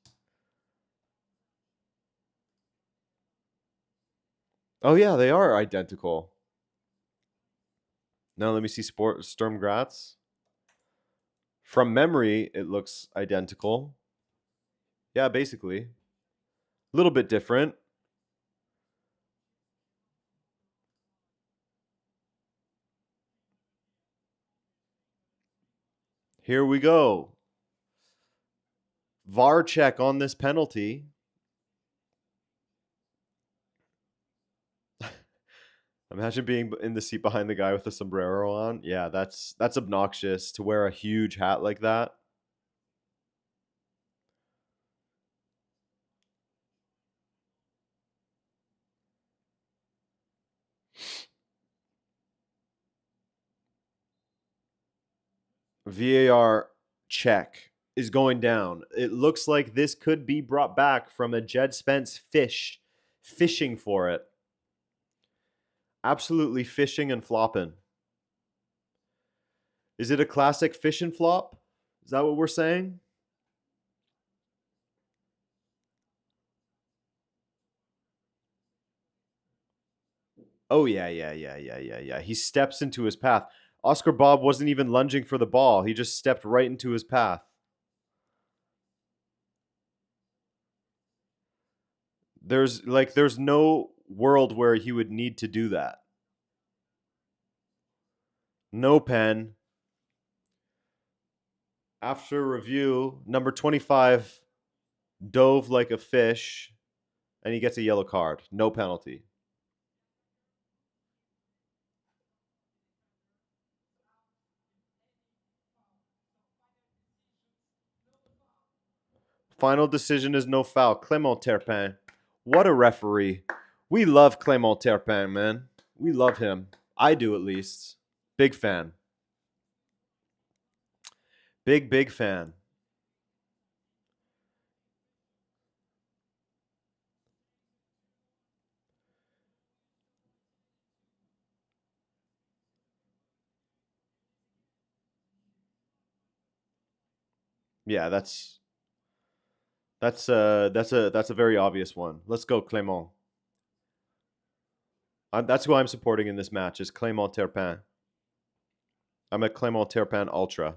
Speaker 1: Oh yeah, they are identical. Now let me see Sturm Graz. From memory, it looks identical. Yeah, basically. A little bit different. Here we go. VAR check on this penalty. Imagine being in the seat behind the guy with the sombrero on. Yeah, that's obnoxious to wear a huge hat like that. VAR check is going down. It looks like this could be brought back from a Jed Spence fishing for it. Absolutely fishing and flopping. Is it a classic fish and flop? Is that what we're saying? Oh yeah. He steps into his path. Oscar Bob wasn't even lunging for the ball. He just stepped right into his path. There's no world where he would need to do that. No pen. After review, number 25 dove like a fish and he gets a yellow card. No penalty. Final decision is no foul. Clément Terpin. What a referee. We love Clément Terpin, man. We love him. I do, at least. Big fan. Big fan. Yeah, that's a very obvious one. Let's go, Clément. That's who I'm supporting in this match is Clément Terpin. I'm a Clément Terpin ultra.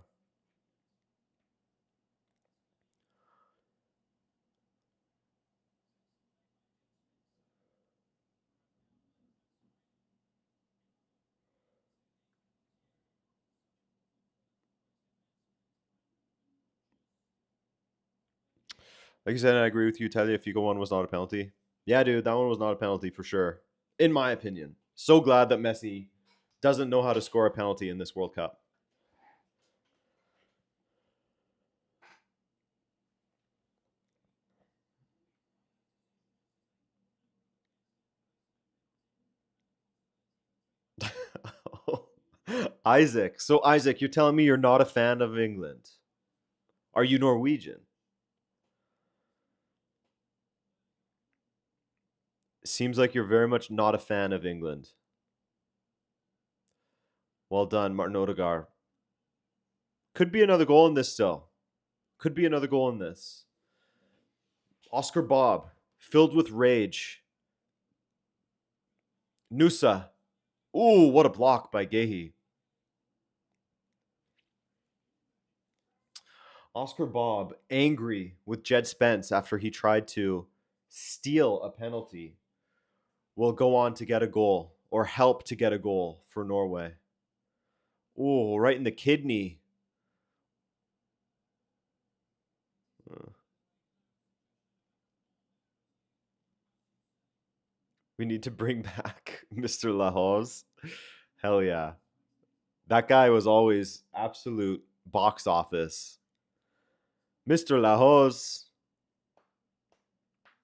Speaker 1: Like you said, I agree with you, Talia. Figo one was not a penalty. Yeah, dude, that one was not a penalty for sure. In my opinion. So glad that Messi doesn't know how to score a penalty in this World Cup. Isaac. So, Isaac, you're telling me you're not a fan of England? Are you Norwegian? Seems like you're very much not a fan of England. Well done, Martin Odegaard. Could be another goal in this still. Could be another goal in this. Oscar Bob, filled with rage. Nusa. Ooh, what a block by Gehi. Oscar Bob, angry with Jed Spence after he tried to steal a penalty, will go on to get a goal or help to get a goal for Norway. Ooh, right in the kidney. We need to bring back Mr. Lahoz. Hell yeah. That guy was always absolute box office. Mr. Lahoz.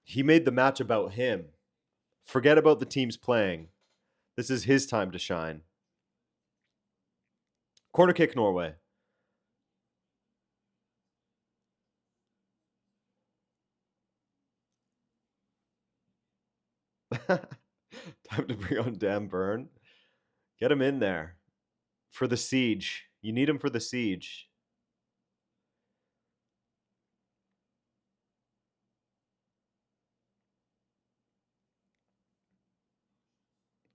Speaker 1: He made the match about him. Forget about the teams playing. This is his time to shine. Corner kick, Norway. Time to bring on Dan Burn. Get him in there for the siege. You need him for the siege.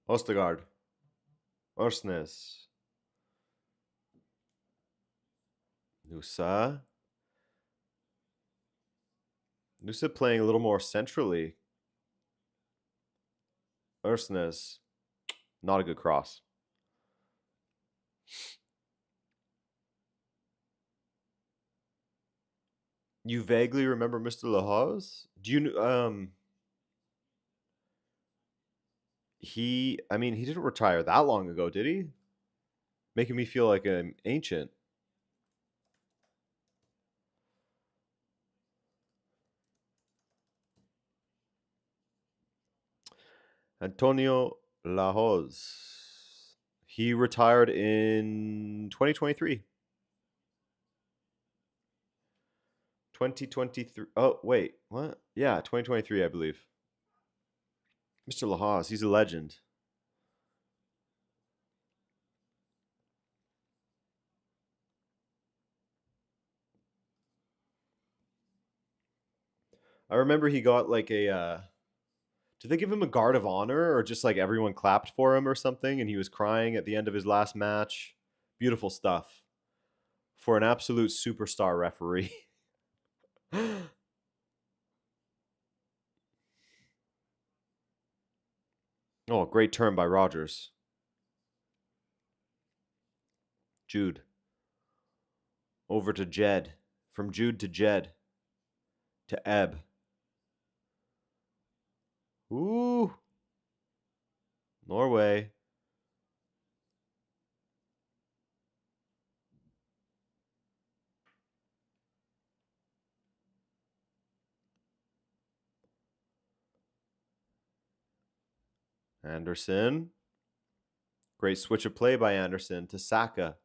Speaker 1: Ostergaard. Orsnes. Nusa. Nusa playing a little more centrally. Orsnes. Not a good cross. You vaguely remember Mr. Lahoz? Do you he didn't retire that long ago, did he? Making me feel like an ancient. Antonio Lahoz. He retired in 2023. 2023. Oh, wait. What? Yeah, 2023, I believe. Mr. Lahoz, he's a legend. I remember he got like a did they give him a guard of honor or just like everyone clapped for him or something and he was crying at the end of his last match? Beautiful stuff for an absolute superstar referee. Oh, great turn by Rogers. Jude. Over to Jed. From Jude to Jed. To Ebb. Ooh. Norway. Anderson. Great switch of play by Anderson to Saka.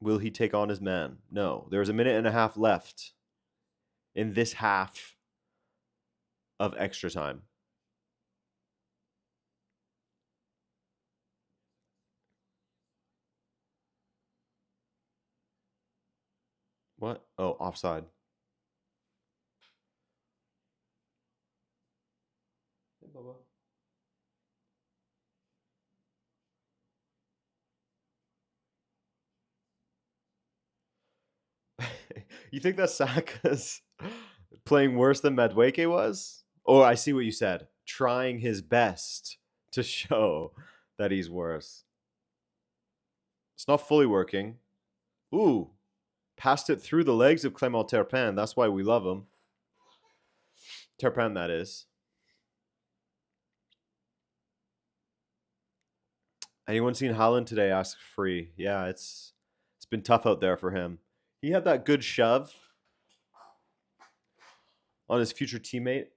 Speaker 1: Will he take on his man? No. There's a minute and a half left in this half of extra time. What? Oh, offside. Hey, Bubba. You think that Saka's playing worse than Madueke was? Oh, I see what you said. Trying his best to show that he's worse. It's not fully working. Ooh, passed it through the legs of Clément Turpin. That's why we love him. Turpin, that is. Anyone seen Haaland today? Ask free. Yeah, it's been tough out there for him. He had that good shove on his future teammate,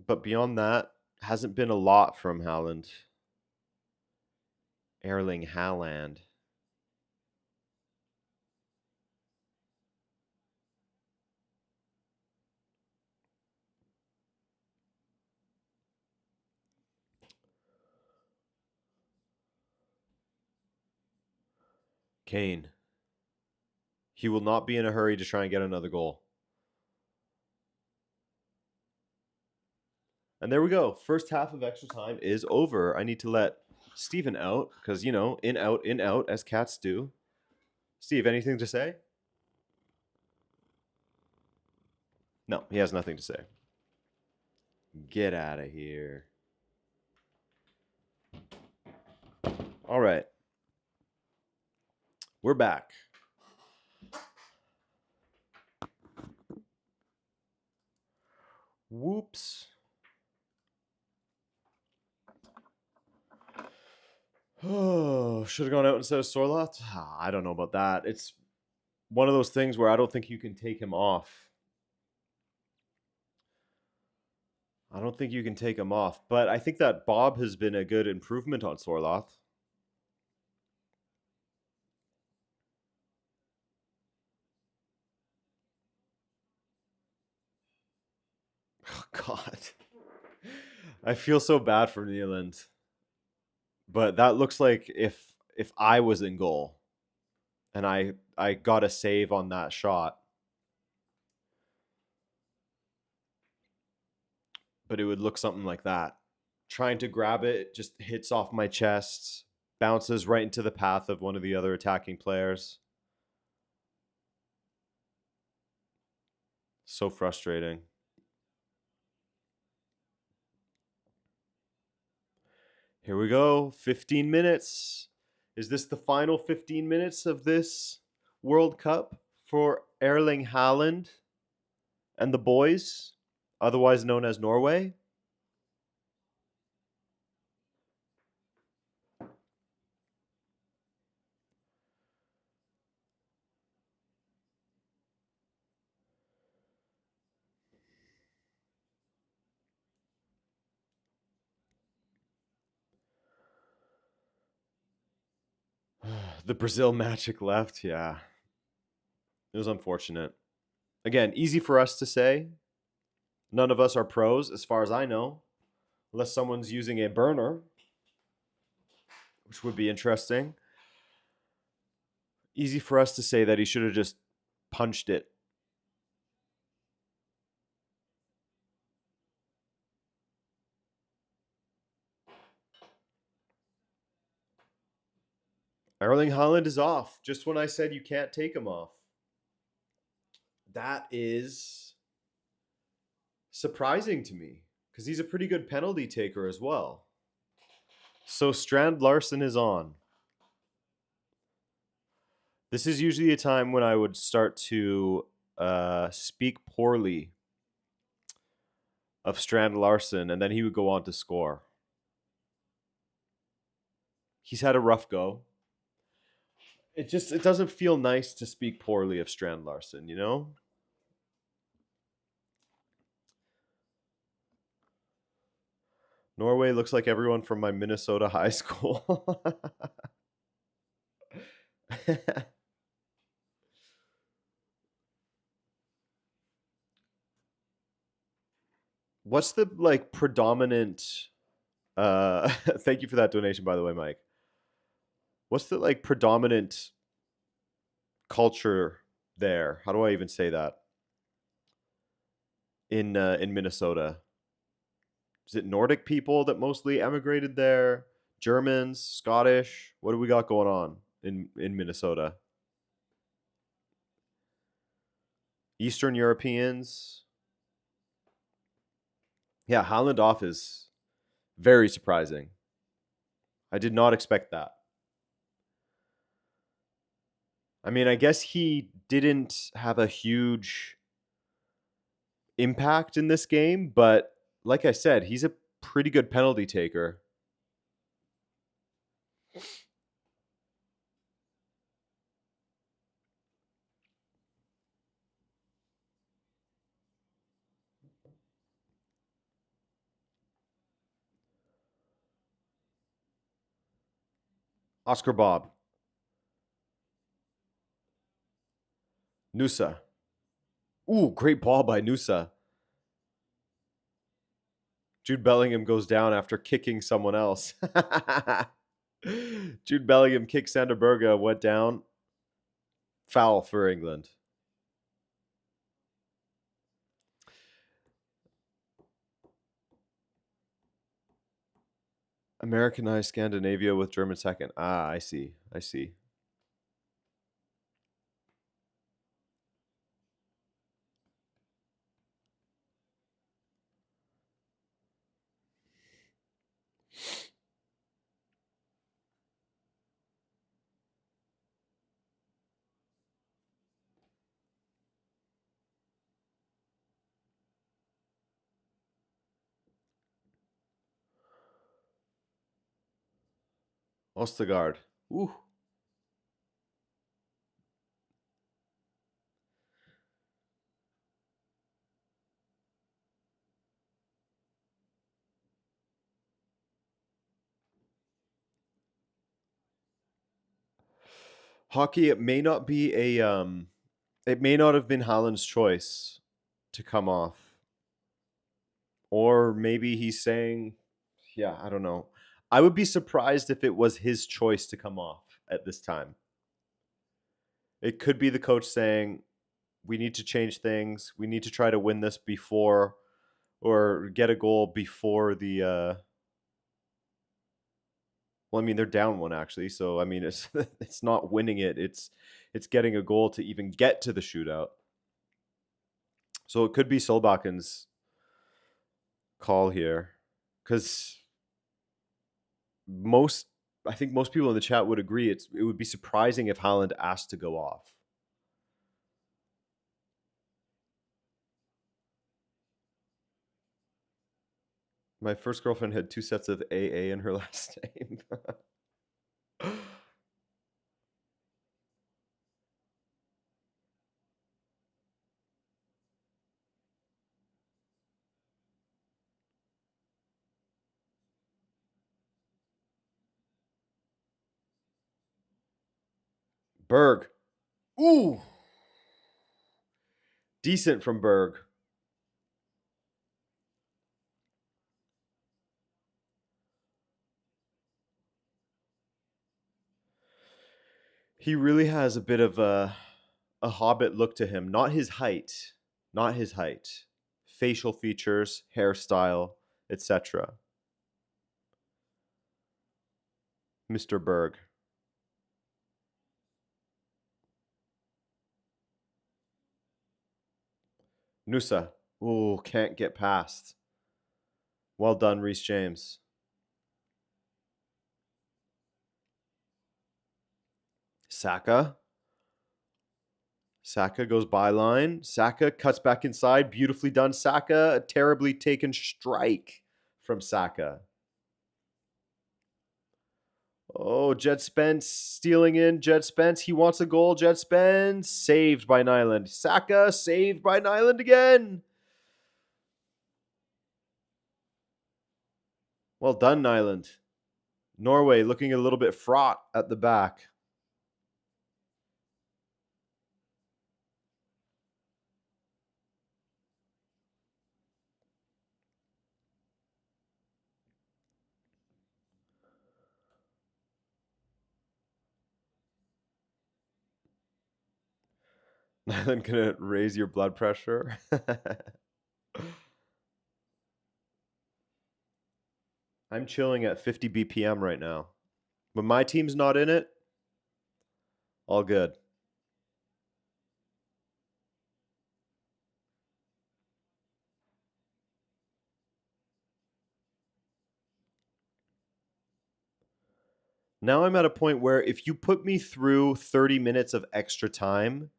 Speaker 1: but beyond that, hasn't been a lot from Haaland. Erling Haaland. Kane. He will not be in a hurry to try and get another goal. And there we go. First half of extra time is over. I need to let Steven out because, in, out, as cats do. Steve, anything to say? No, he has nothing to say. Get out of here. All right. We're back. Whoops. Oh, should have gone out instead of Sorloth? I don't know about that. It's one of those things where I don't think you can take him off. I don't think you can take him off. But I think that Bob has been a good improvement on Sorloth. Oh, God. I feel so bad for Nealand. But that looks like if I was in goal and I got a save on that shot. But it would look something like that. Trying to grab it, just hits off my chest, bounces right into the path of one of the other attacking players. So frustrating. Here we go. 15 minutes. Is this the final 15 minutes of this World Cup for Erling Haaland and the boys, otherwise known as Norway? The Brazil magic left, yeah. It was unfortunate. Again, easy for us to say. None of us are pros, as far as I know, unless someone's using a burner, which would be interesting. Easy for us to say that he should have just punched it. Erling Haaland is off, just when I said you can't take him off. That is surprising to me, because he's a pretty good penalty taker as well. So Strand Larson is on. This is usually a time when I would start to speak poorly of Strand Larson, and then he would go on to score. He's had a rough go. It doesn't feel nice to speak poorly of Strand Larson, you know? Norway looks like everyone from my Minnesota high school. What's the predominant thank you for that donation, by the way, Mike. What's the predominant culture there? How do I even say that? In Minnesota. Is it Nordic people that mostly emigrated there? Germans, Scottish? What do we got going on in Minnesota? Eastern Europeans? Yeah, Haaland off is very surprising. I did not expect that. I mean, I guess he didn't have a huge impact in this game, but like I said, he's a pretty good penalty taker. Oscar Bob. Nusa. Ooh, great ball by Nusa. Jude Bellingham goes down after kicking someone else. Jude Bellingham kicked Sanderberga, went down. Foul for England. Americanized Scandinavia with German second. Ah, I see. I see. Ostergaard. Ooh. Hockey, it may not be it may not have been Haaland's choice to come off. Or maybe he's saying, yeah, I don't know. I would be surprised if it was his choice to come off at this time. It could be the coach saying, we need to change things. We need to try to win this before or get a goal before the well, I mean, they're down one actually, so I mean, it's it's not winning it. It's getting a goal to even get to the shootout. So it could be Solbaken's call here, because most I think most people in the chat would agree it would be surprising if Haaland asked to go off. My first girlfriend had 2 sets of AA in her last name. Berg. Ooh. Decent from Berg. He really has a bit of a hobbit look to him. Not his height. Not his height. Facial features, hairstyle, etc. Mr. Berg. Nusa. Ooh, can't get past. Well done, Reece James. Saka. Saka goes byline. Saka cuts back inside. Beautifully done, Saka. A terribly taken strike from Saka. Oh, Jed Spence stealing in. Jed Spence, he wants a goal. Jed Spence saved by Nyland. Saka saved by Nyland again. Well done, Nyland. Norway looking a little bit fraught at the back. Nyland gonna raise your blood pressure. I'm chilling at 50 BPM right now. When my team's not in it, all good. Now I'm at a point where if you put me through 30 minutes of extra time,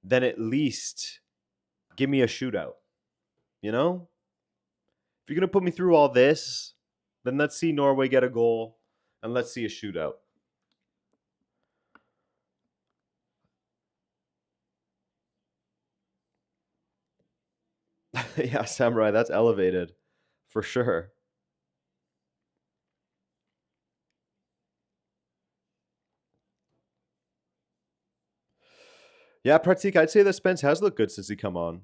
Speaker 1: then at least give me a shootout. You know? If you're going to put me through all this, then let's see Norway get a goal and let's see a shootout. Yeah, Samurai, that's elevated. For sure. Yeah, Pratik, I'd say that Spence has looked good since he came on,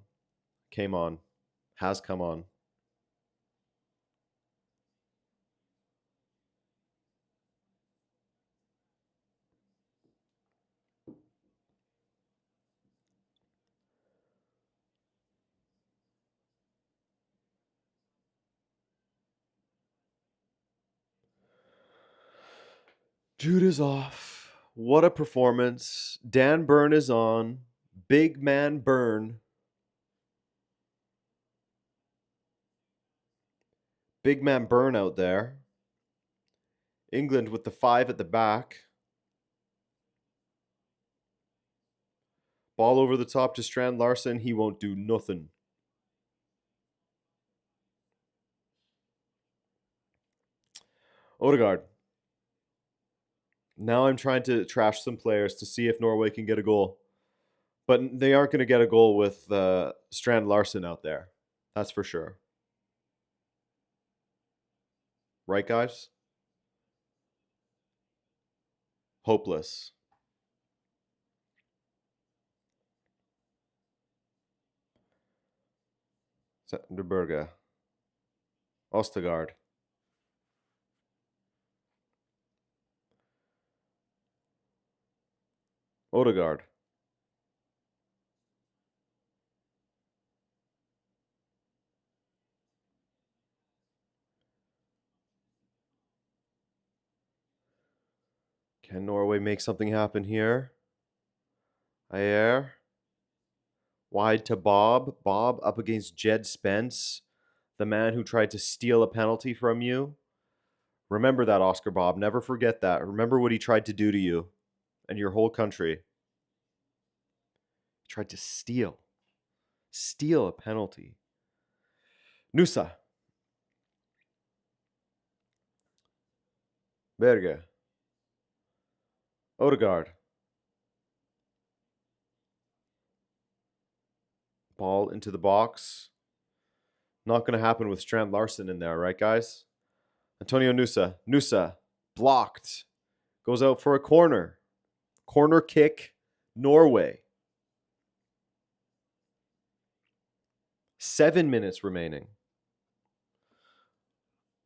Speaker 1: has come on. Jude is off. What a performance. Dan Burn is on. Big man Burn. Big man Burn out there. England with the 5 at the back. Ball over the top to Strand Larson. He won't do nothing. Odegaard. Now I'm trying to trash some players to see if Norway can get a goal. But they aren't going to get a goal with Strand Larson out there. That's for sure. Right, guys? Hopeless. Sanderberga. Ostegard. Odegaard. Can Norway make something happen here? Ayer. Wide to Bob. Bob up against Jed Spence, the man who tried to steal a penalty from you. Remember that, Oscar Bob. Never forget that. Remember what he tried to do to you and your whole country. He tried to steal a penalty. Nusa. Berge. Odegaard. Ball into the box. Not going to happen with Strand Larson in there, right, guys? Antonio Nusa. Nusa. Blocked. Goes out for a corner. Corner kick. Norway. 7 minutes remaining.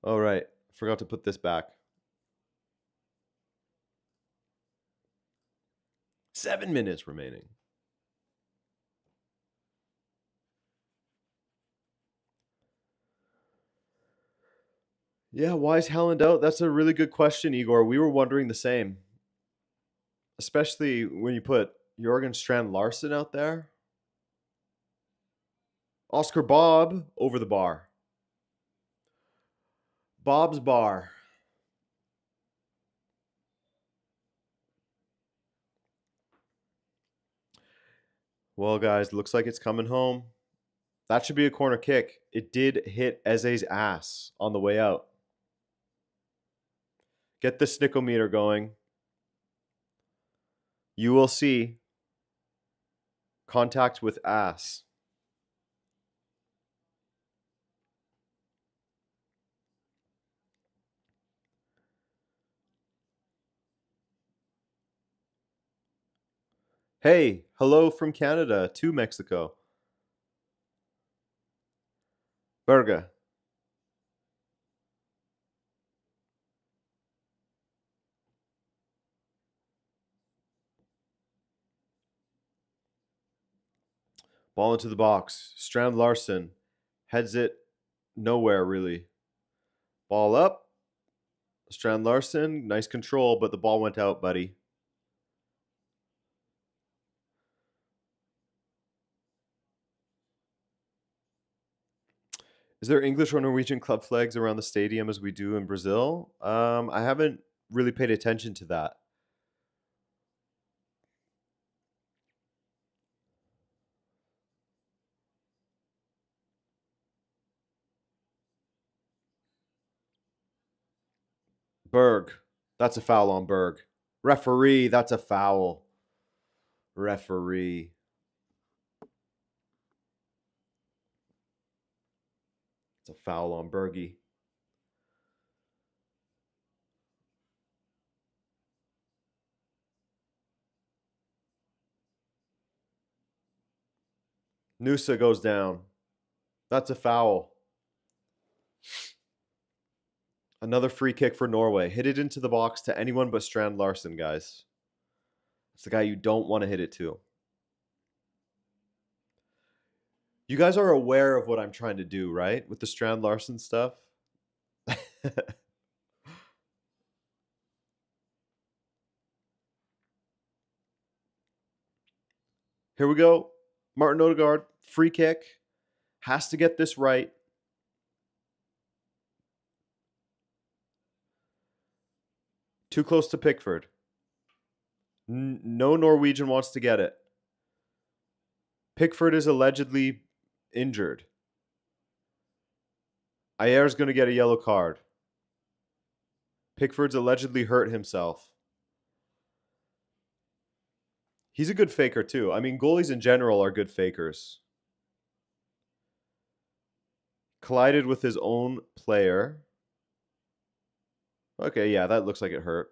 Speaker 1: All right. Forgot to put this back. 7 minutes remaining. Yeah, why is Haaland out? That's a really good question, Igor. We were wondering the same. Especially when you put Jorgen Strand Larson out there. Oscar Bob over the bar. Bob's bar. Well, guys, looks like it's coming home. That should be a corner kick. It did hit Eze's ass on the way out. Get the snickometer going. You will see contact with ass. Hey, hello from Canada to Mexico. Berga. Ball into the box. Strand Larson heads it nowhere, really. Ball up. Strand Larson, nice control, but the ball went out, buddy. Is there English or Norwegian club flags around the stadium as we do in Brazil? I haven't really paid attention to that. Berg. That's a foul on Berg. Referee, that's a foul. Referee. It's a foul on Bergie. Noosa goes down. That's a foul. Another free kick for Norway. Hit it into the box to anyone but Strand Larsen, guys. It's the guy you don't want to hit it to. You guys are aware of what I'm trying to do, right? With the Strand Larsen stuff. Here we go. Martin Odegaard, free kick. Has to get this right. Too close to Pickford. No Norwegian wants to get it. Pickford is allegedly injured. Ayer's going to get a yellow card. Pickford's allegedly hurt himself. He's a good faker too. I mean, goalies in general are good fakers. Collided with his own player. Okay, yeah, that looks like it hurt.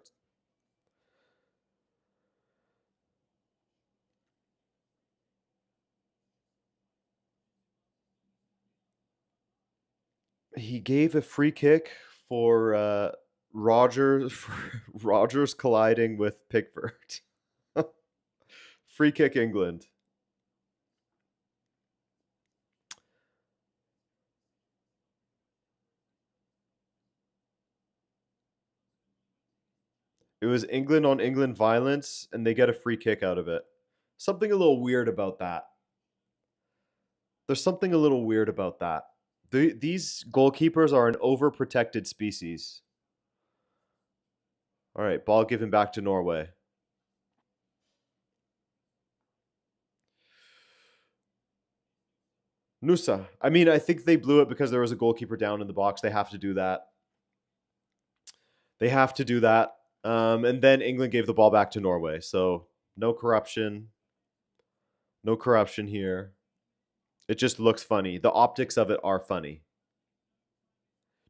Speaker 1: He gave a free kick for Rogers colliding with Pickford. Free kick England. It was England on England violence, and they get a free kick out of it. Something a little weird about that. There's something a little weird about that. These goalkeepers are an overprotected species. All right, ball given back to Norway. Nusa. I mean, I think they blew it because there was a goalkeeper down in the box. They have to do that. They have to do that. And then England gave the ball back to Norway. So no corruption. No corruption here. It just looks funny. The optics of it are funny.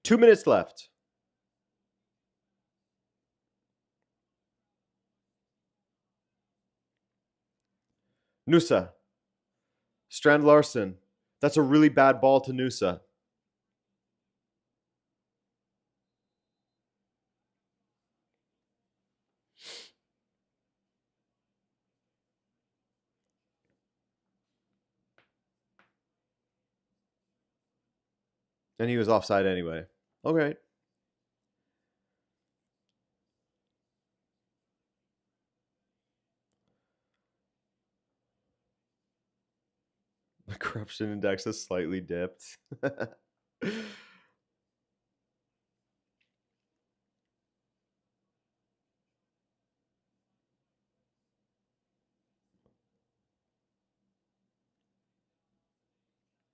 Speaker 1: 2 minutes left. Nusa. Strand Larsen. That's a really bad ball to Nusa. And he was offside anyway. Okay. The corruption index has slightly dipped.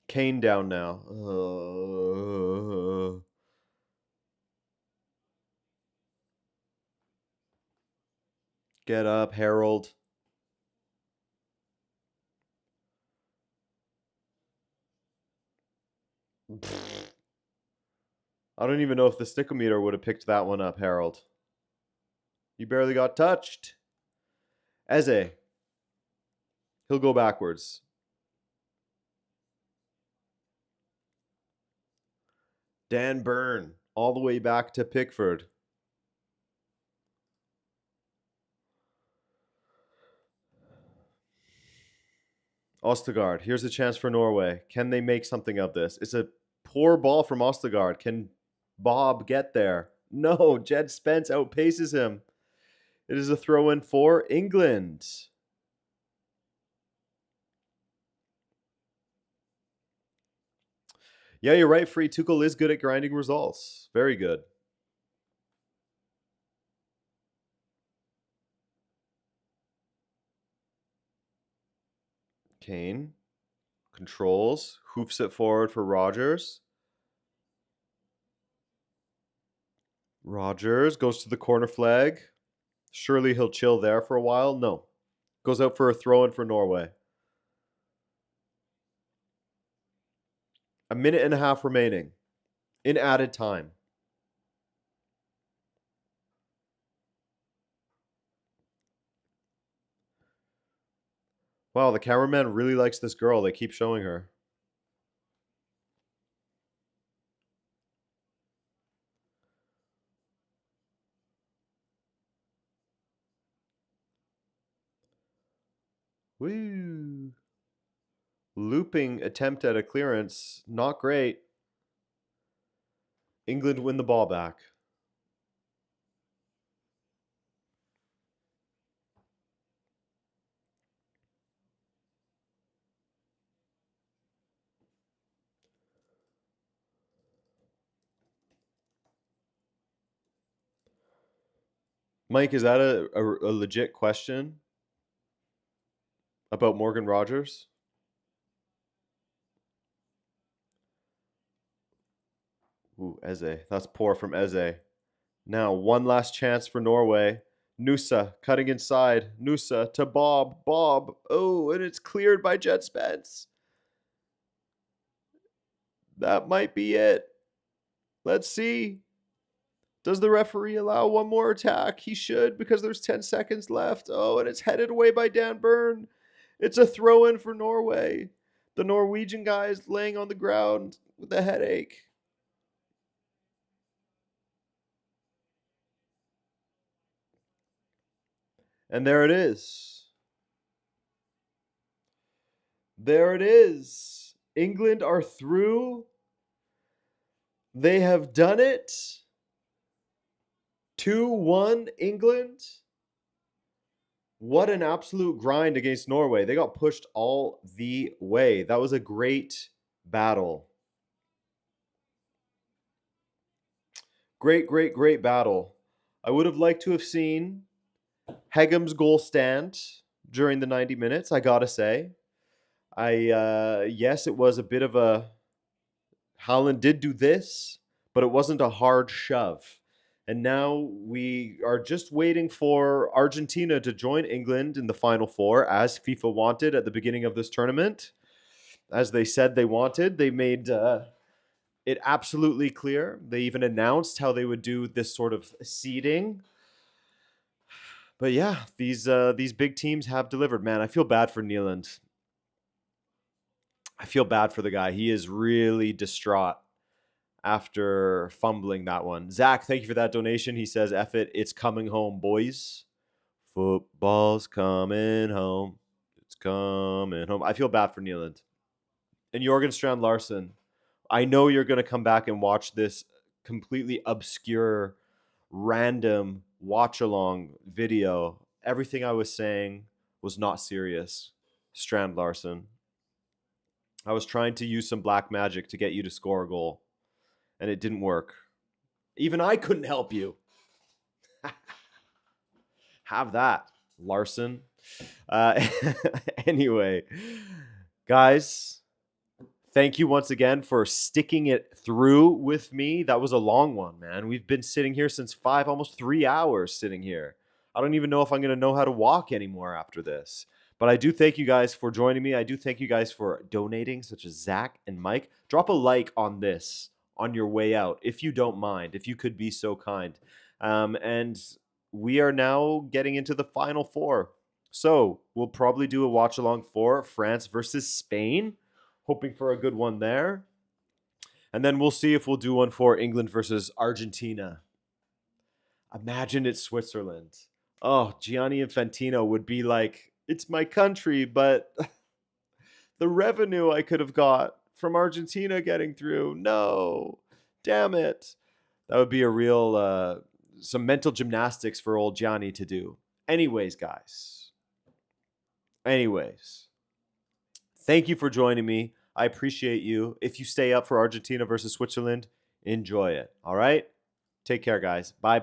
Speaker 1: Kane down now. Get up, Harold. I don't even know if the stickometer would have picked that one up, Harold. You barely got touched. Eze. He'll go backwards. Dan Burn. All the way back to Pickford. Ostergaard. Here's a chance for Norway. Can they make something of this? It's a poor ball from Ostergaard. Can Bob get there? No, Jed Spence outpaces him. It is a throw-in for England. Yeah, you're right, Free. Tuchel is good at grinding results. Very good. Kane controls, hoofs it forward for Rogers. Rogers goes to the corner flag. Surely he'll chill there for a while. No. Goes out for a throw-in for Norway. A minute and a half remaining. in added time. Wow, the cameraman really likes this girl. They keep showing her. Woo! Looping attempt at a clearance. Not great. England win the ball back. Mike, is that a legit question about Morgan Rogers? Ooh, Eze. That's poor from Eze. Now, one last chance for Norway. Nusa cutting inside. Nusa to Bob. Bob. Oh, and it's cleared by Jet Spence. That might be it. Let's see. Does the referee allow one more attack? He should, because there's 10 seconds left. Oh, and it's headed away by Dan Byrne. It's a throw in for Norway. The Norwegian guy is laying on the ground with a headache. And there it is. There it is. England are through. They have done it. 2-1 England. What an absolute grind against Norway. They got pushed all the way. That was a great battle. Great battle. I would have liked to have seen Hegham's goal stand during the 90 minutes, I gotta say. Yes, it was a bit of a... Haaland did do this, but it wasn't a hard shove. And now we are just waiting for Argentina to join England in the Final Four, as FIFA wanted at the beginning of this tournament. As they said they wanted, they made it absolutely clear. They even announced how they would do this sort of seeding. But yeah, these big teams have delivered, man. I feel bad for Nyland. I feel bad for the guy. He is really distraught after fumbling that one. Zach, thank you for that donation. He says, F it, it's coming home, boys. Football's coming home. It's coming home. I feel bad for Nyland. And Jorgen Strand Larson, I know you're going to come back and watch this completely obscure, random watch-along video. Everything I was saying was not serious, Strand Larson. I was trying to use some black magic to get you to score a goal, and it didn't work. Even I couldn't help you. Have that, Larson. Anyway, guys, thank you once again for sticking it through with me. That was a long one, man. We've been sitting here since 5, almost 3 hours sitting here. I don't even know if I'm going to know how to walk anymore after this. But I do thank you guys for joining me. I do thank you guys for donating, such as Zach and Mike. Drop a like on this on your way out, if you don't mind, if you could be so kind. And we are now getting into the Final Four. So we'll probably do a watch along for France versus Spain, hoping for a good one there. And then we'll see if we'll do one for England versus Argentina. Imagine it's Switzerland. Oh, Gianni Infantino would be like, it's my country, but the revenue I could have got from Argentina getting through, no, damn it. That would be a real, some mental gymnastics for old Gianni to do. Anyways, guys. Thank you for joining me. I appreciate you. If you stay up for Argentina versus Switzerland, enjoy it. All right? Take care, guys. Bye.